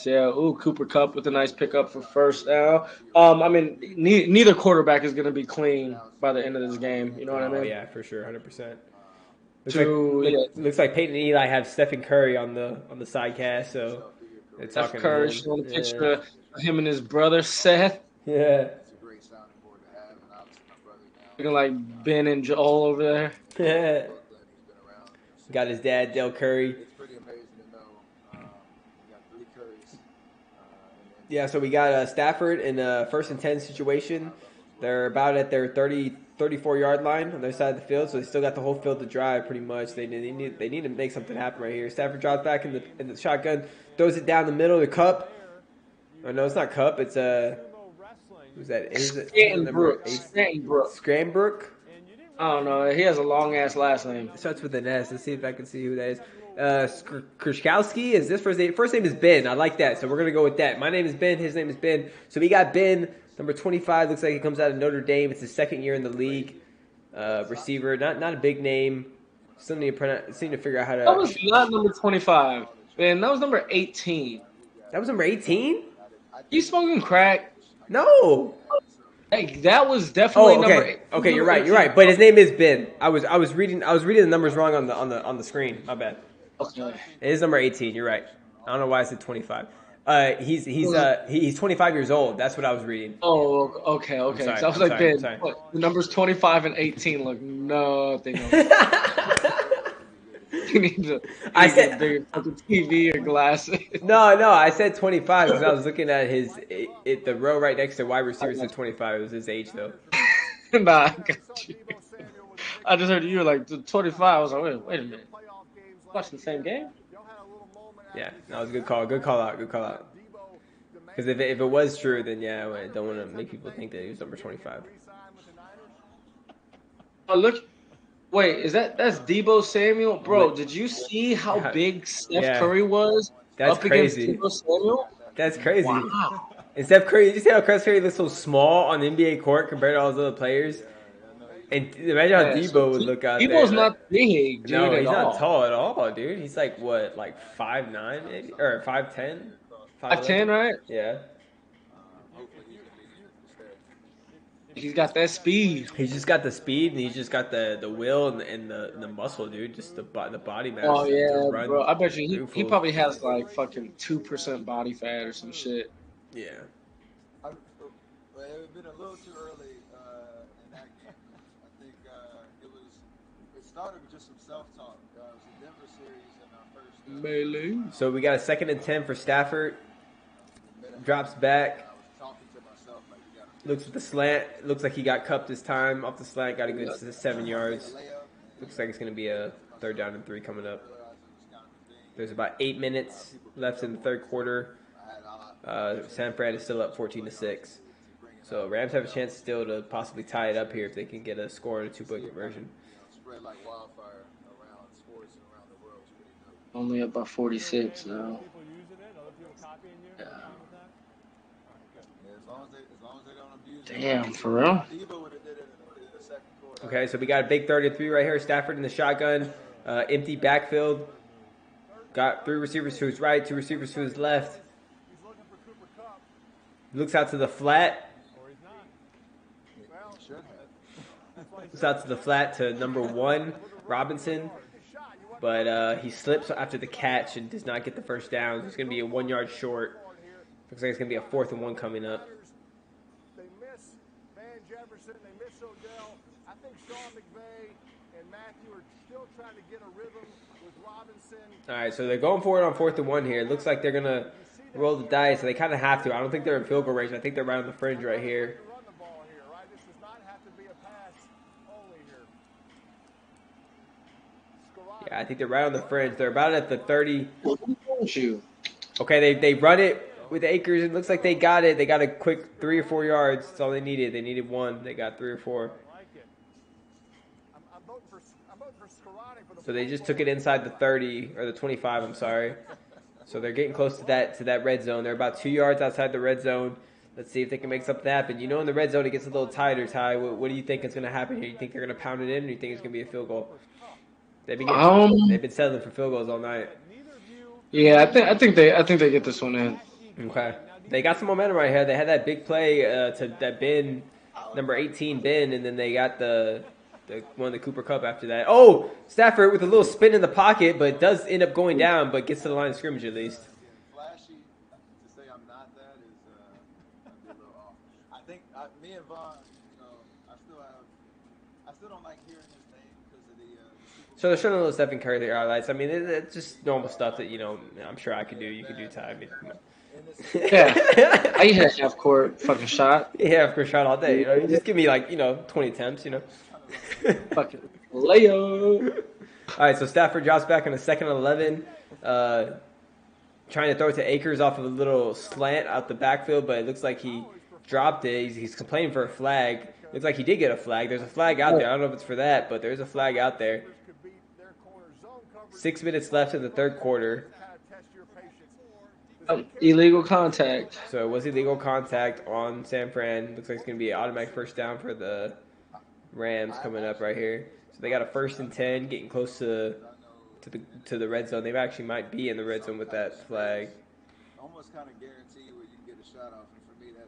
Yeah. Ooh, Cooper Cup with a nice pickup for first down. I mean, neither quarterback is going to be clean by the end of this game. You know what I mean? Yeah, for sure, 100%. Looks like Peyton and Eli have Stephen Curry on the side cast, so they're Steph talking Curry to him. showing a picture of him and his brother Seth. Yeah. Looking like Ben and Joel over there. Got his dad, Del Curry. Yeah, so we got Stafford in a 1st and 10 situation. They're about at their 34-yard line on their side of the field, so they still got the whole field to drive pretty much. They need to make something happen right here. Stafford drops back in the shotgun, throws it down the middle of the Cup. Oh, no, it's not Cup. It's who's that? Scranbrook. I don't know. He has a long ass last name. It starts with an S. Let's see if I can see who that is. Krishkowski is this first name? First name is Ben. I like that, so we're gonna go with that. My name is Ben. His name is Ben. So we got Ben, number 25. Looks like he comes out of Notre Dame. It's his 2nd year in the league. Receiver, not a big name. Still need to figure out how to. That was not number 25, Ben. That was number 18. That was number 18. You smoking crack? No. Hey, that was definitely number 8. Okay, you're right. But his name is Ben. I was reading the numbers wrong on the screen. My bad. Okay. It is number 18. You're right. I don't know why I said 25. He's 25 years old. That's what I was reading. Oh, okay. Sorry, So I was like, Ben, the numbers 25 and 18 look nothing. You need to get bigger fucking TV or glasses. No, I said 25 because I was looking at the row right next to wide receiver said 25. It was his age though. Nah, I got you. I just heard you were like 25. I was like, wait a minute. Watching the same game? Yeah, that was a good call. Good call out. Because if it was true, then yeah, I don't want to make people think that he was number 25. Oh, look. Wait, that's Deebo Samuel? Bro, did you see how big Steph Curry was That's up crazy. against Deebo Samuel? That's crazy. Wow. And Steph Curry, did you see how Steph Curry looks so small on the NBA court compared to all those other players? And imagine how Debo would look out there. Debo's not big, dude. No, he's not tall at all, dude. He's like, what, like 5'9", maybe? Or 5'10"? 5'10", right? Yeah. He's got that speed. He's just got the speed, and he's just got the will and the muscle, dude. Just the body mass. Oh, yeah, to run bro. I bet you he probably has like fucking 2% body fat or some shit. Yeah. It would have been a little too early in that game. I think it started with just some self-talk. It was the Denver series in our first melee. So we got a 2nd and 10 for Stafford. Drops back. Looks with the slant. Looks like he got cupped this time off the slant. Got a good 7 yards. Looks like it's going to be a 3rd down and 3 coming up. There's about 8 minutes left in the 3rd quarter. San Fran is still up 14-6. So Rams have a chance still to possibly tie it up here if they can get a score and a 2-point conversion. Only up by 46 now. Yeah. Damn, for real? Okay, so we got a big 3rd and 3 right here. Stafford in the shotgun. Empty backfield. Got 3 receivers to his right, 2 receivers to his left. Looks out to the flat. Looks out to the flat to number 1, Robinson. But he slips after the catch and does not get the first down. It's going to be a 1 yard short. Looks like it's going to be a 4th and 1 coming up. They miss Van Jefferson. They miss Odell. I think Sean McVay and Matthew are still trying to get a rhythm with Robinson. All right, so they're going for it on 4th and 1 here. It looks like they're going to roll the dice, and they kind of have to. I don't think they're in field goal range. I think they're right on the fringe right here. Run the ball here, right? This does not have to be a pass only here. Yeah, I think they're right on the fringe. They're about at the 30. Shoot. Okay, they run it with Akers. It looks like they got it. They got a quick 3 or 4 yards. That's all they needed. They needed 1. They got 3 or 4. So they just took it inside the 30 or the 25. I'm sorry. So they're getting close to that red zone. They're about 2 yards outside the red zone. Let's see if they can make something happen. You know, in the red zone, it gets a little tighter. Ty, what do you think is going to happen here? You think they're going to pound it in, or you think it's going to be a field goal? They've been settling for field goals all night. Yeah, I think they get this one in. Okay, they got some momentum right here. They had that big play to that Ben, number 18 Ben, and then they got the one the Cooper Cup after that. Oh, Stafford with a little spin in the pocket, but does end up going down, but gets to the line of scrimmage at least. Flashy to say I'm not that is a little off. I think me and Vaughn, I still don't like hearing his name because of the. So they're showing a little Stephen Curry there highlights. I mean, it's just normal stuff that I'm sure I could do. You could do, Ty. I mean, come on. Yeah, I hit a half court fucking shot. Yeah, half court shot all day. You just give me 20 attempts. Fucking layup. All right, so Stafford drops back on a 2nd and 11, trying to throw it to Akers off of a little slant out the backfield, but it looks like he dropped it. He's complaining for a flag. Looks like he did get a flag. There's a flag out there. I don't know if it's for that, but there's a flag out there. 6 minutes left in the 3rd quarter. Illegal contact. So it was illegal contact on San Fran. Looks like it's going to be an automatic first down for the Rams coming up right here. So they got a 1st and 10, getting close to the red zone. They actually might be in the red zone with that flag. Almost kind of guarantee where you can get a shot off, and for me, that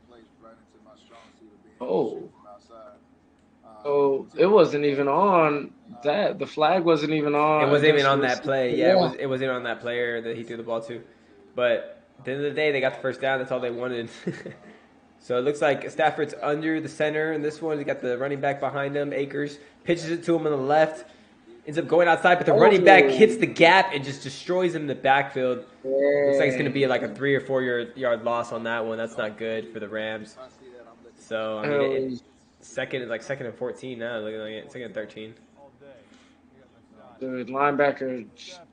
plays right into my strong suit of being able to shoot from outside. Oh, it wasn't even on that. The flag wasn't even on. It wasn't even on that play. Yeah, it wasn't on that player that he threw the ball to. But at the end of the day, they got the first down. That's all they wanted. So it looks like Stafford's under the center in this one. He got the running back behind him, Akers. Pitches it to him on the left. Ends up going outside, but the running back hits the gap and just destroys him in the backfield. Looks like it's going to be like a 3 or 4 yard loss on that one. That's not good for the Rams. So, I mean, it's second and 14 now. Look at it. 2nd and 13. The linebacker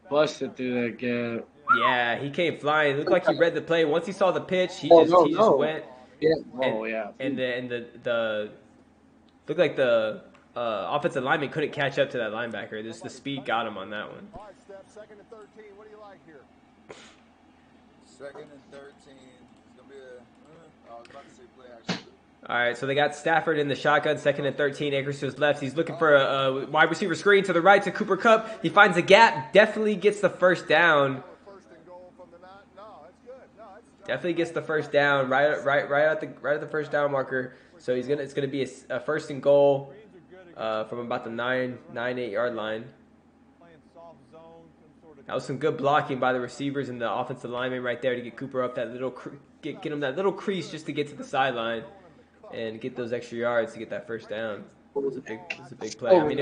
busted through that gap. Yeah, he came flying. It looked like he read the play. Once he saw the pitch, he just went. Yeah. And the looked like the offensive lineman couldn't catch up to that linebacker. Just the speed got him on that one. All right, Steph, 2nd and 13. What do you like here? 2nd and 13. It's gonna be I was about to say play action. All right, so they got Stafford in the shotgun, 2nd and 13. Akers to his left. He's looking for a wide receiver screen to the right to Cooper Kupp. He finds a gap. Definitely gets the first down. Definitely gets the first down right at the first down marker. So it's gonna be a 1st and goal from about the 8 yard line. That was some good blocking by the receivers and the offensive lineman right there to get Cooper up that little get him that little crease just to get to the sideline and get those extra yards to get that first down. It was a big play. I mean,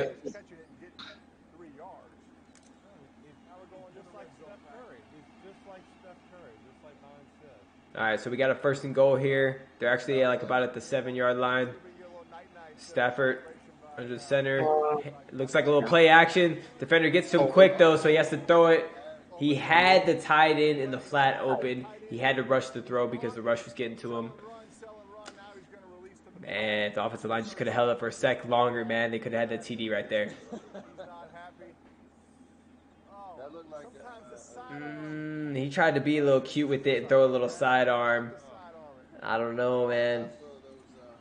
all right, so we got a 1st and goal here. They're actually about at the 7 yard line. Stafford under the center. Looks like a little play action. Defender gets to him quick though, so he has to throw it. He had the tight end in the flat open. He had to rush the throw because the rush was getting to him. Man, the offensive line just could have held up for a sec longer, man. They could have had the TD right there. He tried to be a little cute with it and throw a little sidearm. I don't know, man.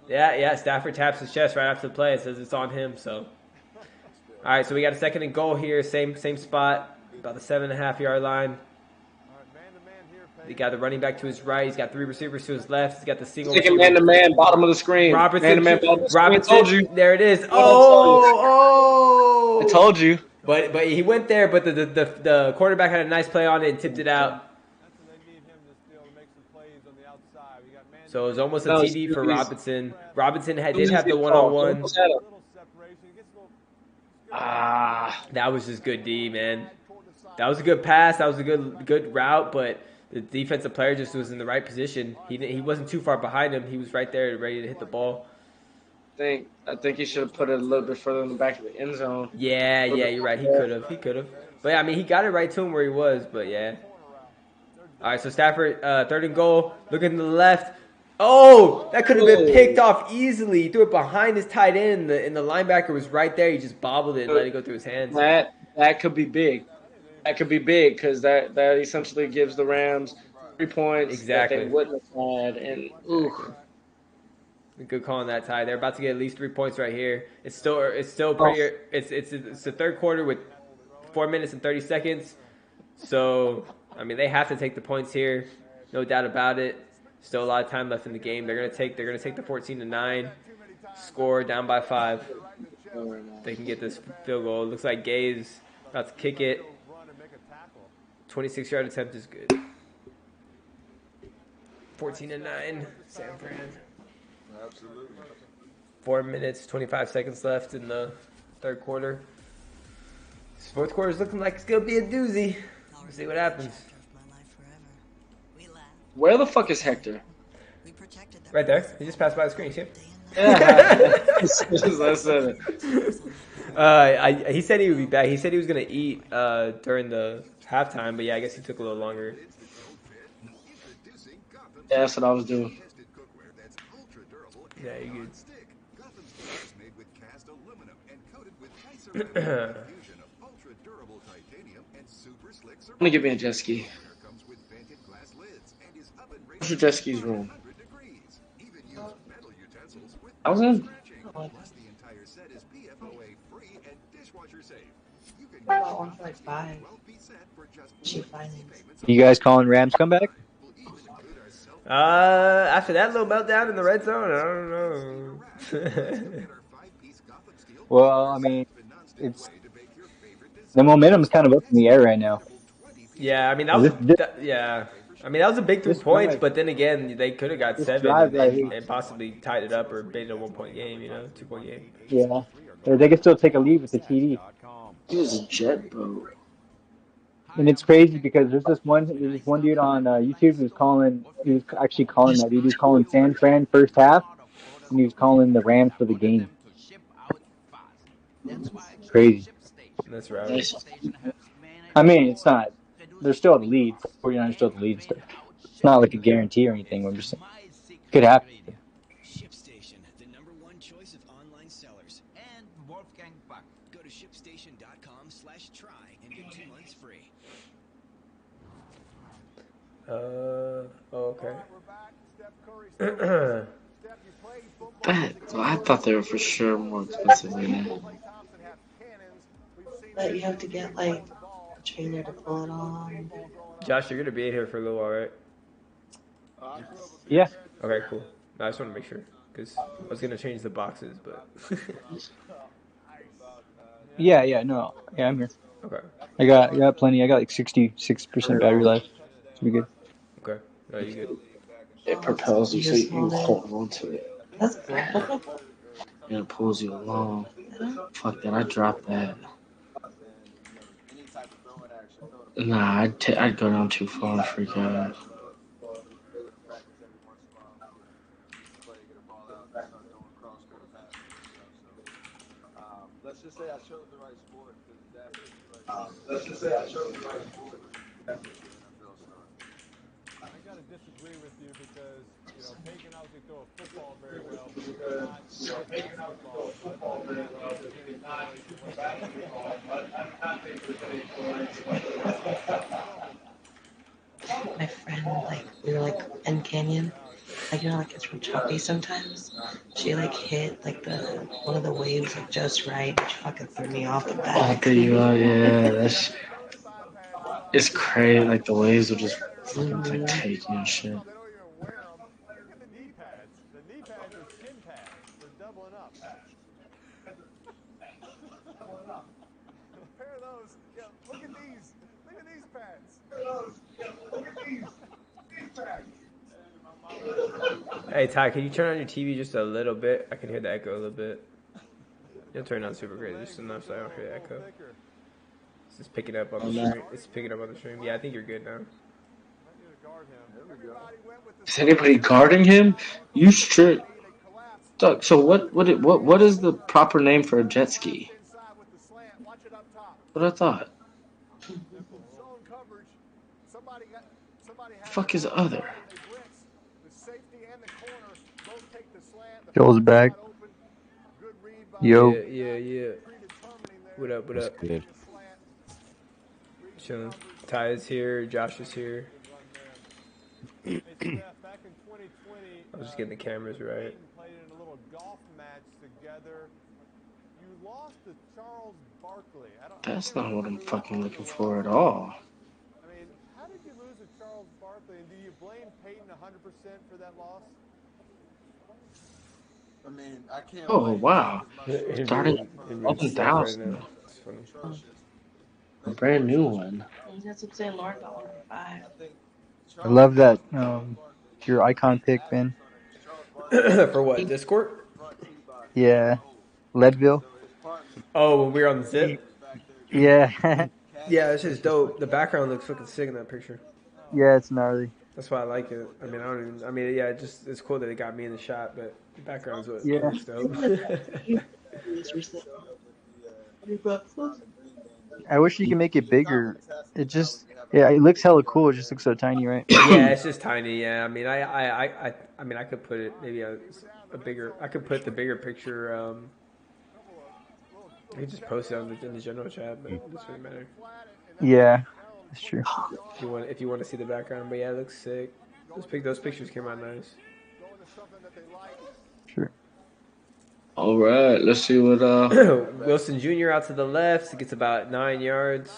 Yeah, Stafford taps his chest right after the play. It says it's on him, so. All right, so we got a 2nd and goal here. Same spot, about the 7.5 yard line. He got the running back to his right. He's got 3 receivers to his left. He's got the single. Taking man-to-man, bottom of the screen. Robertson. I told you. There it is. Oh! I told you. But he went there, but the quarterback had a nice play on it and tipped it out. So it was almost a TD for Robinson. Robinson did have the one-on-one. That was just good D, man. That was a good pass. That was a good route, but the defensive player just was in the right position. He wasn't too far behind him. He was right there, ready to hit the ball. I think he should have put it a little bit further in the back of the end zone. Yeah, you're right. He could have. But yeah, I mean, he got it right to him where he was. But yeah. All right, so Stafford, 3rd and goal. Looking to the left. Oh, that could have been picked off easily. He threw it behind his tight end, and the linebacker was right there. He just bobbled it and let it go through his hands. That could be big. That could be big because that essentially gives the Rams 3 points that they wouldn't have had. And good call on that tie. They're about to get at least 3 points right here. It's still pretty. It's the third quarter with 4 minutes and 30 seconds. So I mean, they have to take the points here, no doubt about it. Still a lot of time left in the game. They're gonna take the 14-9 score, down by 5. They can get this field goal. It looks like Gay's about to kick it. 26-yard attempt is good. 14-9, San Fran. Absolutely. 4 minutes, 25 seconds left in the third quarter. This fourth quarter is looking like it's gonna be a doozy. We'll see what happens. Where the fuck is Hector? Right there. He just passed by the screen. See him? Yeah. He said he would be back. He said he was gonna eat during the halftime, but yeah, I guess he took a little longer. Yeah, that's what I was doing. Yeah, you good. I'm gonna give me a jet ski. What's your jet ski's room? I was in. What about one for like 5? She finally. You guys calling Rams comeback? After that little meltdown in the red zone, I don't know. Well, I mean, it's the momentum is kind of up in the air right now. Yeah, I mean that was that was a big 3 points, but then again, they could have got 7 and possibly tied it up or made it a 1-point game, 2-point game. Yeah, they can still take a lead with the TD. It was a jet boat. And it's crazy because there's this one dude on YouTube who's calling. He was actually calling that. He was calling San Fran first half, and he was calling the Rams for the game. Crazy. That's right. I mean, it's not. They're still the lead. 49ers still the lead. It's not like a guarantee or anything. I'm just saying, could happen. ShipStation, the #1 choice of online sellers, and Wolfgang Puck. Go to ShipStation.com/try and get 2 months free. Okay. I thought they were for sure more expensive than that. But you have to get like a trailer to pull it on. Josh, you're gonna be in here for a little while, right? Yeah. Okay, cool. No, I just want to make sure because I was gonna change the boxes, but. Yeah, no. Yeah, I'm here. Okay. I got plenty. I got like 66% battery life. Should be good. Okay. No, you good. It propels you so you can hold on to it. That's good. And it pulls you along. Fuck that, I dropped that. Nah, I'd go down too far and freak out. Let's just say I chose the right sport because I gotta disagree with you because Peyton obviously throw a football very well, but he's not My friend, like, we were like in Canyon, like it's from choppy sometimes. She like hit like one of the waves like just right, which fucking threw me off the back. It's crazy. Like the waves will just fucking like take you and shit. Hey Ty, can you turn on your TV just a little bit? I can hear the echo a little bit. You'll turn on super great, just enough so I don't hear the echo. It's just picking up on the no. stream. It's picking up on the stream. Yeah, I think you're good now. Is anybody guarding him? You straight. Doug, so what is the proper name for a jet ski? What I thought. The fuck is the other? Joel's back. Yo. Yeah. What up? That's good. Chilling. Ty is here. Josh is here. I was just getting the cameras right. Played in a little golf match together. You lost to Charles Barkley. That's not what I'm fucking looking for at all. I mean, how did you lose to Charles Barkley? And do you blame Peyton 100% for that loss? I mean, I can't. Oh wow! Starting up and down. Right now. It's funny. A brand new one. That's what I'm saying. Lord got 1 5. I love that. Your icon pick, Ben. For what? Discord? Yeah. Leadville. Oh, when we were on the zip? Yeah. Yeah, it's just dope. The background looks fucking sick in that picture. Yeah, it's gnarly. That's why I like it. I mean, yeah, it's cool that it got me in the shot, but the background's what Yeah. looks dope. I wish you could make it bigger. It looks hella cool. It just looks so tiny, right? Yeah, it's just tiny. Yeah, I mean, I could put it maybe a bigger. I could put the bigger picture. I could just post it in the general chat, but it doesn't really matter. Yeah, that's true. If you want to see the background, but yeah, it looks sick. Those pictures came out nice. Sure. All right, let's see what. Wilson Jr. out to the left. He gets about 9 yards.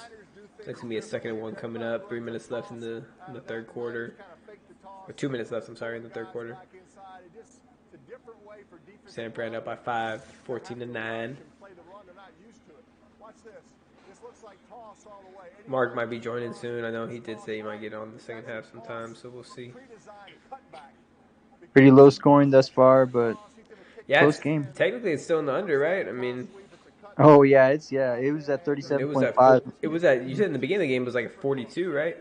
That's gonna be a 2nd and 1 coming up. 3 minutes left in the third quarter, or 2 minutes left. I'm sorry, in the third quarter. San Fran up by 5, 14-9. Mark might be joining soon. I know he did say he might get on the second half sometime, so we'll see. Pretty low scoring thus far, but yeah, close game. Technically, it's still in the under, right? I mean. Oh yeah, it was at 37.5. It was at. You said in the beginning of the game it was like 42, right?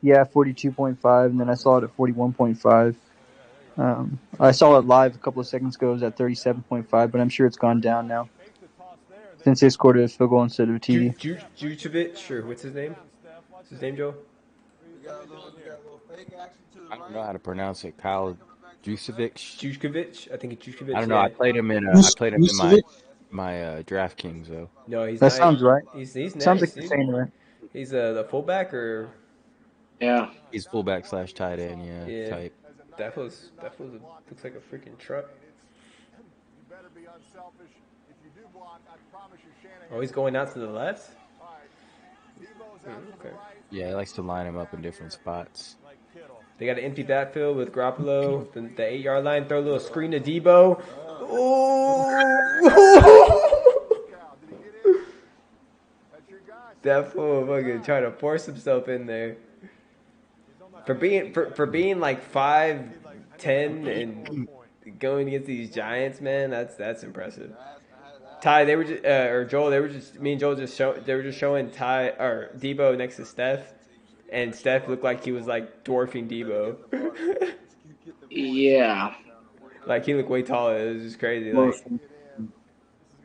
Yeah, 42.5, and then I saw it at 41.5. I saw it live a couple of seconds ago. It was at 37.5, but I'm sure it's gone down now since they scored a field goal instead of a TV. Jucevic, or what's his name? What's his name, Joe? I don't know how to pronounce it. Kyle Jucevic. I think it's Jucevic. I don't know. Yeah. I played him in my DraftKings though. No, he's that nice. Sounds right. He's nice. Sounds like you're saying right. He's the fullback or. Yeah. He's fullback / tight end. Yeah. Type. That looks like a freaking truck. Oh, he's going out to the left? Okay. Yeah, he likes to line him up in different spots. They got an empty backfield with Garoppolo, the 8-yard line. Throw a little screen to Debo. That fool fucking trying to force himself in there. For being like 5'10" and going against these Giants, man, that's impressive. Ty, they were just, or Joel, me and Joel were just showing Ty or Debo next to Steph, and Steph looked like he was like dwarfing Debo. Yeah. Like he looked way taller. It was just crazy. Like,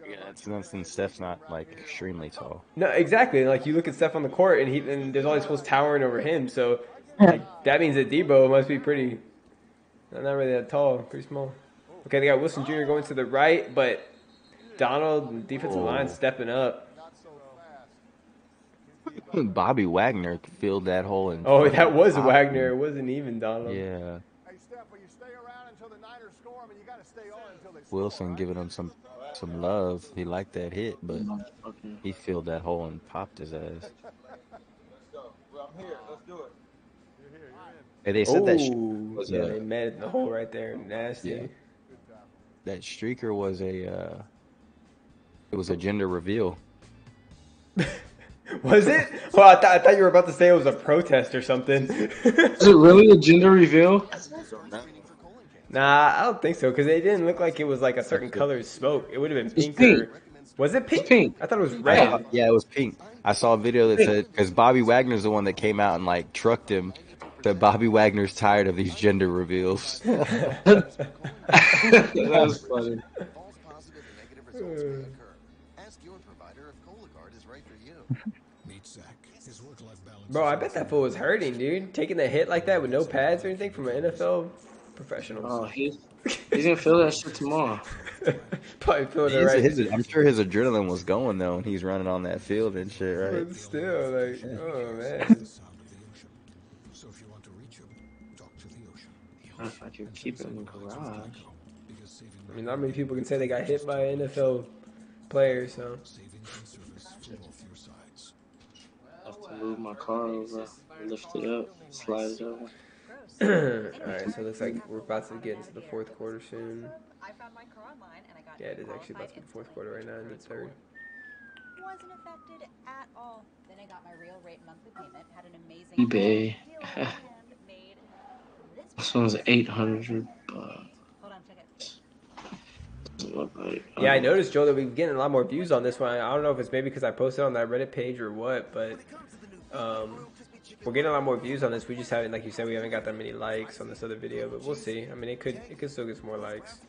yeah, that's since Steph's not like extremely tall. No, exactly. Like you look at Steph on the court, and there's all these fools towering over him. So like that means that Debo must be pretty, not really that tall, pretty small. Okay, they got Wilson Jr. going to the right, but Donald, defensive line, stepping up. Bobby Wagner filled that hole in. Oh, that was Wagner. It wasn't even Donald. Yeah. Wilson giving him some love. He liked that hit, but he filled that hole and popped his ass. Hey, they said that was they met in the hole right there. Nasty. Yeah. That streaker was it was a gender reveal. Was it? Well, I thought you were about to say it was a protest or something. Is it really a gender reveal? Nah, I don't think so, because it didn't look like it was like a certain color of smoke. It would have been pink. Was it It's pink? pink. I thought it was red. Yeah, it was pink. I saw a video that said because Bobby Wagner's the one that came out and like trucked him. That Bobby Wagner's tired of these gender reveals. That's funny. False positive and negative results may occur. Ask your provider if Cologuard is right for you. Meet Zach. His work-life balance. Bro, I bet that fool was hurting, dude. Taking a hit like that with no pads or anything from an NFL professional. Oh, he's gonna feel that shit tomorrow. Probably feeling it right. I'm sure his adrenaline was going though when he's running on that field and shit, right? But still, like, oh man. So if you want to reach him, talk to the ocean. If I can keep it in the garage. I mean, not many people can say they got hit by an NFL player, so. I have to move my car over, lift it up, slide it over. Alright, so it looks like we're about to get into the fourth quarter soon. Yeah, it is actually about to be the fourth quarter right now in the third. Wasn't affected at all. Then I got my real rate monthly payment. Had an amazing eBay. This one's $800. Hold on, check it. Doesn't look like. Yeah, I noticed, Joe, that we're getting a lot more views on this one. I don't know if it's maybe because I posted on that Reddit page or what, but we're getting a lot more views on this. We just haven't, like you said, we haven't got that many likes on this other video, but we'll see. I mean, it could still get some more likes.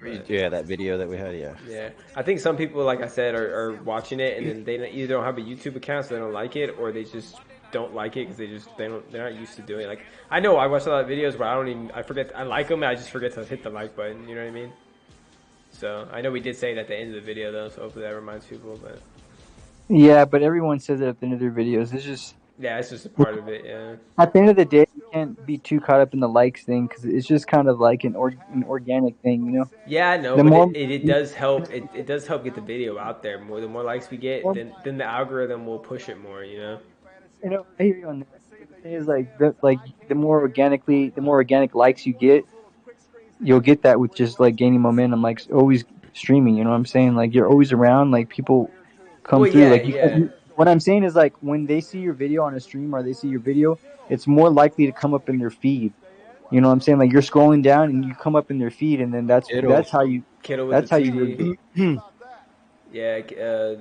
But, yeah, that video that we had, yeah. Yeah, I think some people, like I said, are watching it and then they either don't have a YouTube account so they don't like it, or they just don't like it because they're not used to doing it. Like, I know I watch a lot of videos where I forget, I like them and I just forget to hit the like button, you know what I mean? So I know we did say it at the end of the video though, so hopefully that reminds people. But yeah, but everyone says it at the end of their videos. It's just it's just a part of it. Yeah. At the end of the day, you can't be too caught up in the likes thing because it's just kind of like an organic thing, you know. Yeah, I know, The but more it does help. It does help get the video out there more. The more likes we get, then the algorithm will push it more. You know. You know, I hear you on that. The thing is, the more organic likes you get, you'll get that with just like gaining momentum, like always streaming. You know what I'm saying? Like you're always around, like people come through. Yeah, Like yeah. what I'm saying is like when they see your video on a stream or they see your video, it's more likely to come up in their feed. You know what I'm saying? Like you're scrolling down and you come up in their feed, and then that's how you Kittle with that's the how TD. you. Yeah,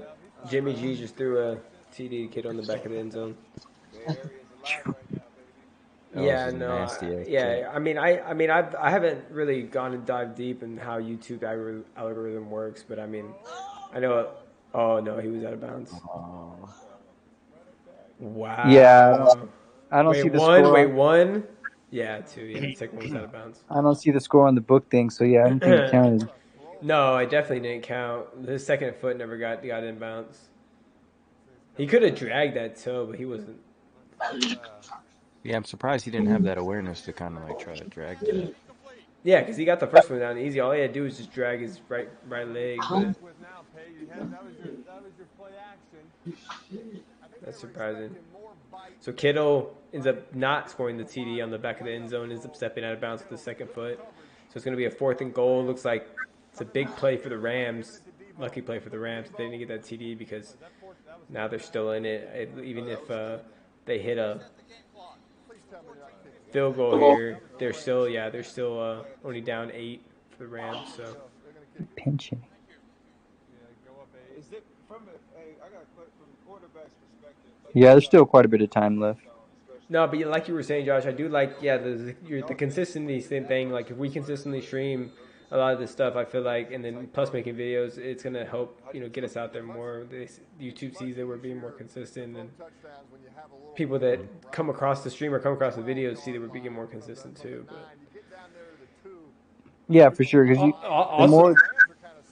Jimmy G just threw a TD to Kittle in the back of the end zone. Yeah, no, I mean, I haven't really gone and dived deep in how YouTube algorithm works, but I mean, I know. Oh no, he was out of bounds. Wow. Yeah, I don't wait, see the one. score. Wait, one. Yeah, two. Yeah, the second one was out of bounds. I don't see the score on the book thing, so yeah, I didn't think it counted. No, it definitely didn't count. His second foot never got in bounds. He could have dragged that toe, but he wasn't. Yeah, I'm surprised he didn't have that awareness to kind of like try to drag that. Yeah, because he got the first one down easy. All he had to do was just drag his right leg. But that's surprising. So Kittle ends up not scoring the TD on the back of the end zone, ends up stepping out of bounds with the second foot. So it's going to be a 4th and goal. Looks like it's a big play for the Rams. Lucky play for the Rams. They didn't get that TD because now they're still in it. Even if they hit a field goal here, they're still only down 8 for the Rams. So pinching. Yeah, there's still quite a bit of time left. No, but like you were saying, Josh, I do like the consistency thing. Like if we consistently stream a lot of this stuff, I feel like, and then plus making videos, it's gonna help get us out there more. YouTube sees that we're being more consistent, and people that come across the stream or come across the videos see that we're being more consistent too. But yeah, for sure. Because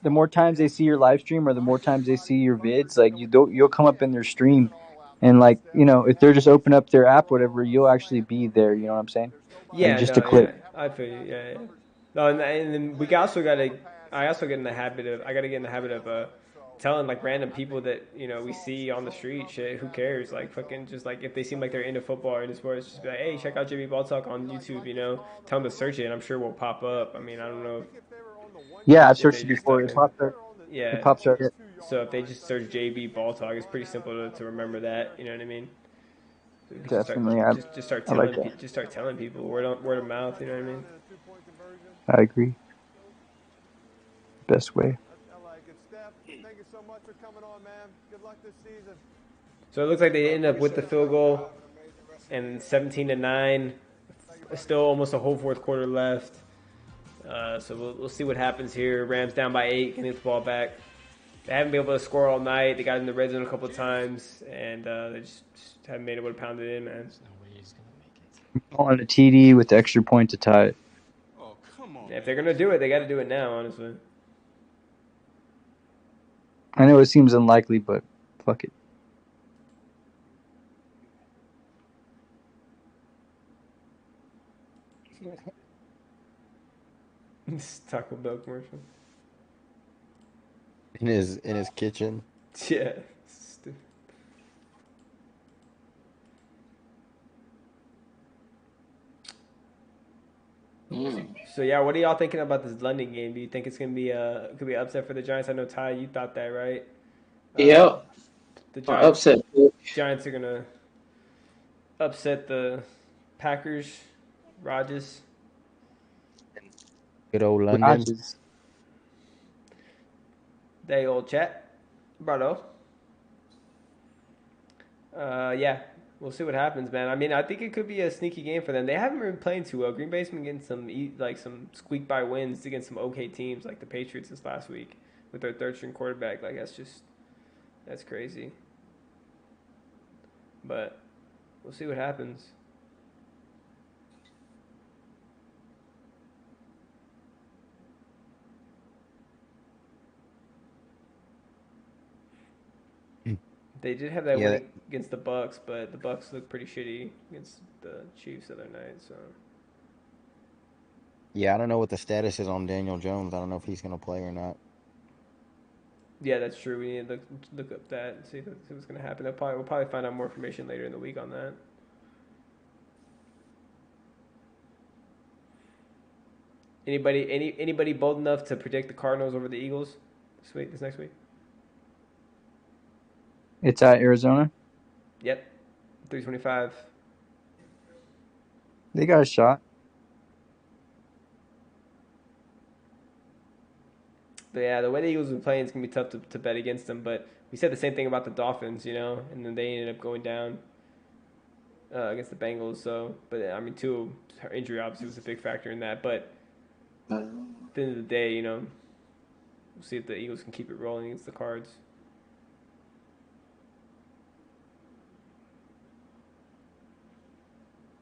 the more times they see your live stream or the more times they see your vids, like you'll come up in their stream. And like if they're just open up their app, whatever, you'll actually be there. You know what I'm saying? Yeah, like just to click. Yeah, I feel you. Yeah. No, and then we also gotta. I also get in the habit of. I gotta get in the habit of telling like random people that we see on the street. Shit, who cares? Like fucking just like if they seem like they're into football or into sports, just be like, hey, check out JB BallTalk on YouTube. Tell them to search it, and I'm sure we'll pop up. I mean, I don't know. Yeah, I've searched it before. It pops up. Yeah, it pops up. So if they just search JB BallTalk, it's pretty simple to remember that. You know what I mean? So definitely, just start telling people word of mouth. You know what I mean? I agree. Best way. for coming on, man. Good luck this season. So it looks like they end up with the field goal and 17-9. Still almost a whole fourth quarter left. So we'll see what happens here. Rams down by 8, can get the ball back. They haven't been able to score all night. They got in the red zone a couple of times, and they just haven't been able to pound it in, man. On a TD with the extra point to tie it. Oh, come on. Yeah, if they're gonna do it, they got to do it now. Honestly. I know it seems unlikely, but fuck it. Taco Bell commercial. In his kitchen. Yeah. Stupid. So yeah, what are y'all thinking about this London game? Do you think it's gonna be could be an upset for the Giants? I know Ty, you thought that, right? Yep. The Giants. Upset. Giants are gonna upset the Packers. Rodgers. Good old London. Rodgers. They old chat, brother. Yeah, we'll see what happens, man. I mean, I think it could be a sneaky game for them. They haven't been playing too well. Green Bay's been getting some squeak by wins against some okay teams like the Patriots this last week with their third string quarterback. Like that's crazy. But we'll see what happens. They did have that win against the Bucks, but the Bucks looked pretty shitty against the Chiefs the other night. So yeah, I don't know what the status is on Daniel Jones. I don't know if he's gonna play or not. yeah, that's true. We need to look up that and see what's gonna happen. We'll probably find out more information later in the week on that. Anybody bold enough to predict the Cardinals over the Eagles this next week? It's at Arizona. Yep, 325. They got a shot. But yeah, the way the Eagles have been playing, it's gonna be tough to bet against them. But we said the same thing about the Dolphins, and then they ended up going down against the Bengals. So, but I mean, her injury obviously was a big factor in that. But at the end of the day, we'll see if the Eagles can keep it rolling against the Cards.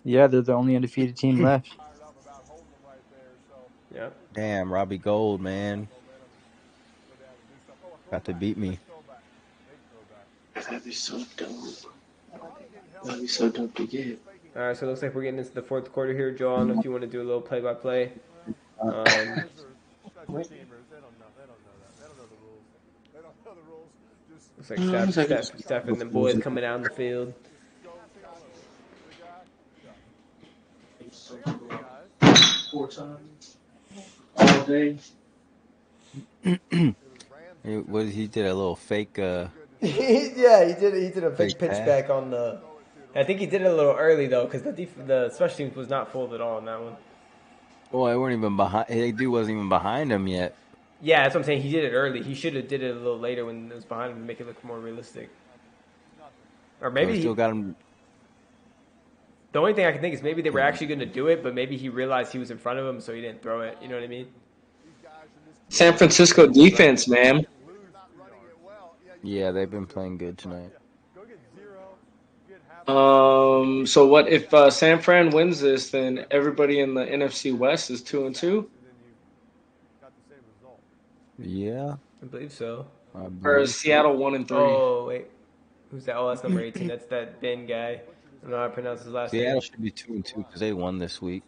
Yeah, they're the only undefeated team left. Yeah. Damn, Robbie Gold, man. Got to beat me. That'd be so dope. That'd be so dope to get. All right, so it looks like we're getting into the fourth quarter here, Joe. I don't know if you want to do a little play-by-play. Looks like Steph and the boys coming out in the field. Four times all day. He did a little fake. Yeah, he did a fake pitch back on the. I think he did it a little early though, because the special teams was not fooled at all on that one. Well, they weren't even behind. The dude wasn't even behind him yet. Yeah, that's what I'm saying. He did it early. He should have did it a little later when it was behind him to make it look more realistic. Or maybe he still got him. The only thing I can think is maybe they were actually going to do it, but maybe he realized he was in front of him, so he didn't throw it. You know what I mean? San Francisco defense, man. Yeah, they've been playing good tonight. So what if San Fran wins this? Then everybody in the NFC West is 2-2. Yeah, I believe so. Or is Seattle 1-3? Oh wait, who's that? Oh, that's number 18. That's that Ben guy. I don't know how to pronounce his last name. Seattle should be 2-2 because they won this week.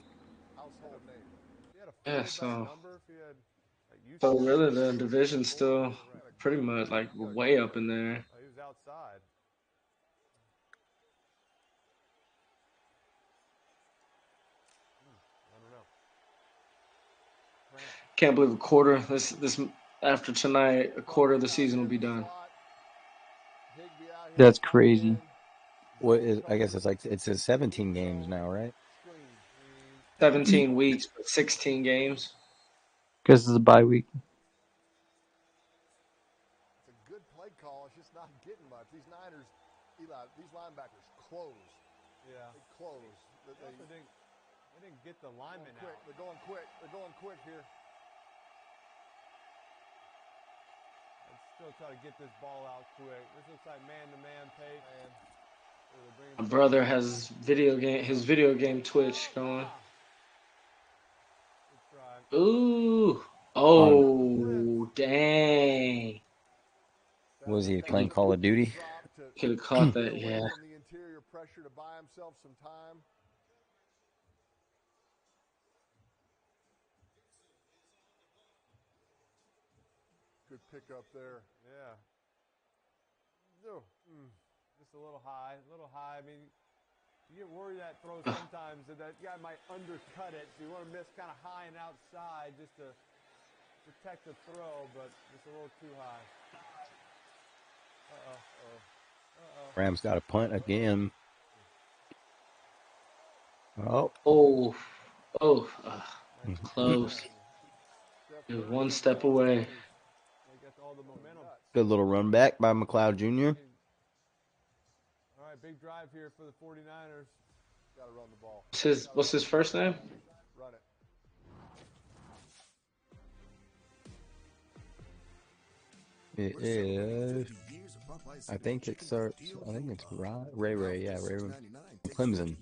Yeah, so really the division's still pretty much like way up in there. Can't believe a quarter. This after tonight, a quarter of the season will be done. That's crazy. What is? I guess it's 17 games now, right? 17 weeks, but 16 games. Because it's a bye week. Eli, these linebackers close. Yeah. They close. They didn't get the linemen quick. out. They're going quick. They're going quick here. Let's still try to get this ball out quick. This looks like man-to-man pace. My brother has his video game Twitch going. Ooh. Oh, dang. Was he playing Call of Duty? Could have caught that, yeah. From the interior pressure to buy himself some time. Good pick up there. Yeah. Just a little high, I mean, you get worried that throw sometimes that guy might undercut it. So you want to miss kind of high and outside just to protect the throw, but just a little too high. Rams got a punt again. Oh. Close. He was one step away. Good little run back by McLeod Jr. All right, big drive here for the 49ers. Got to run the ball. What's his first name? Run it. It is. I think it's Ray. Yeah, Ray. Clemson.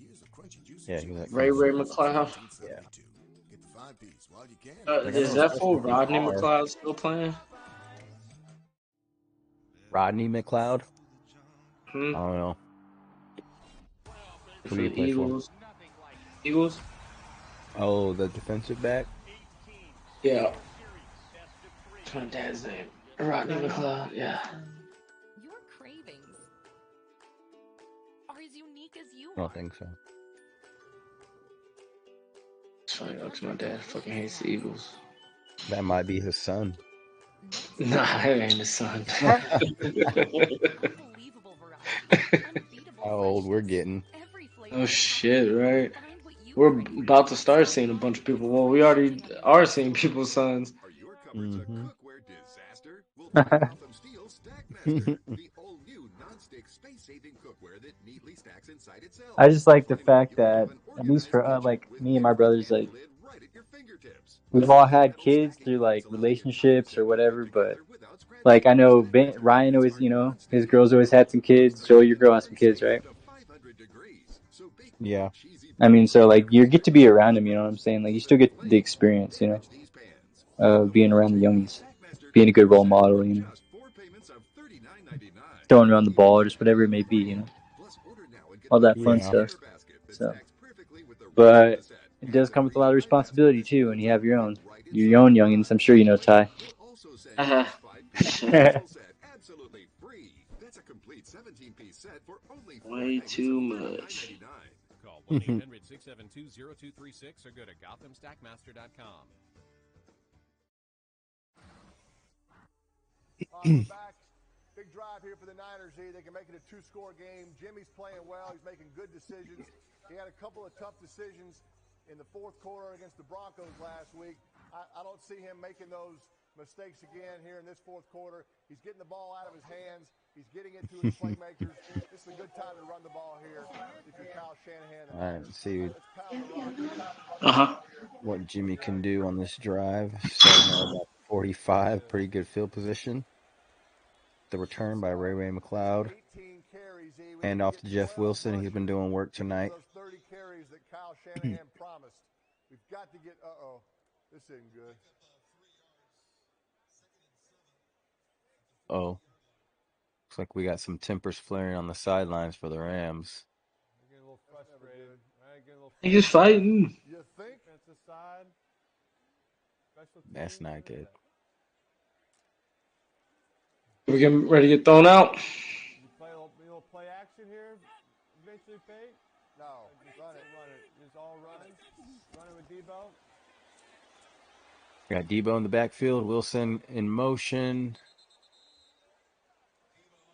Yeah, he was at Ray Clemson. McLeod. Yeah. Is that fool Rodney McLeod still playing? Rodney McLeod? I don't know. For the Eagles. Eagles? Oh, the defensive back? Yeah. That's my dad's name. Rodney McLeod, yeah. Your cravings are as unique as you I don't think so. It's funny though, 'cause my dad fucking hates the Eagles. That might be his son. Nah, it ain't his son. How old we're getting. Oh shit, right? We're about to start seeing a bunch of people. Well, we already are seeing people's sons. Mm-hmm. I just like the fact that, at least for like me and my brothers, like we've all had kids through like relationships or whatever, but like I know Ryan always, his girls always had some kids. Joel, your girl has some kids, right? Yeah. I mean, so like you get to be around them, you know what I'm saying? Like you still get the experience, being around the youngins, being a good role model, throwing around the ball or just whatever it may be, all that fun stuff. So, but it does come with a lot of responsibility too, when you have your own youngins. I'm sure you know, Ty. Way too much. Call 1-800-672-0236 or go to GothamStackmaster.com. We're back. Big drive here for the Niners. They can make it a two-score game. Jimmy's playing well. He's making good decisions. He had a couple of tough decisions in the fourth quarter against the Broncos last week. I don't see him making those mistakes again here in this fourth quarter. He's getting the ball out of his hands. He's getting it to his playmakers. This is a good time to run the ball here if you're Kyle Shanahan. All right, let's see Uh-huh. what Jimmy can do on this drive. Starting at about 45, pretty good field position. The return by Ray McLeod. Hand off to Jeff Wilson. He's been doing work tonight. Those 30 carries that Kyle Shanahan promised. We've got to get. This isn't good. Oh. Looks like we got some tempers flaring on the sidelines for the Rams. Getting a little frustrated. He's fighting. You think? That's not good. We getting ready to get thrown out. You play a little play action here, eventually, Pate? No, run it. Just all running with Debo. We got Debo in the backfield. Wilson in motion.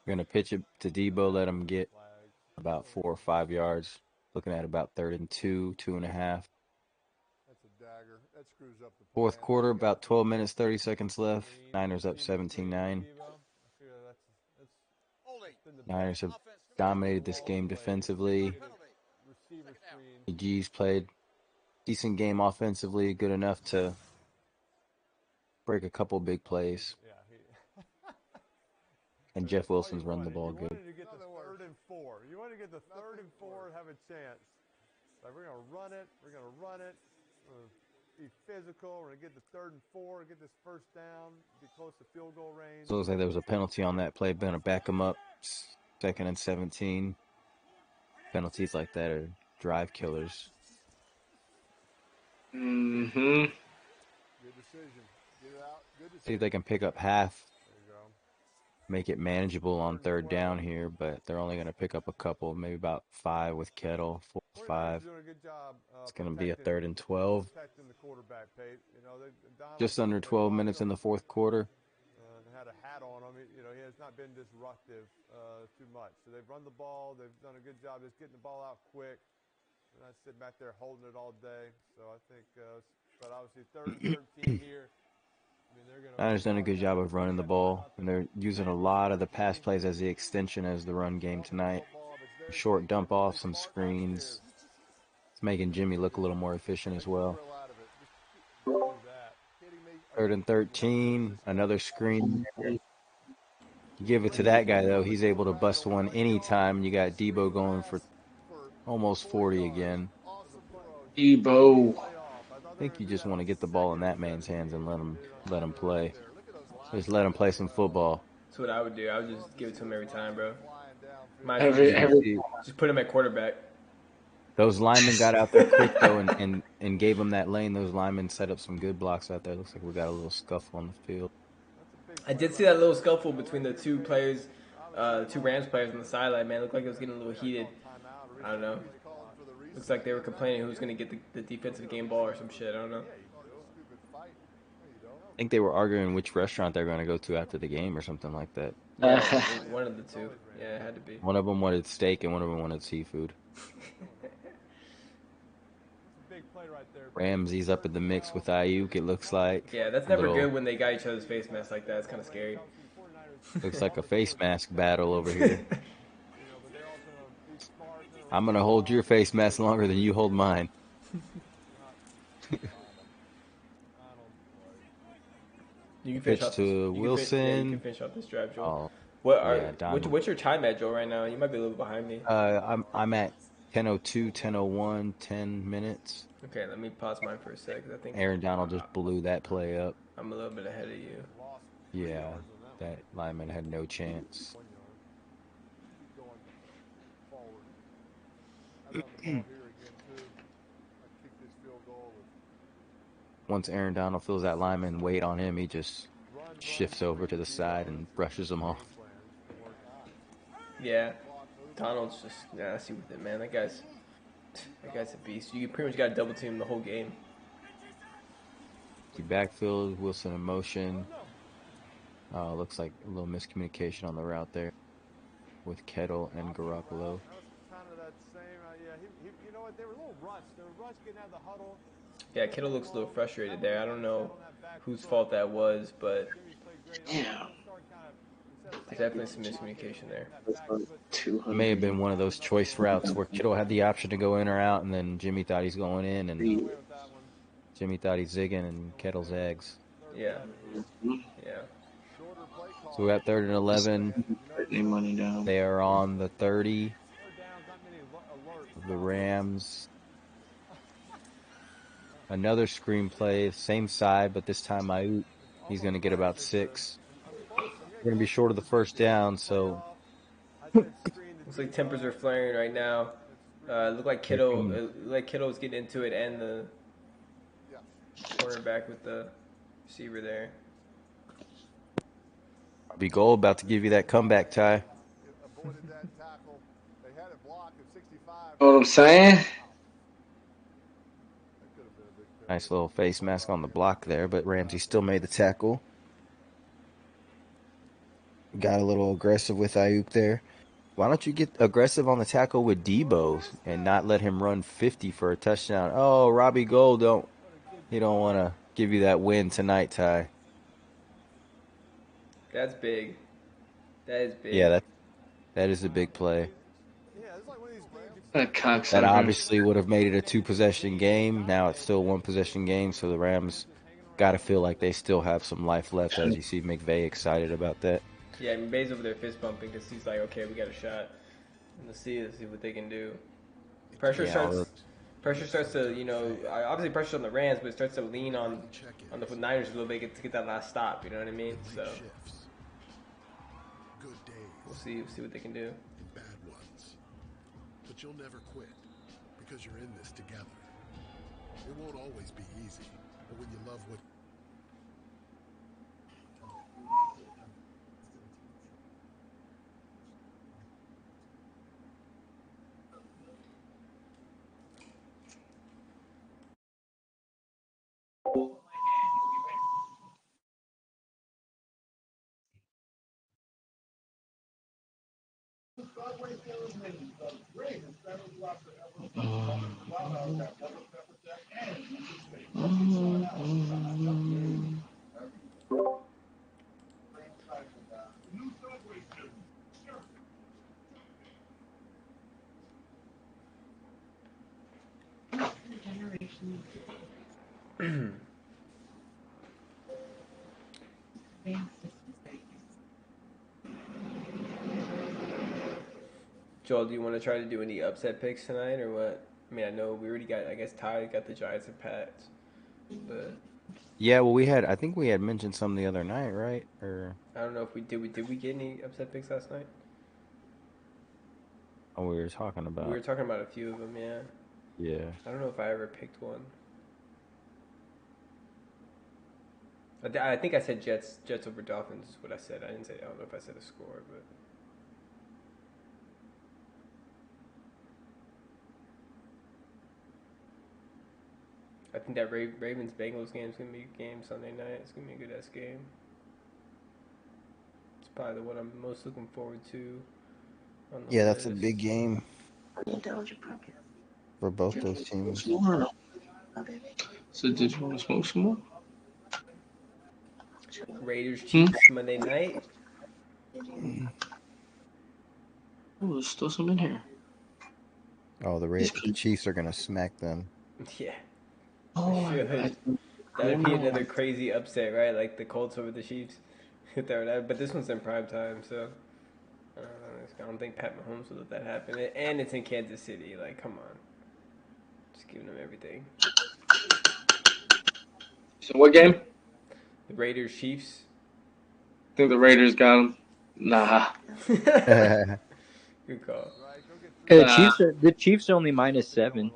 We're going to pitch it to Debo, let him get about 4 or 5 yards. Looking at about 3rd and 2, 2.5. That's a dagger. That screws up the Fourth quarter, about 12 minutes, 30 seconds left. Niners up 17-9. Niners have dominated this game defensively. Receiver screen. AG's played decent game offensively, good enough to break a couple big plays. Yeah, And Jeff Wilson's run the ball you good. wanted to get the 3rd and 4. You wanted to get the 3rd and 4 and have a chance. Like, we're going to run it. We're going to run it. We're going to be physical. We're going to get the 3rd and 4, get this first down, be close to field goal range. So it looks like there was a penalty on that play. Going to back them up. 2nd and 17. Penalties like that are drive killers. Mm-hmm. Good decision. Get it out. Good decision. See if they can pick up half. There you go. Make it manageable on 3rd down here, but they're only going to pick up a couple, maybe about 5 with Kettle, 4 or 5. Doing a good job, It's going to be a 3rd and 12. Protecting the quarterback, Pate. You know, Just under 12 minutes in the 4th quarter. Had a hat on him. You know, he has not been disruptive too much. So they've run the ball. They've done a good job just getting the ball out quick. And I sit back there holding it all day. So I think, but obviously 3rd and 13 here. I mean, they're gonna. Niners done a good job of running the ball, and they're using a lot of the pass plays as the extension as the run game tonight. Short dump off, some screens. It's making Jimmy look a little more efficient as well. 3rd and 13, another screen. You give it to that guy, though. He's able to bust one anytime. You got Debo going for almost 40 again. Debo. I think you just want to get the ball in that man's hands and let him play. Just let him play some football. That's what I would do. I would just give it to him every time, bro. Just put him at quarterback. Those linemen got out there quick, though, and gave him that lane. Those linemen set up some good blocks out there. Looks like we got a little scuffle on the field. I did see that little scuffle between the 2 players, 2 Rams players on the sideline, man. It looked like it was getting a little heated. I don't know. Looks like they were complaining who's going to get the defensive game ball or some shit. I don't know. I think they were arguing which restaurant they're going to go to after the game or something like that. Yeah, one of the 2. Yeah, it had to be. One of them wanted steak and one of them wanted seafood. Ramsey's up in the mix with Ayuk, it looks like. Yeah, that's never good when they got each other's face masks like that. It's kind of scary. Looks like a face mask battle over here. I'm going to hold your face mask longer than you hold mine. You can pitch to Wilson. You can finish off this drive, Joel. Oh, what's your time at, Joel, right now? You might be a little behind me. I'm at 10:02, 10:01, 10 minutes. Okay, let me pause mine for a sec. I think Aaron Donald just blew that play up. I'm a little bit ahead of you. Yeah, that lineman had no chance. Once Aaron Donald feels that lineman weight on him, he just shifts over to the side and brushes him off. Yeah, Donald's just nasty with it, man. That guy's a beast. You pretty much got to double team the whole game. The backfield, Wilson in motion. Looks like a little miscommunication on the route there with Kettle and Garoppolo. You know what? They were a little rushed. They were rushed getting out of the huddle. Yeah, Kittle looks a little frustrated there. I don't know whose fault that was, but yeah, there's definitely some miscommunication there. It may have been one of those choice routes where Kittle had the option to go in or out, and then Jimmy thought he's going in, and Jimmy thought he's zigging, and Kettle zags. Yeah. Yeah. So we got 3rd and 11. Money down. They are on the 30 of the Rams. Another screenplay, same side, but this time Ayuk, he's going to get about 6. We're going to be short of the first down, so. Looks like tempers are flaring right now. Look like Kittle's getting into it, and the cornerback with the receiver there. Robbie Gold about to give you that comeback, Ty. Know what I'm saying? Nice little face mask on the block there, but Ramsey still made the tackle. Got a little aggressive with Ayuk there. Why don't you get aggressive on the tackle with Debo and not let him run 50 for a touchdown? Oh, Robbie Gold don't want to give you that win tonight, Ty. That's big. That is big. Yeah, that is a big play. That That cocksucker. obviously would have made it a 2-possession game. Now it's still a 1-possession game, so the Rams got to feel like they still have some life left. As you see McVay excited about that. Yeah, McVay's over there fist bumping because he's like, okay, we got a shot. And let's see what they can do. Pressure Yeah, starts to, obviously pressure's on the Rams, but it starts to lean on the Niners a little bit to get that last stop. You know what I mean? So Good days we'll see what they can do. and bad ones. But you'll never quit because you're in this together. It won't always be easy, but when you love what Joel, do you want to try to do any upset picks tonight or what? I mean, I know we already got. I guess Ty got the Giants and Pats, but Yeah, well, I think we had mentioned some the other night, right? Or I don't know if we did. Did we get any upset picks last night? we were talking about. We were talking about a few of them. Yeah. Yeah. I don't know if I ever picked one. I think I said Jets over Dolphins is what I said. I didn't say. I don't know if I said a score, but. I think that Ravens Bengals game is gonna be a game Sunday night. It's gonna be a good ass game. It's probably the one I'm most looking forward to. Yeah, that's a big game for both those teams. So did you want to smoke some more? Raiders Chiefs Monday night. Oh, there's still some in here. Oh, the Chiefs are gonna smack them. Yeah. Oh, That'd be another crazy upset, right? Like the Colts over the Chiefs. But this one's in prime time, so I don't think Pat Mahomes will let that happen. And it's in Kansas City. Like, come on, just giving them everything. So what game? The Raiders Chiefs. I think the Raiders got them. Nah. Good call. The Chiefs are only -7.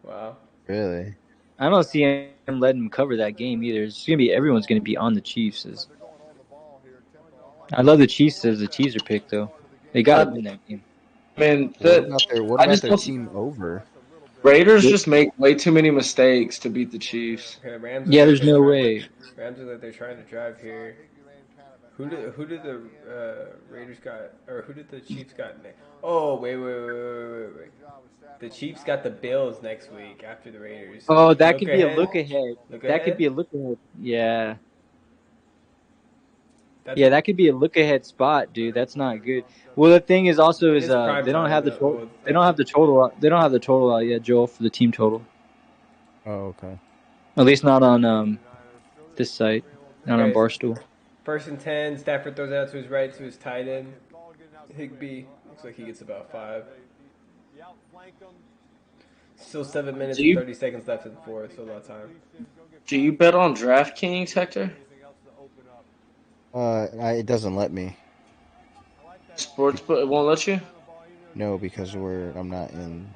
Wow. Really? I don't see him letting them cover that game either. It's gonna be everyone's gonna be on the Chiefs. I love the Chiefs as a teaser pick though. They gotta win that game. Man, what about their team over? Raiders just make way too many mistakes to beat the Chiefs. Okay, Rams. Yeah, there's no way. Rams are like they're trying to drive here. Who did the Raiders got, or who did the Chiefs got next? Oh, wait. The Chiefs got the Bills next week after the Raiders. Oh, that could be a look ahead. That could be a look ahead. Yeah. Yeah, that could be a look ahead spot, dude. That's not good. Well, the thing is also is they don't have the total. They don't have the total. They don't have the total out yet, Joel, for the team total. Oh, okay. At least not on this site, not on Barstool. 1st and 10. Stafford throws it out to his right to his tight end. Higbee looks like he gets about 5. Still 7 minutes and 30 seconds left in the fourth. Still a lot of time. Do you bet on DraftKings, Hector? It doesn't let me. Sportsbook, it won't let you? No, because I'm not in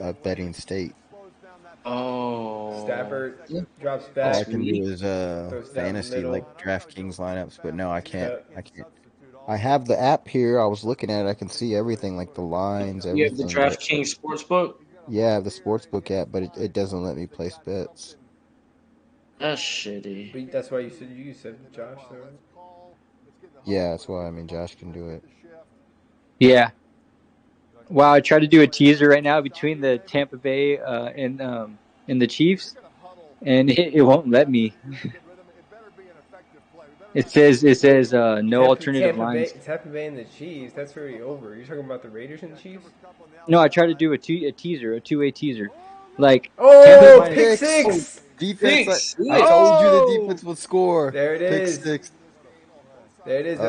a betting state. Oh. Stafford drops back. All I can do is fantasy like DraftKings lineups, but no, I can't. I have the app here. I was looking at it. I can see everything, like the lines, everything. You have the DraftKings Sportsbook? Yeah, I have the Sportsbook app, but it doesn't let me place bets. That's shitty. But that's why you said Josh. So. Yeah, that's why. I mean, Josh can do it. Yeah. Wow, I tried to do a teaser right now between the Tampa Bay and the Chiefs, and it won't let me. It says no alternative lines. Tampa Bay and the Chiefs. That's already over. You're talking about the Raiders and the Chiefs? No, I tried to do a teaser, a two-way teaser. Like Oh, Tampa pick minus, six! Defense. I Pick- told you the Oh! defense would score. There it Pick is. 6. There it is.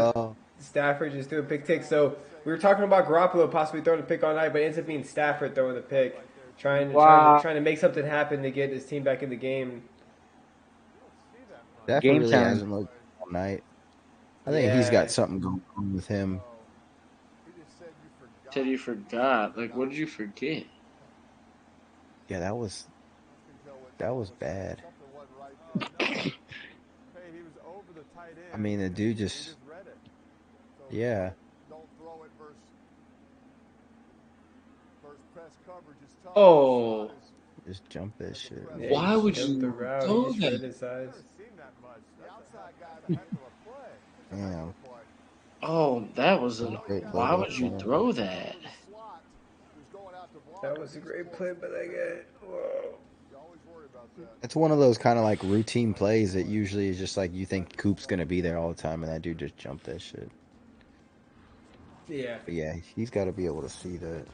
Stafford just doing pick six. So we were talking about Garoppolo possibly throwing a pick all night, but it ends up being Stafford throwing the pick, trying to make something happen to get his team back in the game. Stafford Game really time. hasn't looked all night. I think he's Yeah. got something going on with him. Said you forgot. Like, what did you forget? Yeah, that was bad. I mean, the dude just yeah. Oh, Just jump that shit. Yeah, why would jumped the you route. He do just read that? his eyes. Damn. Oh, that was an. Great play Why by would you center. throw that? That was a great play by that guy. Whoa. It's one of those kind of like routine plays that usually is just like you think Coop's gonna be there all the time, and that dude just jumped that shit. Yeah. But yeah, he's got to be able to see that.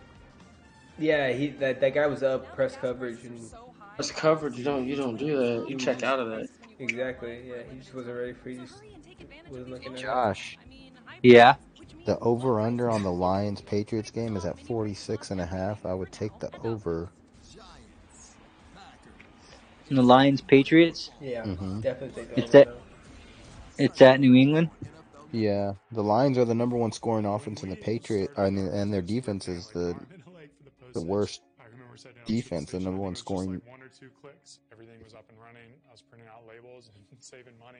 Yeah, that guy was up press coverage and Press coverage. You don't do that. You check out of that. exactly. Yeah, he just wasn't ready for it. He just wasn't looking at it. Josh, Yeah. the over/under on the Lions Patriots game is at 46.5. I would take the over. And the Lions Patriots. Yeah, Mm-hmm. definitely take the It's over at though. it's at New England. Yeah, the Lions are the number one scoring offense in the and their defense is the worst defense, the number one scoring. One or two clicks, everything was up and running. I was printing out labels and saving money.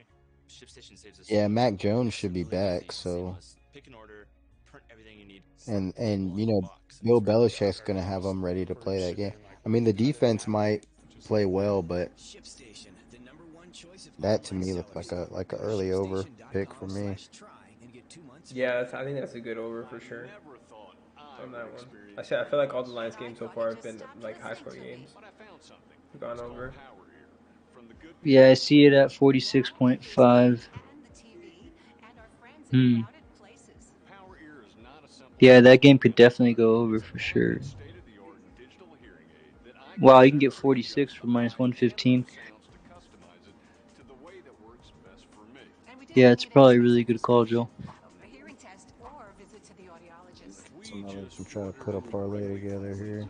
ShipStation saves us. Yeah, Mac Jones should be back, so. Pick an order, print everything you need. And you know, Bill Belichick's gonna have them ready to play that game. I mean, the defense might play well, but that to me looked like a early over pick for me. Yeah, I think that's a good over for sure. On that one, I feel like all the Lions games so far have been like high scoring games. Gone over. Yeah, I see it at 46.5. Yeah, that game could definitely go over for sure. Wow, you can get 46 for minus 115. Yeah, it's probably a really good call, Joe. Somebody can try to put a parlay together here.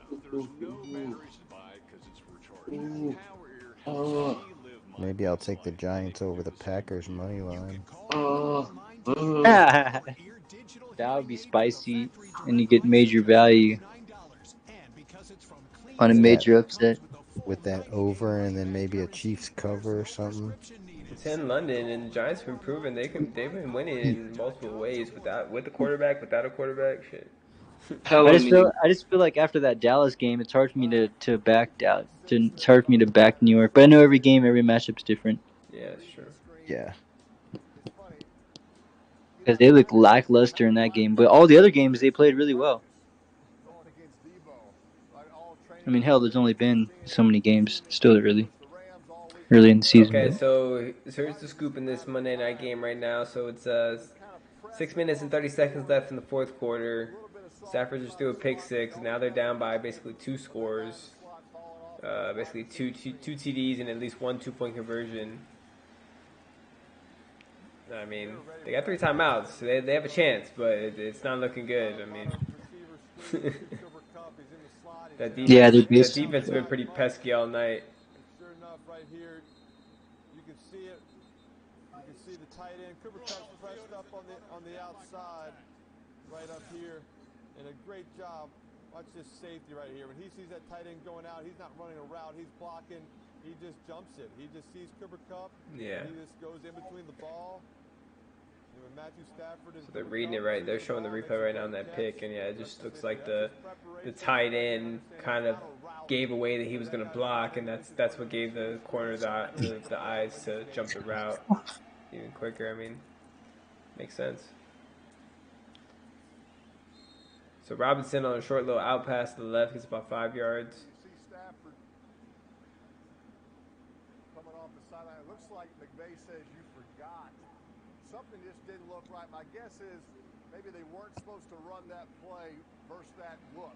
Maybe I'll take the Giants over the Packers money line. That would be spicy, and you get major value on a major upset. With that over, and then maybe a Chiefs cover or something. It's in London, and the Giants have been proven they've been winning in multiple ways with the quarterback, without a quarterback. Shit. I just feel like after that Dallas game, it's hard for me to back down. It's hard for me to back New York, but I know every game, every matchup's different. Yeah, it's true. Yeah. Because they look lackluster in that game, but all the other games they played really well. I mean, hell, there's only been so many games still early in the season. Okay, so here's the scoop in this Monday night game right now. So it's 6 minutes and 30 seconds left in the fourth quarter. Stafford just threw a pick six. Now they're down by basically two scores. Basically two TDs and at least one 2-point conversion. I mean, they got 3 timeouts. So they have a chance, but it's not looking good. I mean, that defense has been pretty pesky all night. Sure enough, right here, you can see it. You can see the tight end. Cooper Kupp's pressed up on the outside, right up here, and a great job. Watch this safety right here. When he sees that tight end going out, he's not running a route. He's blocking. He just jumps it. He just sees Cooper Kupp. Yeah. He just goes in between the ball. So they're reading it right. They're showing the replay right now on that pick, and yeah, it just looks like the tight end kind of gave away that he was going to block, and that's what gave the corner the eyes to jump the route even quicker. I mean, makes sense. So Robinson on a short little out pass to the left gets about 5 yards. Coming off the sideline, it looks like McVay says you forgot. something just didn't look right. My guess is maybe they weren't supposed to run that play versus that look.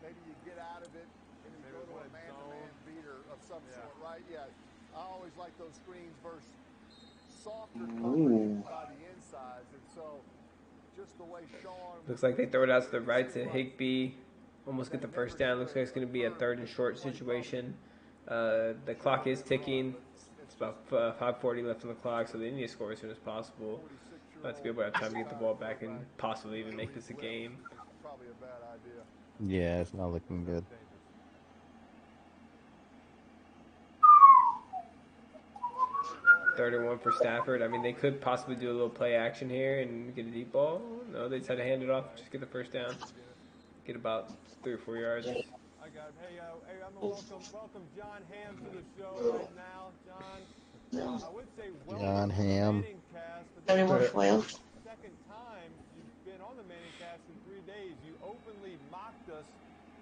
Maybe you get out of it and you go to a man-to-man beater of some sort, right? Yeah. I always like those screens versus softer coverage by the insides. And so just the way Sean... Looks like they throw it out to the right to Higbee. Almost get the first down. Looks like it's going to be a 3rd and short situation. The clock is ticking. It's about 5:40 left on the clock, so they need to score as soon as possible. To be able to have time to get the ball back and possibly even make this a game. Probably a bad idea. Yeah, it's not looking good. Third and 1 for Stafford. I mean, they could possibly do a little play action here and get a deep ball. No, they just had to hand it off, just get the first down. Get about 3 or 4 yards. I got it. Hey, I'm gonna welcome John Ham to the show right now. John, I would say welcome John to the Ham. Manning cast, but Any more this is foil? the second time you've been on the Manning cast in 3 days. You openly mocked us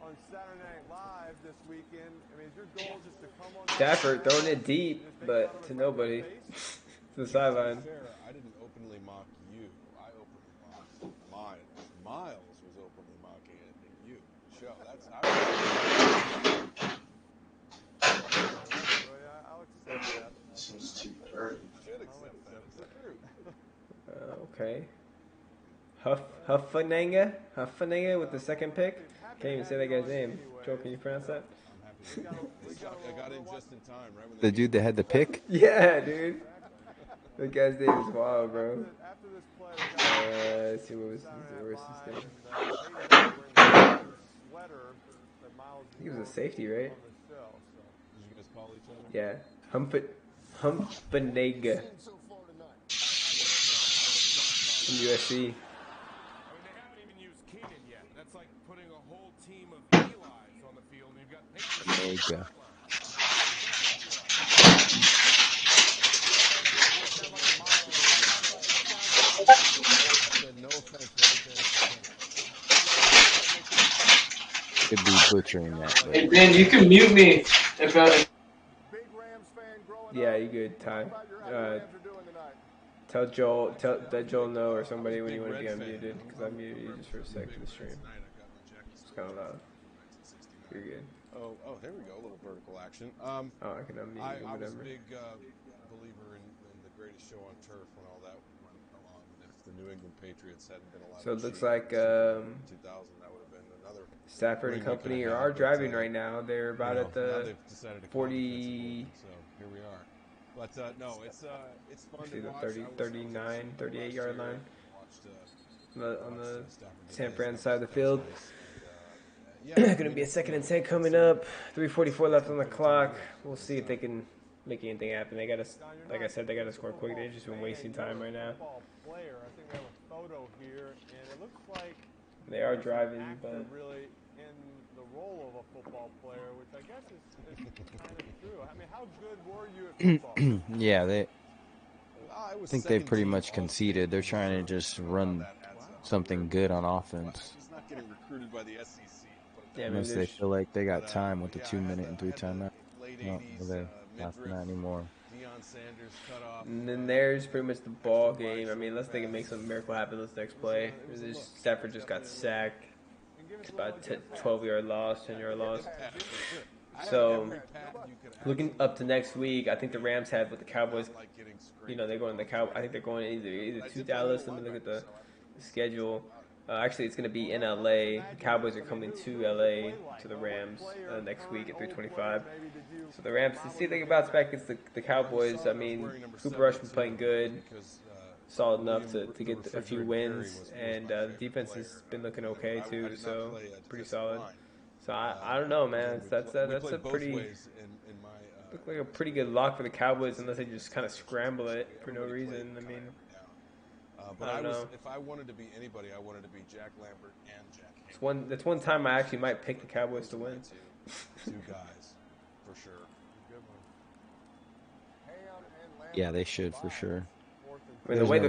on Saturday Night Live this weekend. I mean, is your goal just to come on? Stafford throwing it deep, but to nobody. To the sideline. Fair, I didn't openly mock you. I openly mocked Miles. Miles was openly mocking it at you. Show. That's I'll accept that. Seems too early. Should accept that. It's the truth. Okay. Huffananga with the second pick. Can't even say that guy's name. Joe, can you pronounce that? I got in just in time, right when The dude that had the pick? Yeah, dude. The guy's name is wild, bro. Let's see what was his name. He was a safety, right? Did you guys call each other? Yeah. Humpanega. From USC. I mean, they haven't even used Keenan yet. That's like putting a whole team of Eli's on the field, and you've got Mega. No offense, Could be butchering that. But. Hey, Dan, you can mute me if Yeah, you good, Ty. Tell Joel, let Joel know or somebody when you want to be unmuted, because I muted you just for a sec for the stream. It's kind of loud. You're good. Oh, there we go. A little vertical action. I can unmute you, I was a whatever. big believer in the greatest show on turf when all that went along. And if the New England Patriots hadn't been allowed So it to looks cheat like in 2000, that would have been another. Stafford and company are driving right now. They're about at the 40. So here we are. But no, it's fun Actually, to the watch. 39, 38-yard line Watched, on the Stafford San get Fran his side of the field. Yeah, Going to be a 2nd and 10 coming up. 3:44 left on the clock. We'll see if they can make anything happen. They got to, like I said, they got to score quick. They've just been wasting time right now. Player. I think we have a photo here, and it looks like They are driving, but really in the role of a football player, which I guess is kind of true. I mean, how good were you at football? Yeah, I think they pretty much conceded. They're trying to just run something good on offense. He's not getting recruited by the SEC. Yeah, Unless they feel like they got time with the 2 minute and 3 timeout. No, they're not anymore. Deion Sanders cut off. And then there's pretty much the ball game. I mean, unless they can make some miracle happen this next play. Stafford just got sacked. It's about 12-yard loss, 10-yard loss. So, looking up to next week, I think the Rams have with the Cowboys. You know, they're going to the I think they're going either to Dallas. Let me look at the schedule. Actually, it's going to be in LA. The Cowboys are coming to LA to the Rams next week at 3:25. So the Rams, to see if they can bounce back against the Cowboys. I mean, Cooper Rush been playing good, solid enough to get a few wins, and the defense has been looking okay too. So pretty solid. So I don't know, man. That's a pretty look like a pretty good lock for the Cowboys unless they just kind of scramble it for no reason. I mean. But if I wanted to be anybody, I wanted to be Jack Lambert and Jack Hank. That's one time I actually might pick the Cowboys to win. Two guys, for sure. Yeah, they should for sure. I mean, the way the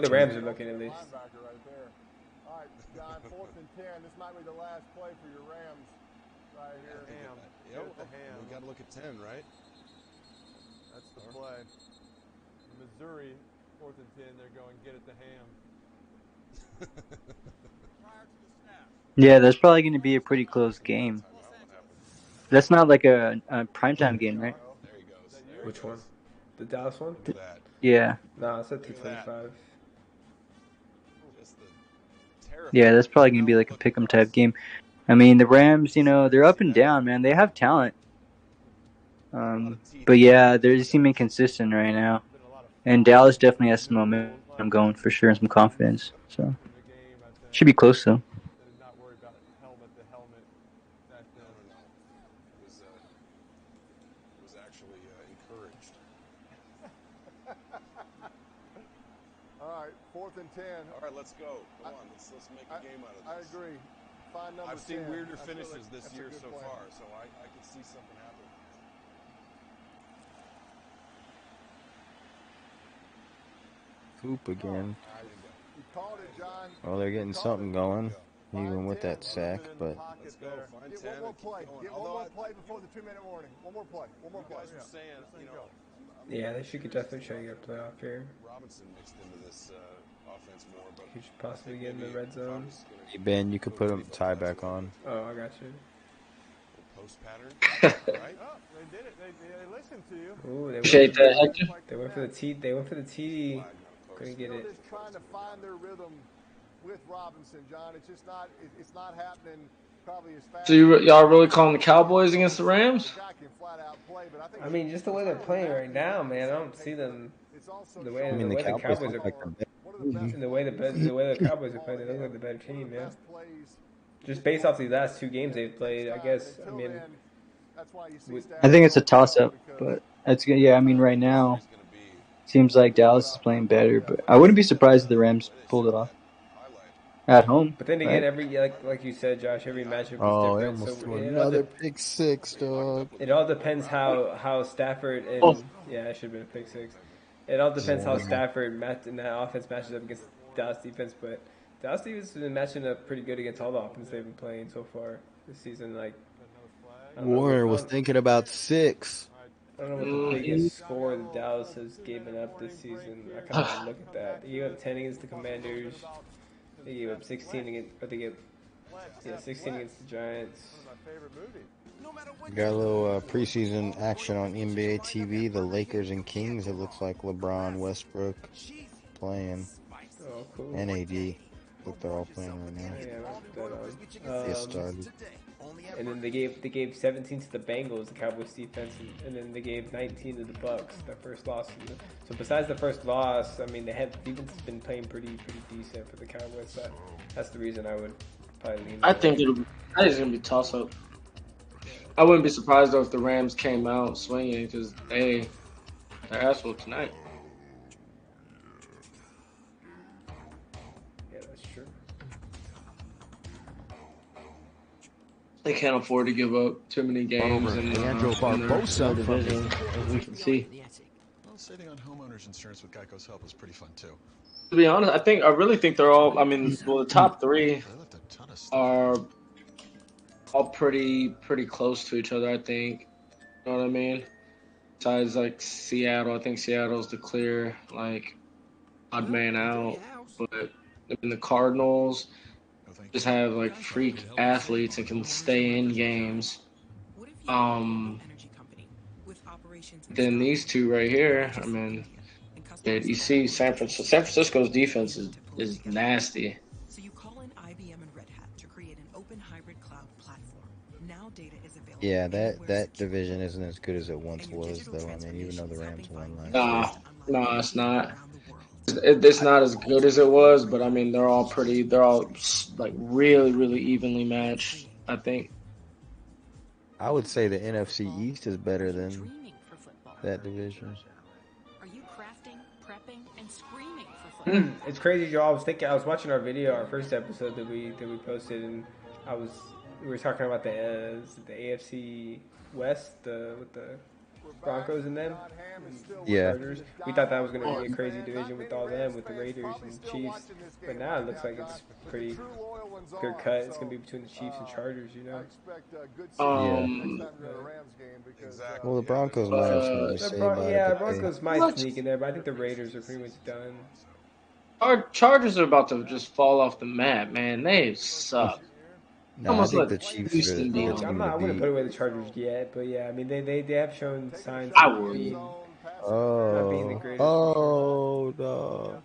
Rams are looking, at least. All right, John, 4th and 10. This might be the last play for your Rams right here. We got to look at 10, right? That's the play. Missouri 4th and 10, they're going get it to Ham. Yeah, that's probably going to be a pretty close game. That's not like a primetime game, right? Which one? The Dallas one? Yeah. No, it's at 225. Yeah, that's probably going to be like a pick'em type game. I mean, the Rams, you know, they're up and down, man. They have talent. But yeah, they just seem inconsistent right now. And Dallas definitely has some momentum going for sure and some confidence. So should be close though. Not worry about helmet to helmet. It was actually encouraged. All right, 4th and 10. All right, let's go. Come on, let's make a game out of this. I agree. Find number I've seen 10. weirder I feel finishes like this that's a year good so plan. far, so I can see something happen. Poop again. You called it, John. Well, they're getting something going, even with that sack, but Let's go. Find 10. Get one more play. Keep going. Get one more play before the 2-minute warning. One more play. One more play. You guys were saying, you know, Yeah, they should definitely try to get a playoff here. Robinson mixed into this offense more, but He should possibly get in the red zone. hey Ben, you could put him tie back on. Oh, I got you. Post pattern, right? Oh, they did it. They listened to you. Ooh, they Appreciate went, that, Hector. They went for the T. They went for the TD. Couldn't get Still it. just trying to find their rhythm with Robinson, John. It's just not. It's not happening probably as fast. So y'all really calling the Cowboys against the Rams? I mean, just the way they're playing right now, man. I don't see them the way I mean, the way the Cowboys Cowboys look are. like they're better. The way the Cowboys are playing, they look like the better team, man. Just based off these last 2 games they've played, I guess. I mean, I think it's a toss up, but it's good. Yeah, I mean, right now seems like Dallas is playing better, but I wouldn't be surprised if the Rams pulled it off at home. but then again, right? every like you said, Josh, every matchup Oh, is he different. almost So threw it all, another pick six, dog. it all depends how Stafford and yeah, it should have been a pick 6. It all depends how Stafford and that offense matches up against Dallas defense, but Dallas defense has been matching up pretty good against all the offense they've been playing so far this season. Like Warner was thinking about 6. I don't know what the biggest score that Dallas has given up this season. I kind of look at that. They gave up 10 against the Commanders. They gave up 16 against, or they gave 16 against the Giants. Got a little preseason action on NBA TV. The Lakers and Kings. It looks like LeBron, Westbrook playing. Oh, cool. And AD. Look, they're all playing right now. Yeah, put that on. Get started. And then they gave 17 to the Bengals, the Cowboys defense, and then they gave 19 to the Bucks, their first loss. So besides the first loss, I mean, the defense has been playing pretty decent for the Cowboys. So that's the reason I would probably lean. I think it's gonna be toss up. I wouldn't be surprised though if the Rams came out swinging because they're asshole tonight. Yeah, that's true. They can't afford to give up too many games in Leandro Barbosa division, as we can see. Well, saving on homeowners insurance with Geico's help is pretty fun too. To be honest, I really think they're all. I mean, well, the top 3 are all pretty close to each other. I think. You know what I mean? Besides like Seattle, I think Seattle's the clear like odd man out, but in the Cardinals just have like freak athletes and can stay in games. Then these 2 right here, I mean, you see San Francisco's defense is nasty. So you call in IBM and Red Hat to create an open hybrid cloud platform. Now data is available. Yeah, that division isn't as good as it once was, though. I mean, even though the Rams won last year. No, it's not. It's not as good as it was, but I mean, they're all like really evenly matched, I think. I would say the NFC East is better than that division. Are you crafting, prepping, and screaming for football? It's crazy, Joe. I was watching our video, our first episode that we posted, and we were talking about the AFC West, with the Broncos and them. Yeah. Chargers. We thought that was going to be a crazy division with all them, with the Raiders and Chiefs. But now it looks like it's pretty clear cut. It's going to be between the Chiefs and Chargers, you know. Well, the Broncos might have something to say about it. But Broncos might sneak in there, but I think the Raiders are pretty much done. Our Chargers are about to just fall off the map, man. They suck. No, Almost I think let the Chiefs Houston are beat the them. team I to wouldn't beat. put away the Chargers yet, but yeah, I mean they have shown signs I of would. being not being the Oh, greatest. oh no!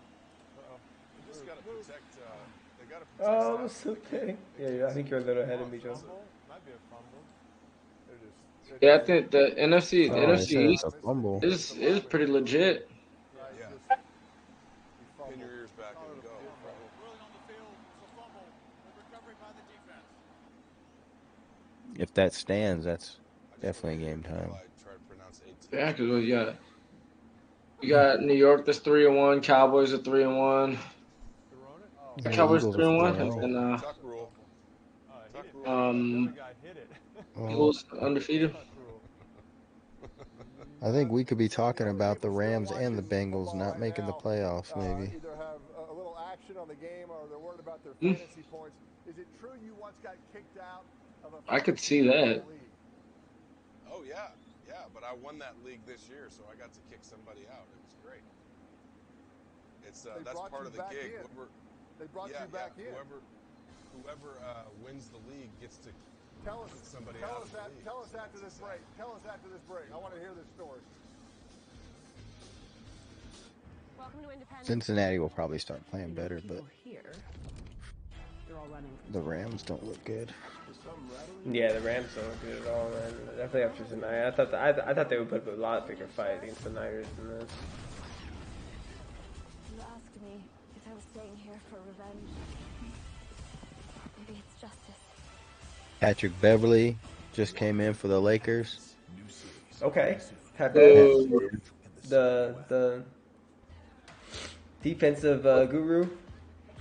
Oh, it's okay. Yeah, I think you're a little ahead of me, Joe. Yeah, I think the NFC Oh, they said it's East a fumble. is pretty legit. Pin your ears back and go. If that stands, that's definitely game time. Yeah, because you got New York that's 3-1, Cowboys are 3-1. The Cowboys Eagles are 3-1, 4-0. and then Well, Eagles undefeated. I think we could be talking about the Rams and the Bengals not making the playoffs, maybe. Either have a little action on the game or they're worried about their Hmm. fantasy points. Is it true you once got kicked out of a I could see that. league? Oh yeah, but I won that league this year, so I got to kick somebody out. It was great. It's that's part of the gig. They brought you back in. Whoever wins the league gets to Tell us somebody tell out us of the that. league. Tell us after this break. Tell us after this break. I want to hear this story. Cincinnati will probably start playing better, but the Rams don't look good. Yeah, the Rams don't look good at all, man. Definitely after tonight. I thought they would put up a lot bigger fight against the Niners than this. You asked me if I was staying here for revenge. Maybe it's justice. Patrick Beverly just came in for the Lakers. Okay. The defensive guru.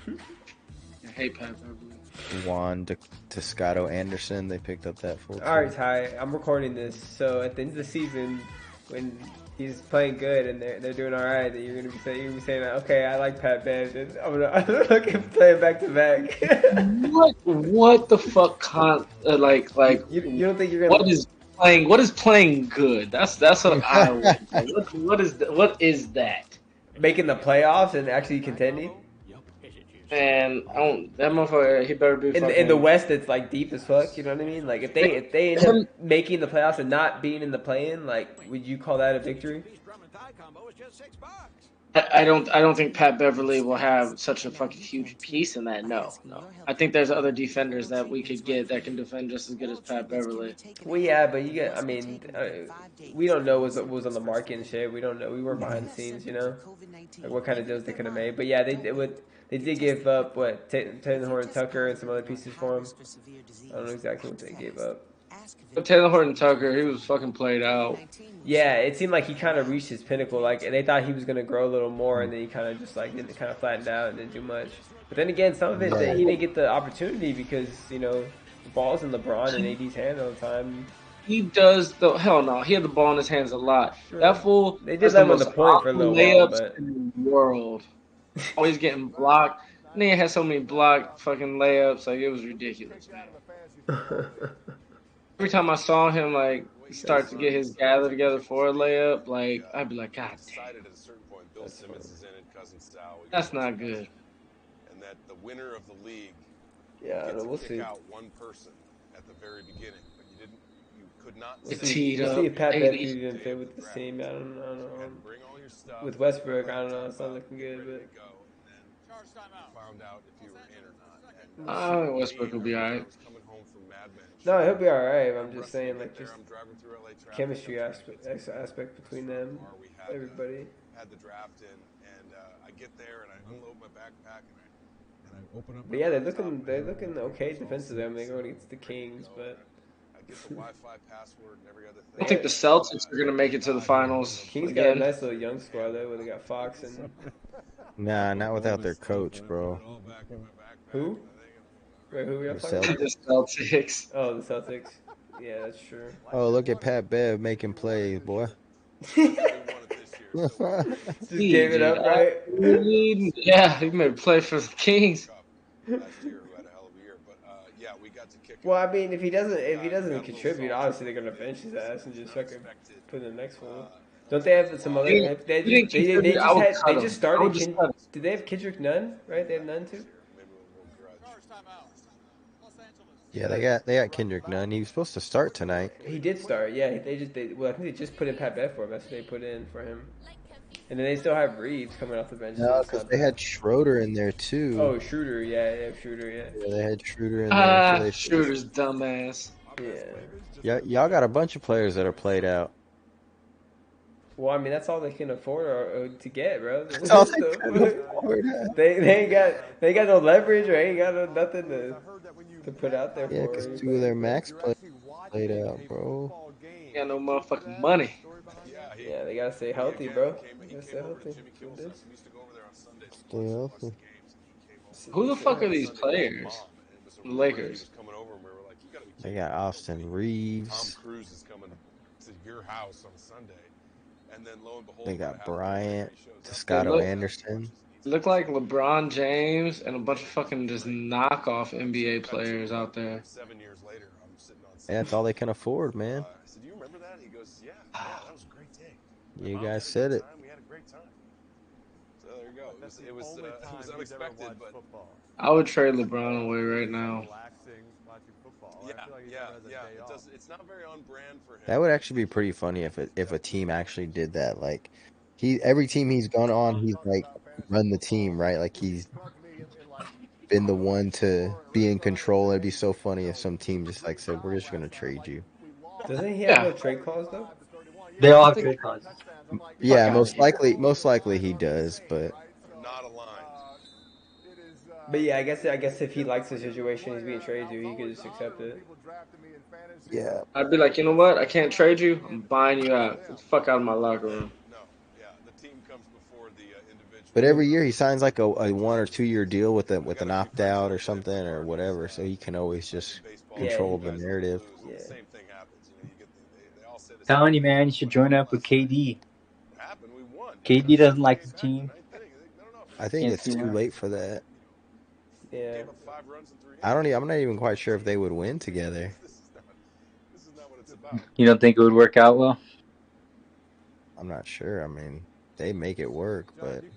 I hate Pat Beverly. Juan Toscado Anderson, they picked up that full team. All right, Ty. I'm recording this, so at the end of the season, when he's playing good and they're doing all right, you're gonna be saying, okay, I like Pat Bev. And I'm gonna look at playing back to back. What the fuck? You don't think you're gonna? What is playing good? That's what I want. What is that? Making the playoffs and actually contending. And that motherfucker, he better be in the West. It's like deep as fuck. You know what I mean? Like if they end up making the playoffs and not being in the play-in, like would you call that a victory? I don't think Pat Beverly will have such a fucking huge piece in that. No. I think there's other defenders that we could get that can defend just as good as Pat Beverly. Well, yeah, but you get. I mean, we don't know what was on the market and shit. We don't know. We weren't behind the scenes, you know, like what kind of deals they could have made. But yeah, they did give up Taylor Horton Tucker and some other pieces for him. I don't know exactly what they gave up. But Taylor Horton Tucker, he was fucking played out. Yeah, it seemed like he kind of reached his pinnacle. Like they thought he was gonna grow a little more, and then he kind of just like didn't kind of flattened out and didn't do much. But then again, some of it that he didn't get the opportunity because the ball's in LeBron and AD's hand all the time. He does the hell no. He had the ball in his hands a lot. Sure. That fool. They did let him on the point for a little while, but in the world. Always getting blocked. Nigga had so many blocked fucking layups. Like it was ridiculous, man. Every time I saw him like start to get his gather together for a layup, like I'd be like, God damn. At a certain point, Bill Simmons is in it, Cousins style. That's not good. And that the winner of the league we'll kick see. out one person at the very beginning, but you could not. We'll see if Pat Beverly didn't fit with the team. I don't know. With Westbrook, I don't know. It's not looking good, but. Found out if you were in or not. Westbrook will be alright. No, he'll be alright. I'm just saying, like, just chemistry aspect between them, everybody. Had the draft in, and I get there and I unload my backpack and I open up. But yeah, they're looking okay defensively. I mean, they're going against the Kings, but. I get the Wi-Fi password and every other thing. I don't think the Celtics are gonna make it to the finals. Kings got a nice little young squad though, where they got Fox and. Nah, not without their coach, bro. Who? Wait, who are you The talking about? The Celtics. Oh, the Celtics. Yeah, that's true. Oh, look at Pat Bev making plays, boy. Just He gave it did up, right? absolutely. Yeah, he made a play for the Kings. Last year, who had a hell of a year. But yeah, we got to kick. Well, I mean, if he doesn't contribute, obviously they're gonna bench his ass and just fucking put in the next one. Don't they have some other? He didn't They contribute. I just would had cut they him. just I started. would just cut him. Did they have Kendrick Nunn? Right, they have Nunn too. Yeah, they got Kendrick Nunn. He was supposed to start tonight. He did start. Yeah, well, I think they just put in Pat Bev for him. That's what they put in for him. And then they still have Reeves coming off the bench too. No, It's because not they bad. had Schroeder in there too. Oh, Schroeder. Yeah, they have Schroeder. Yeah. Yeah, they had Schroeder in there. So they Schroeder's dumbass. Yeah. Y'all got a bunch of players that are played out. Well, I mean, that's all they can afford to get, bro. That's all they can afford. they ain't got no leverage or ain't got nothing to put out there Yeah, for because 2 anybody. of their max players played out, bro. Got no motherfucking money. Yeah, they gotta stay healthy, bro. They gotta stay healthy. Stay healthy. Who the fuck are these players? The Lakers. They got Austin Reeves. Tom Cruise is coming to your house on Sunday, and then lo and behold, They got Bryant, They Toscado Anderson. look like LeBron James and a bunch of fucking just knockoff NBA players out there. 7 years later, I'm sitting on. Yeah, that's all they can afford, man. I said, "Do you remember that?" He goes, "Yeah, that was a great day. You guys said it. We had a great time." So there you go. It was unexpected, but I would trade LeBron away right now. It's not very on brand for him. That would actually be pretty funny if a team actually did that. Like every team he's gone on, he's like run the team, right? Like he's been the one to be in control. It'd be so funny if some team just like said, "We're just gonna trade you." Doesn't he have no trade clause though? They all have trade clauses. Yeah, most likely he does, but not aligned. But yeah, I guess if he likes the situation he's being traded to, he could just accept it. Yeah. I'd be like, you know what? I can't trade you. I'm buying you out. Get the fuck out of my locker room. The team comes before the individual. But every year he signs like a 1 or 2 year deal with an opt out or something or whatever, so he can always just control the narrative. Yeah. Same thing happens. They all say the Telling you, man, you should join up with KD. What happened? We won. KD doesn't like the team. I think it's too late for that. Yeah. I'm not even quite sure if they would win together. This is not what it's about. You don't think it would work out well? I'm not sure. I mean, they make it work, but You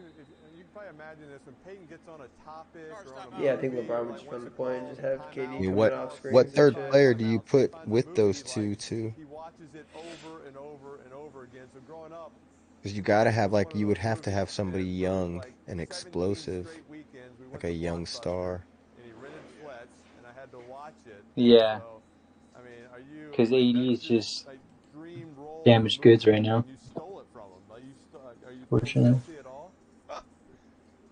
can probably imagine this when Peyton gets on a topic or on a Yeah, I think LeBron would just run the point and just have KD I coming mean, off screen. what third player do you put with those two too? He watches it over and over and over again. So growing up, Because you gotta have you would have to have somebody young and explosive, like a young star. and he rented sweats, and I had to watch it. Yeah. So, I mean, are you? Because AD is just dream role damaged goods right now. You stole it from him. Like are you Fortunately. guilty at all?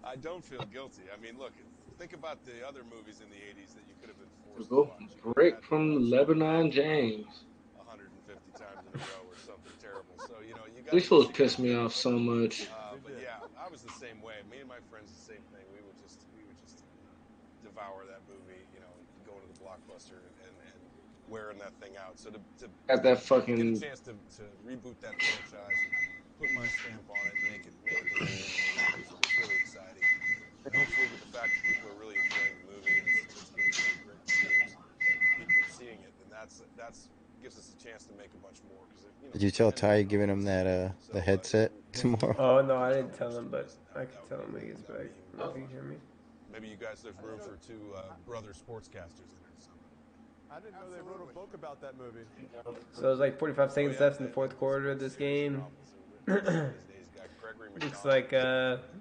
I don't feel guilty. I mean, look, think about the other movies in the 80s that you could have been forced to Go watch. break from Lebanon James. 150 times in a row or something terrible. So, you got These fools piss me off so much. But yeah, I was the same way. Me and my friends, the same thing. We would just devour that movie, go to the Blockbuster and wearing that thing out. So to Got that fucking get a chance to reboot that franchise, put my stamp on it, and make it the movie was really exciting. And hopefully with the fact that people are really enjoying the movie and it's getting really great reviews, people are seeing it, then that's gives us a chance to make a bunch more. Did you tell Ty you're giving him that the headset tomorrow? Oh no, I didn't tell him, but I can tell him when he gets back. I don't know if he can hear me. Maybe you guys, there's room for two brother sportscasters in there. I didn't know they wrote a book about that movie. So it was like 45 seconds left in the fourth quarter of this game. Looks like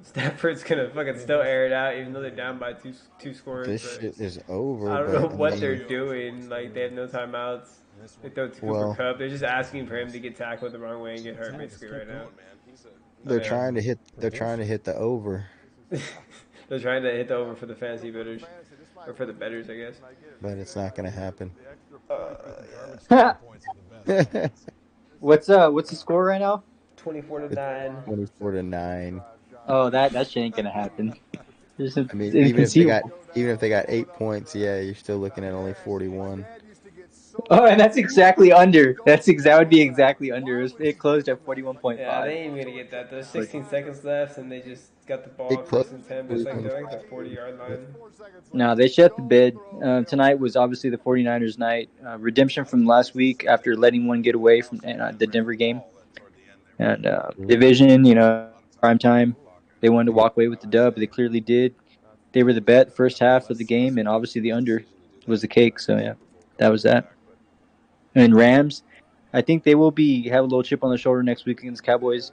Stafford's gonna fucking still air it out, even though they're down by two scores. This shit is over. I don't know what they're doing. Like, they have no timeouts. They throw to Cooper Kupp. They're just asking for him to get tackled the wrong way and get hurt basically right now. They're trying to hit the over. They're trying to hit the over for the fantasy bettors, or for the bettors, I guess. But it's not gonna happen. What's the score right now? 24-9. 24-9. Oh, that shit ain't gonna happen. I mean, even if they got 8 points, yeah, you're still looking at only 41. Oh, and that's exactly under. That would be exactly under. It closed at 41.5. Yeah, they ain't even gonna get that. There's 16 seconds left, and they just got the ball It first closed and 10, but it's like they're like the 40-yard line. No, they shut the bid. Tonight was obviously the 49ers' night. Redemption from last week after letting one get away from the Denver game. And division, prime time. They wanted to walk away with the dub. They clearly did. They were the bet first half of the game, and obviously the under was the cake. So, yeah, that was that. And Rams, I think they will have a little chip on their shoulder next week against Cowboys.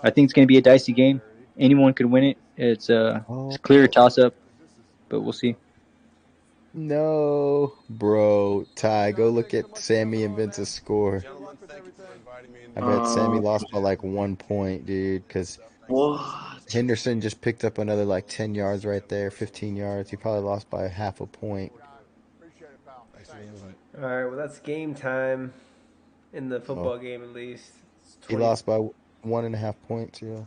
I think it's going to be a dicey game. Anyone could win it. It's a clear toss up, but we'll see. No, bro. Ty, go look at Sammy and Vince's score. Gentlemen, thank you for inviting me. I bet Sammy lost by like 1 point, dude, because What? Henderson just picked up another like 10 yards right there, 15 yards. He probably lost by half a point. Thanks for the invite. All right, well, that's game time in the football game, at least. He lost by 1.5 points, yeah.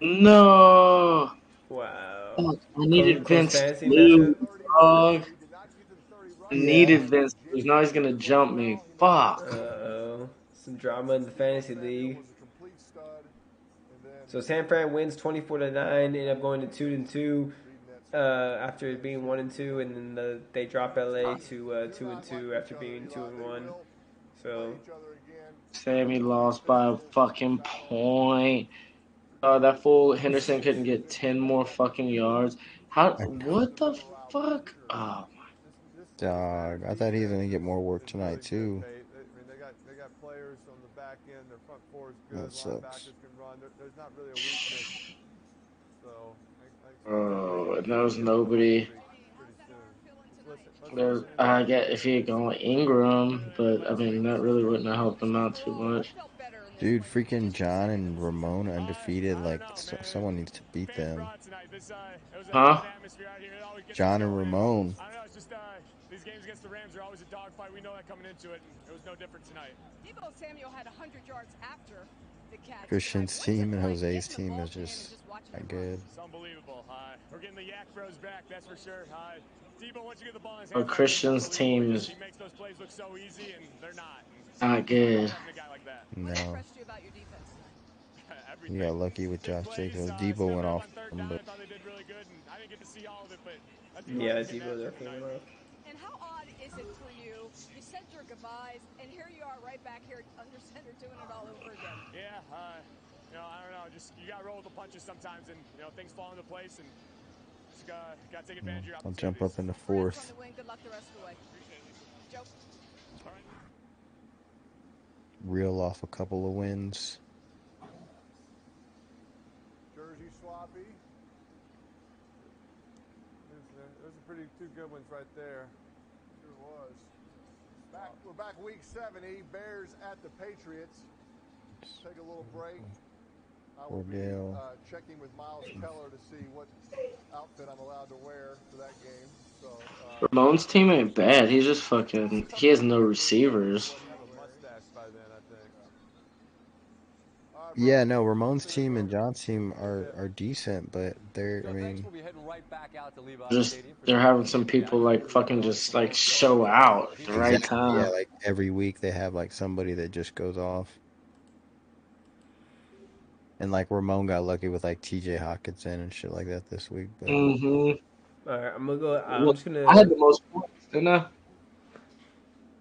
No. Wow. Fuck, I needed Close Vince fantasy to lose, matchup? dog. I Yeah. needed Vince to lose. Now he's gonna jump me. Fuck. Uh-oh. Some drama in the fantasy league. So San Fran wins 24-9, end up going to 2-2 after being 1-2, and then they drop LA to 2-2 after being 2-1. So Sammy lost by a fucking point. That fool Henderson couldn't get 10 more fucking yards. What the fuck? Oh. Dog, I thought he was gonna get more work tonight too. They got players on the back end. Their front four is good. That sucks. Linebackers can run. There's not really a weakness. So. Oh, and there was nobody. There, I get if he had gone with Ingram, but I mean that really wouldn't have helped him out too much. Dude, freaking John and Ramon undefeated. Like, someone needs to beat them. Huh? John and Ramon. I don't know, it's just these games against the Rams are always a dogfight. We know that coming into it, and it was no different tonight. Debo Samuel had 100 yards after the catch. Christian's team and Jose's team is just not good. It's unbelievable. We're getting the Yak Bros back, that's for sure. Debo, once you get the ball in his Our hands, Christian's team is he makes those plays look so easy, and they're not. not good. No. You got lucky with Josh Jacobs. Debo went off. But yeah, Debo definitely went off. And how odd is it for you? You said your goodbyes, and here you are right back here under center doing it all over again. Yeah, I don't know. Just you got to roll with the punches sometimes, and things fall into place, and just got to take advantage of your I'll opportunities. jump up in the fourth. Good luck the rest of the way. Joe. Reel off a couple of wins. Jersey sloppy. Those are pretty two good ones right there. Sure was. We're back week 70. Bears at the Patriots. Take a little break. I will be checking with Miles Keller to see what outfit I'm allowed to wear for that game. So Ramon's team ain't bad. He's just fucking. He has no receivers. Yeah, no, Ramon's team and John's team are decent, but they're, I mean, They're having some people like fucking just like show out at the right time. yeah, like every week they have like somebody that just goes off. And like Ramon got lucky with like TJ Hawkinson and shit like that this week. But All right, I'm gonna go. I'm just gonna. I had the most points, didn't I?